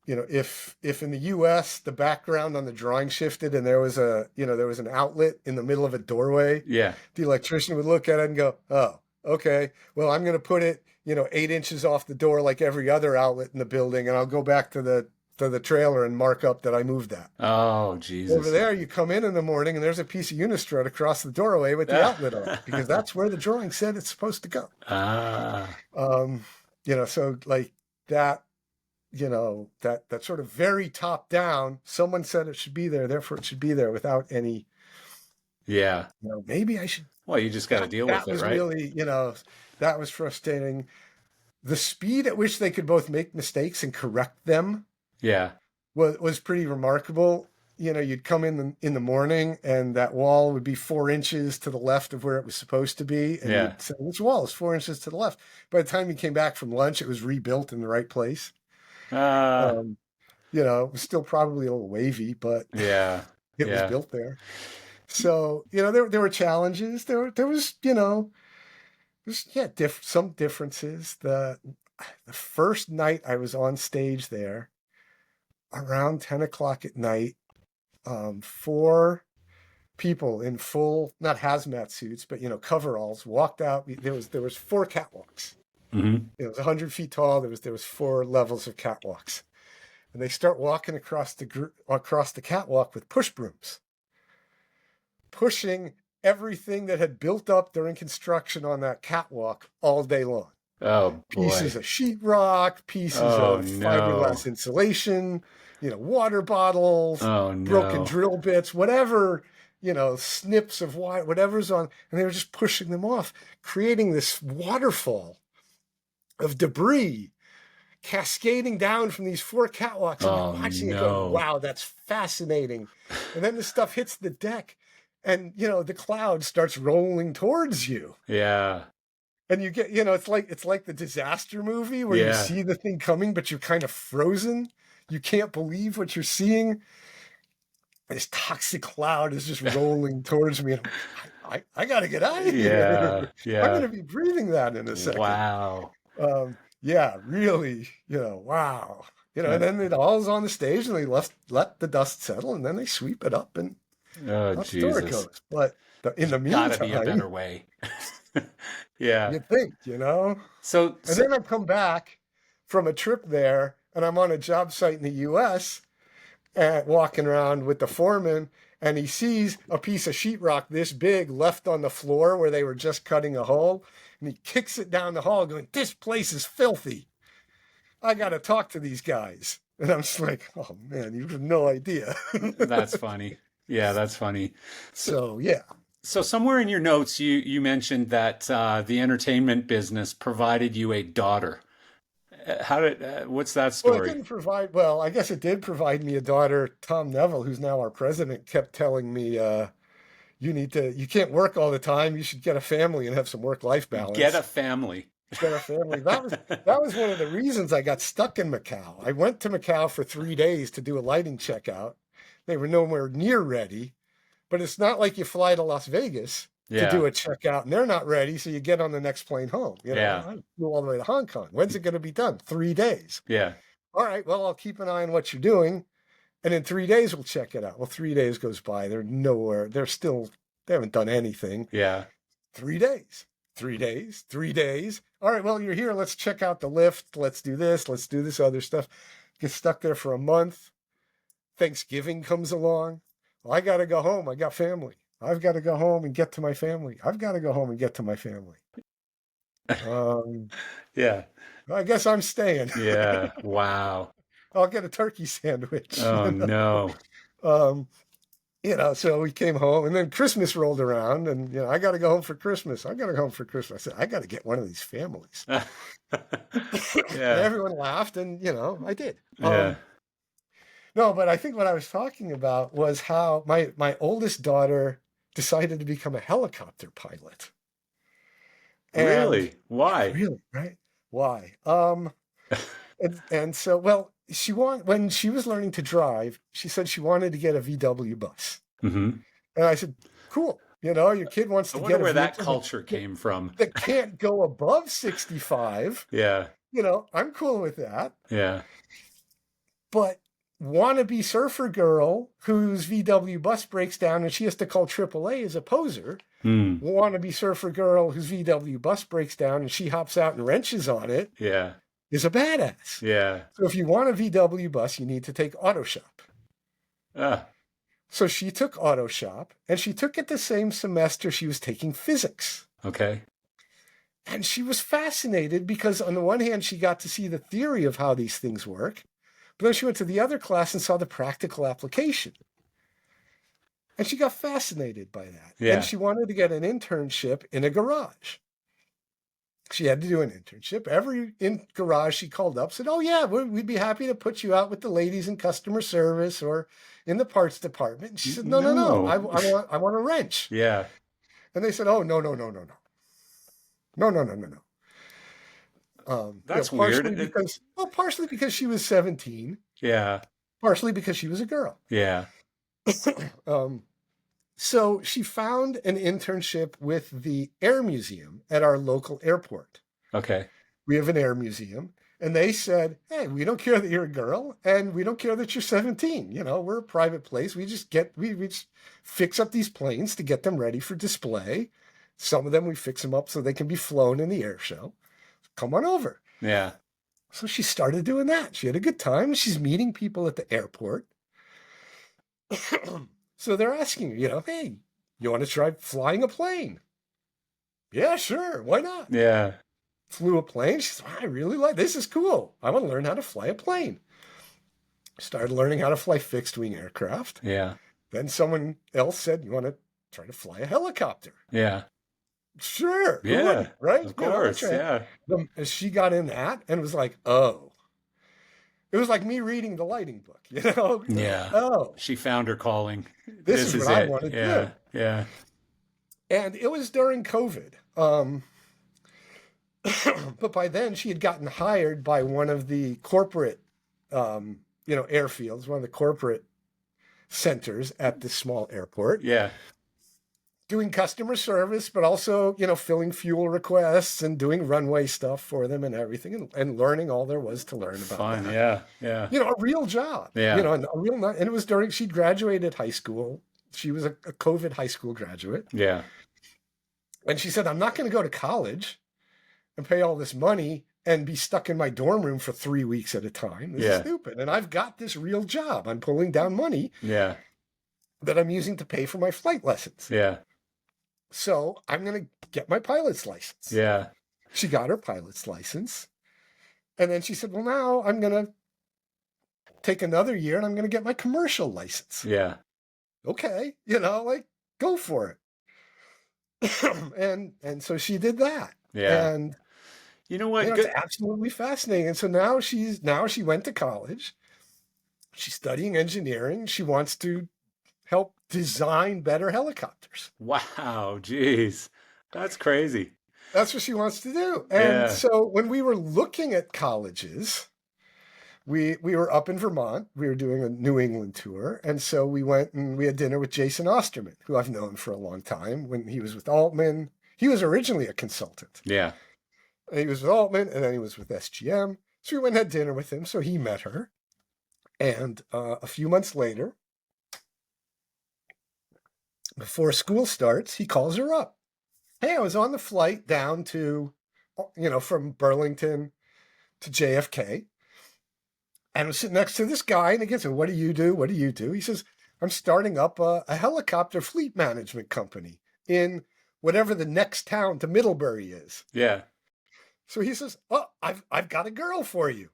If in the U.S. the background on the drawing shifted and there was an outlet in the middle of a doorway, Yeah. the electrician would look at it and go, "Oh, okay. Well, I'm going to put it, 8 inches off the door like every other outlet in the building, and I'll go back to the trailer and mark up that I moved that." Oh, Over Jesus. there, you come in the morning and there's a piece of unistrut across the doorway with the outlet on it because that's where the drawing said it's supposed to go. Ah, Um, so like that that sort of very top down, someone said it should be there, therefore it should be there without any, yeah. maybe I should. Well, you just got to deal with That it, was right? really, that was frustrating. The speed at which they could both make mistakes and correct them Yeah. was pretty remarkable. You'd come in the morning and that wall would be 4 inches to the left of where it was supposed to be, and Yeah. you'd say, "This wall is 4 inches to the left." By the time you came back from lunch, it was rebuilt in the right place. Uh, Um, it was still probably a little wavy, but yeah. it was Yeah. built there. So, there were challenges. There was, some differences. The first night I was on stage there, around 10 o'clock at night, four people in full, not hazmat suits, but coveralls walked out. There was four catwalks. Hmm. It was 100 feet tall. There was four levels of catwalks, and they start walking across the catwalk with push brooms, pushing everything that had built up during construction on that catwalk all day long. Oh Pieces boy. of sheetrock, pieces Oh of no. fiberglass insulation, water bottles, Oh broken no. drill bits, whatever, snips of wire, whatever's on, and they were just pushing them off, creating this waterfall of debris cascading down from these four catwalks. And Oh I'm watching it going, no. wow, that's fascinating. And then the stuff hits the deck and, the cloud starts rolling towards you. Yeah. And you get, it's like the disaster movie where you Yeah. see the thing coming, but you're kind of frozen. You can't believe what you're seeing. This toxic cloud is just rolling towards me. And I got to get out of Yeah. here. I'm going Yeah. to be breathing that in a second. Wow. Um, Yeah, really, wow. Uh, And then it all's on the stage and they let the dust settle and then they sweep it up and oh, out the door it Jesus. goes. But in the Gotta be a better meantime, way. Yeah. you think, So, and so then I come back from a trip there and I'm on a job site in the US and walking around with the foreman and he sees a piece of sheetrock this big left on the floor where they were just cutting a hole and he kicks it down the hall going, "This place is filthy. I got to talk to these guys." And I'm just like, "Oh man, you have no idea." that's funny. Yeah, that's funny. So, So yeah. so somewhere in your notes, you mentioned that the entertainment business provided you a daughter. What's that Well, it story? didn't provide, well, I guess it did provide me a daughter. Tom Neville, who's now our president, kept telling me, you can't work all the time. You should get a family and have some work-life Get a balance. family. Get a family. That was one of the reasons I got stuck in Macau. I went to Macau for 3 days to do a lighting checkout. They were nowhere near ready, but it's not like you fly to Las Vegas to do Yeah, a checkout and they're not ready, so you get on the next plane home. yeah, I flew all the way to Hong Kong. When's it going to be done? 3 days. yeah, All right, well, I'll keep an eye on what you're doing, and in 3 days we'll check it out. Well, 3 days goes by. They're nowhere. They haven't done anything. yeah. 3 days, 3 days, 3 days. All right, well, you're here. Let's check out the lift. Let's do this. Let's do this other stuff. Get stuck there for a month. Thanksgiving comes along. Well, I got to go home. I got family. I've got to go home and get to my family. I've got to go home and get to my family. Um, Yeah, I guess I'm staying. yeah. Wow. I'll get a turkey sandwich. Oh no. Um, so we came home and then Christmas rolled around and, I got to go home for Christmas. I got to go home for Christmas. I said, I got to get one of these families. And Yeah, everyone laughed and, I did. yeah. No, but I think what I was talking about was how my oldest daughter decided to become a helicopter pilot. And Really? yeah, Why? really, right? Why? And so, well, when she was learning to drive, she said she wanted to get a VW bus. Hmm. And I said, cool. Your kid wants I to wonder get a where that vehicle culture came from. that can't go above 65. Yeah, I'm cool with that. yeah. But wannabe surfer girl whose VW bus breaks down and she has to call AAA as a poser, Hmm. wannabe surfer girl whose VW bus breaks down and she hops out and wrenches on it Yeah, is a badass. yeah. So if you want a VW bus, you need to take auto shop. Ah, So she took auto shop and she took it the same semester she was taking physics. okay. And she was fascinated because on the one hand, she got to see the theory of how these things work. But then she went to the other class and saw the practical application. And she got fascinated by that. And Yeah. she wanted to get an internship in a garage. She had to do an internship. Every garage she called up said, "Oh, yeah, we'd be happy to put you out with the ladies in customer service or in the parts department." And she said, "No, no, no. No. I want a wrench." Yeah. And they said, "Oh, no, no, no, no, no. No, no, no, no, no." That's partially weird. partially because she was 17, Yeah. partially because she was a girl. Yeah. So she found an internship with the Air Museum at our local airport. Okay. We have an air museum. And they said, "Hey, we don't care that you're a girl and we don't care that you're 17. We're a private place. We just fix up these planes to get them ready for display. Some of them we fix them up so they can be flown in the air show. Come on over." Yeah. So she started doing that. She had a good time. She's meeting people at the airport. So they're asking her, "Hey, you want to try flying a plane?" "Yeah, sure. Why not?" Yeah. Flew a plane. She said, "I really like this. Is cool. I want to learn how to fly a plane." Started learning how to fly fixed wing aircraft. Yeah. Then someone else said, "You want to try to fly a helicopter?" Yeah. "Sure. Who Yeah. wouldn't, right?" Of course. That's right. Yeah. She got in that and was like, "Oh." It was like me reading the lighting book. Yeah. Oh, She found her calling. this is what I want to Yeah. do. Yeah. And it was during COVID. But by then she had gotten hired by one of the corporate, airfields, one of the corporate centers at this small airport. Yeah. doing customer service, but also, filling fuel requests and doing runway stuff for them and everything, and learning all there was to learn about Fun. that. Yeah. Yeah. A real job, Yeah. and and it was during, she'd graduated high school. She was a COVID high school graduate. Yeah. And she said, I'm not going to go to college and pay all this money and be stuck in my dorm room for 3 weeks at a time. This is stupid. And I've got this real job. I'm pulling down money Yeah. that I'm using to pay for my flight lessons. Yeah. So I'm going to get my pilot's license. Yeah. She got her pilot's license. And then she said, well, now I'm going to take another year and I'm going to get my commercial license. Yeah. Okay. Go for it. and so she did that. Yeah. And you know what? it's absolutely fascinating. And so now she went to college. She's studying engineering. She wants to help design better helicopters. Wow. Geez. That's crazy. That's what she wants to do. And so when we were looking at colleges, we were up in Vermont. We were doing a New England tour. And so we went and we had dinner with Jason Osterman, who I've known for a long time. When he was with Altman, he was originally a consultant. Yeah. And he was with Altman, and then he was with SGM. So we went and had dinner with him. So he met her. And a few months later, before school starts, he calls her up. Hey, I was on the flight down to, from Burlington to JFK. And I was sitting next to this guy, and he gets, what do you do? What do you do? He says, I'm starting up a helicopter fleet management company in whatever the next town to Middlebury is. Yeah. So he says, oh, I've got a girl for you.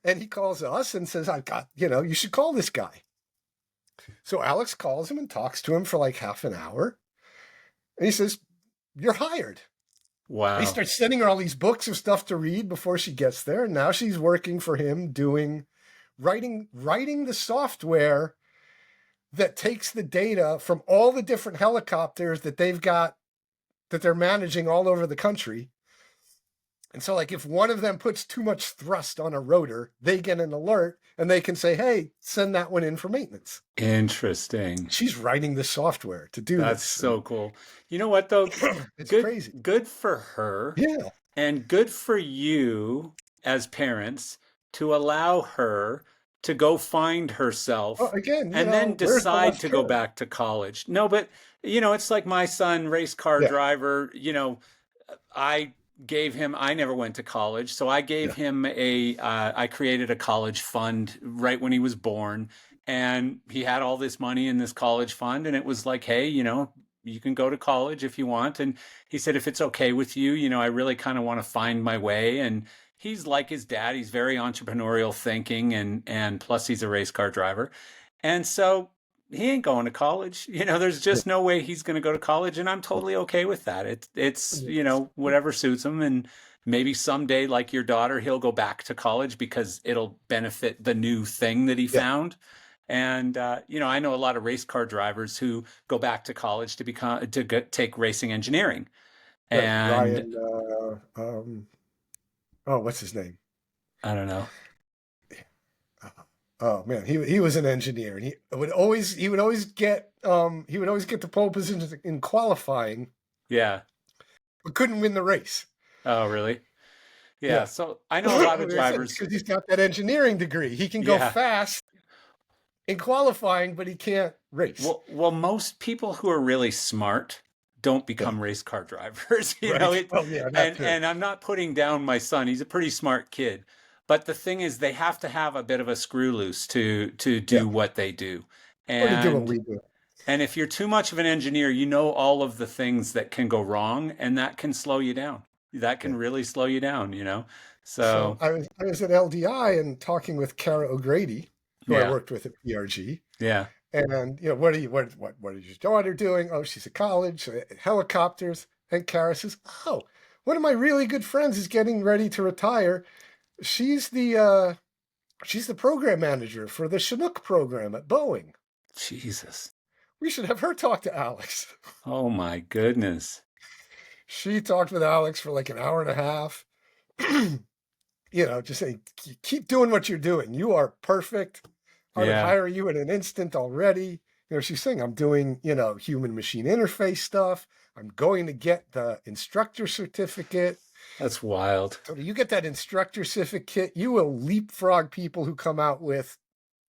And he calls us and says, I've got, you should call this guy. So Alex calls him and talks to him for like half an hour. And he says, you're hired. Wow. He starts sending her all these books of stuff to read before she gets there. And now she's working for him writing the software that takes the data from all the different helicopters that they've got, that they're managing all over the country. And so like if one of them puts too much thrust on a rotor, they get an alert and they can say, hey, send that one in for maintenance. Interesting. She's writing the software to do this. That's so cool. You know what, though? It's good, crazy. Good for her. Yeah. And good for you as parents to allow her to go find herself again, and then decide to go back to college. No, but, it's like my son, race car driver, I never went to college, so I gave him I created a college fund right when he was born, and he had all this money in this college fund, and it was like, hey, you can go to college if you want. And he said, if it's okay with you, I really kind of want to find my way. And he's like his dad, he's very entrepreneurial thinking, and plus he's a race car driver. And so he ain't going to college. There's just no way he's going to go to college. And I'm totally okay with that. It's whatever suits him. And maybe someday, like your daughter, he'll go back to college because it'll benefit the new thing that he found. And, I know a lot of race car drivers who go back to college to take racing engineering. And Ryan, what's his name? I don't know. Oh man, he was an engineer, and he would always get the pole position in qualifying. Yeah, but couldn't win the race. Oh, really? Yeah. So I know a lot of drivers because he's got that engineering degree. He can go fast in qualifying, but he can't race. Well, most people who are really smart don't become race car drivers. And I'm not putting down my son. He's a pretty smart kid. But the thing is, they have to have a bit of a screw loose to do what they do. Or to do what we do. And if you're too much of an engineer, all of the things that can go wrong, and that can slow you down. That can really slow you down, So I was at LDI and talking with Kara O'Grady, who I worked with at PRG. Yeah. And what is your daughter doing? Oh, she's at college, helicopters. And Kara says, oh, one of my really good friends is getting ready to retire. She's the program manager for the Chinook program at Boeing. Jesus. We should have her talk to Alex. Oh my goodness. She talked with Alex for like an hour and a half. Just saying, keep doing what you're doing. You are perfect. I would hire you in an instant already. she's saying, I'm doing, human machine interface stuff. I'm going to get the instructor certificate. That's wild. So you get that instructor certificate, you will leapfrog people who come out with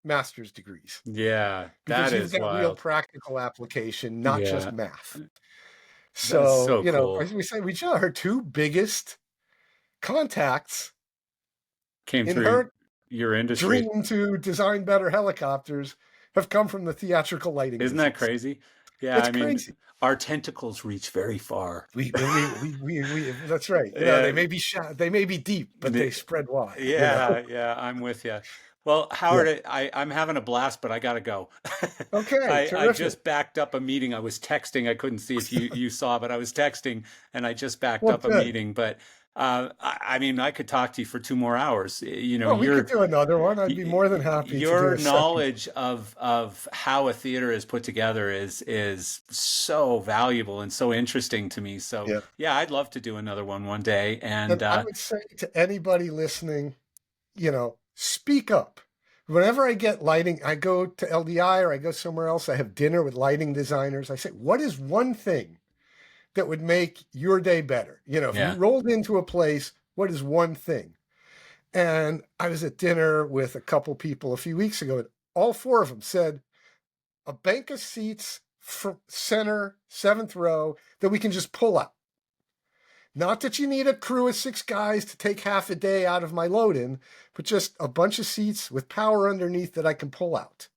master's degrees. Yeah, Because that you've is got real wild. practical application, not just Yeah, math. that's So, so cool. as we say, her two biggest contacts Came in through her your industry. dream to design better helicopters have come from the theatrical lighting Isn't that business. crazy? Yeah, It's I mean, crazy. our tentacles reach very far. That's right. Yeah, They may be deep, but they the- spread wide. yeah, yeah, I'm with you. Well, Yeah. Howard, I'm having a blast, but I gotta go. Okay, I terrific. just backed up a meeting. I was texting. I couldn't see if you saw, but I was texting, and I just backed Well, up a good. meeting. But I mean, I could talk to you for 2 more hours. Well, we could do another one. I'd be more than happy to do your a second. knowledge of how a theater is put together is so valuable and so interesting to me. So Yeah. yeah, I'd love to do another one day. And And I would say to anybody listening, speak up. Whenever I get lighting, I go to LDI or I go somewhere else, I have dinner with lighting designers. I say, what is one thing that would make your day better? If you yeah, rolled into a place, what is one thing? And I was at dinner with a couple people a few weeks ago, and all four of them said, a bank of seats for center, seventh row that we can just pull out. Not that you need a crew of 6 guys to take half a day out of my load-in, but just a bunch of seats with power underneath that I can pull out.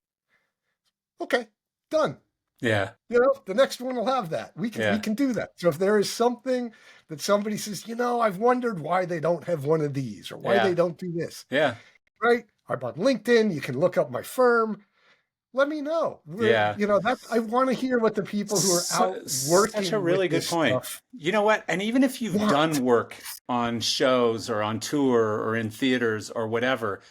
Okay, done. yeah, The next one will have that. We yeah, can do that. So if there is something that somebody says, I've wondered why they don't have one of these or why they yeah, don't do this, yeah, right? I'm on LinkedIn. You can look up my firm. Let me know. yeah. I want to hear what the people who are out Such a working with really good this point. stuff You know what? And even if you've want. done work on shows or on tour or in theaters or whatever,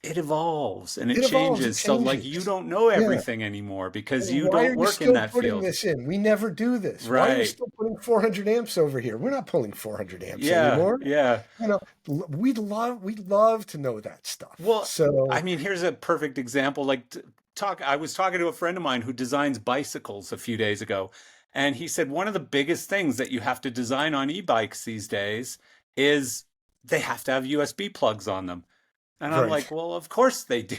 it evolves and it It evolves. It changes. So like you changes. don't know Yeah. everything anymore because you Why don't are you work in still that putting field. this in? We never do this. Why are you Right. still putting 400 amps over here? We're not pulling 400 amps Yeah, anymore. yeah. We'd love to know that stuff. Well, I So, mean, here's a perfect example. I was talking to a friend of mine who designs bicycles a few days ago, and he said one of the biggest things that you have to design on e-bikes these days is they have to have USB plugs on them. And I'm like, right. well, of course they do,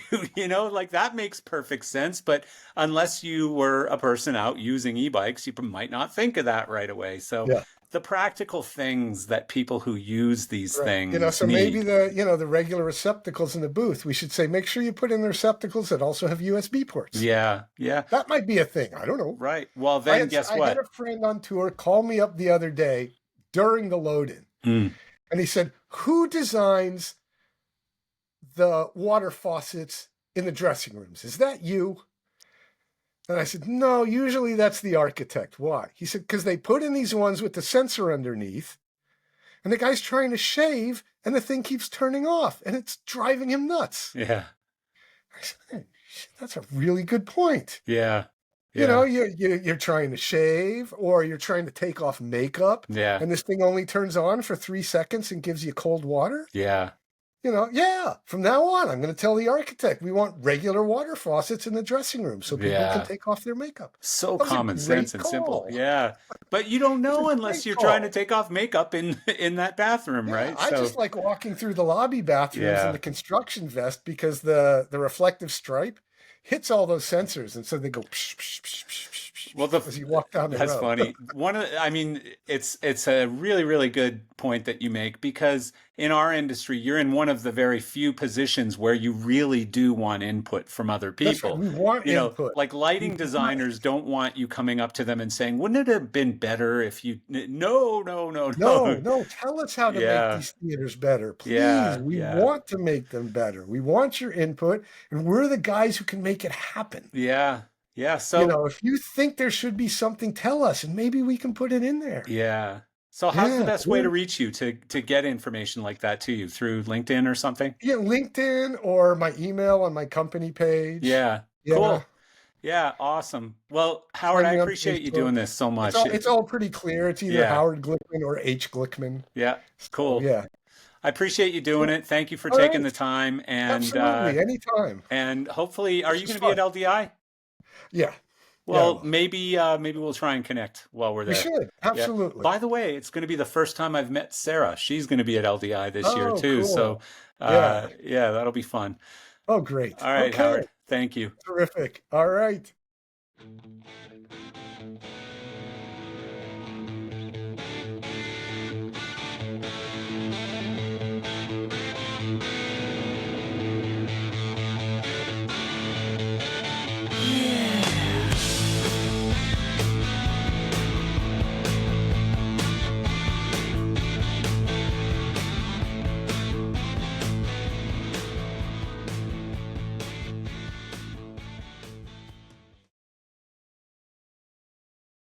like that makes perfect sense. But unless you were a person out using e-bikes, you might not think of that right away. So Yeah. the practical things that people who use these Right. things So maybe need. the regular receptacles in the booth, we should say, make sure you put in the receptacles that also have USB ports. Yeah, yeah, That might be a thing. I don't know. right. Well, then guess I had what? a friend on tour call me up the other day during the load-in, Mm, and he said, who designs the water faucets in the dressing rooms? Is that you? And I said, no, usually that's the architect. Why? He said, because they put in these ones with the sensor underneath, and the guy's trying to shave, and the thing keeps turning off, and it's driving him nuts. yeah, I said, hey, that's a really good point. yeah, yeah, You're trying to shave, or you're trying to take off makeup, yeah, and this thing only turns on for 3 seconds and gives you cold water. yeah, Yeah, from now on, I'm going to tell the architect we want regular water faucets in the dressing room so people can yeah. take off their makeup. So That was a common great sense and simple. call. Yeah. But you don't That's a know unless great you're trying to call. take off makeup in that bathroom, Yeah, right? I just So, like walking through the lobby bathrooms in yeah. the construction vest because the reflective stripe hits all those sensors, and so they go psh, psh, psh, psh, psh, psh, Well, psh, as you walk down the that's row. funny. I mean, it's a really, really good point that you make because in our industry, you're in one of the very few positions where you really do want input from other That's right. people. We want input. Like We lighting want designers don't want you coming up to them and saying, "Wouldn't it have been better if you?" No, no, no, No, no. no, tell us how to make Yeah, these theaters better. Please, yeah, we yeah, want to make them better. We want your input, and we're the guys who can make it happen. yeah, yeah. So If you think there should be something, tell us, and maybe we can put it in there. yeah. So how's the Yeah, best way to reach you to get information like that to you through LinkedIn or something? yeah, LinkedIn or my email on my company page. Yeah, Yeah, cool. Yeah, awesome. Well, Howard, find I me on appreciate you doing Facebook. this so It's much. all it's all pretty clear. It's either Yeah, Howard Glickman or H. Glickman. yeah, So cool. yeah. I appreciate you doing it. Thank you for All taking right. the time Absolutely. Anytime. and hopefully, are This you was going to be fun. at LDI? Yeah. Well, Yeah, maybe we'll try and connect while we're we there. should. Yeah. Absolutely. By the way, it's going to be the first time I've met Sarah. She's going to be at LDI this year Oh, too. So, cool. Yeah. yeah, that'll be fun. Oh, great. All right, Okay. Howard. Thank you. Terrific. All right.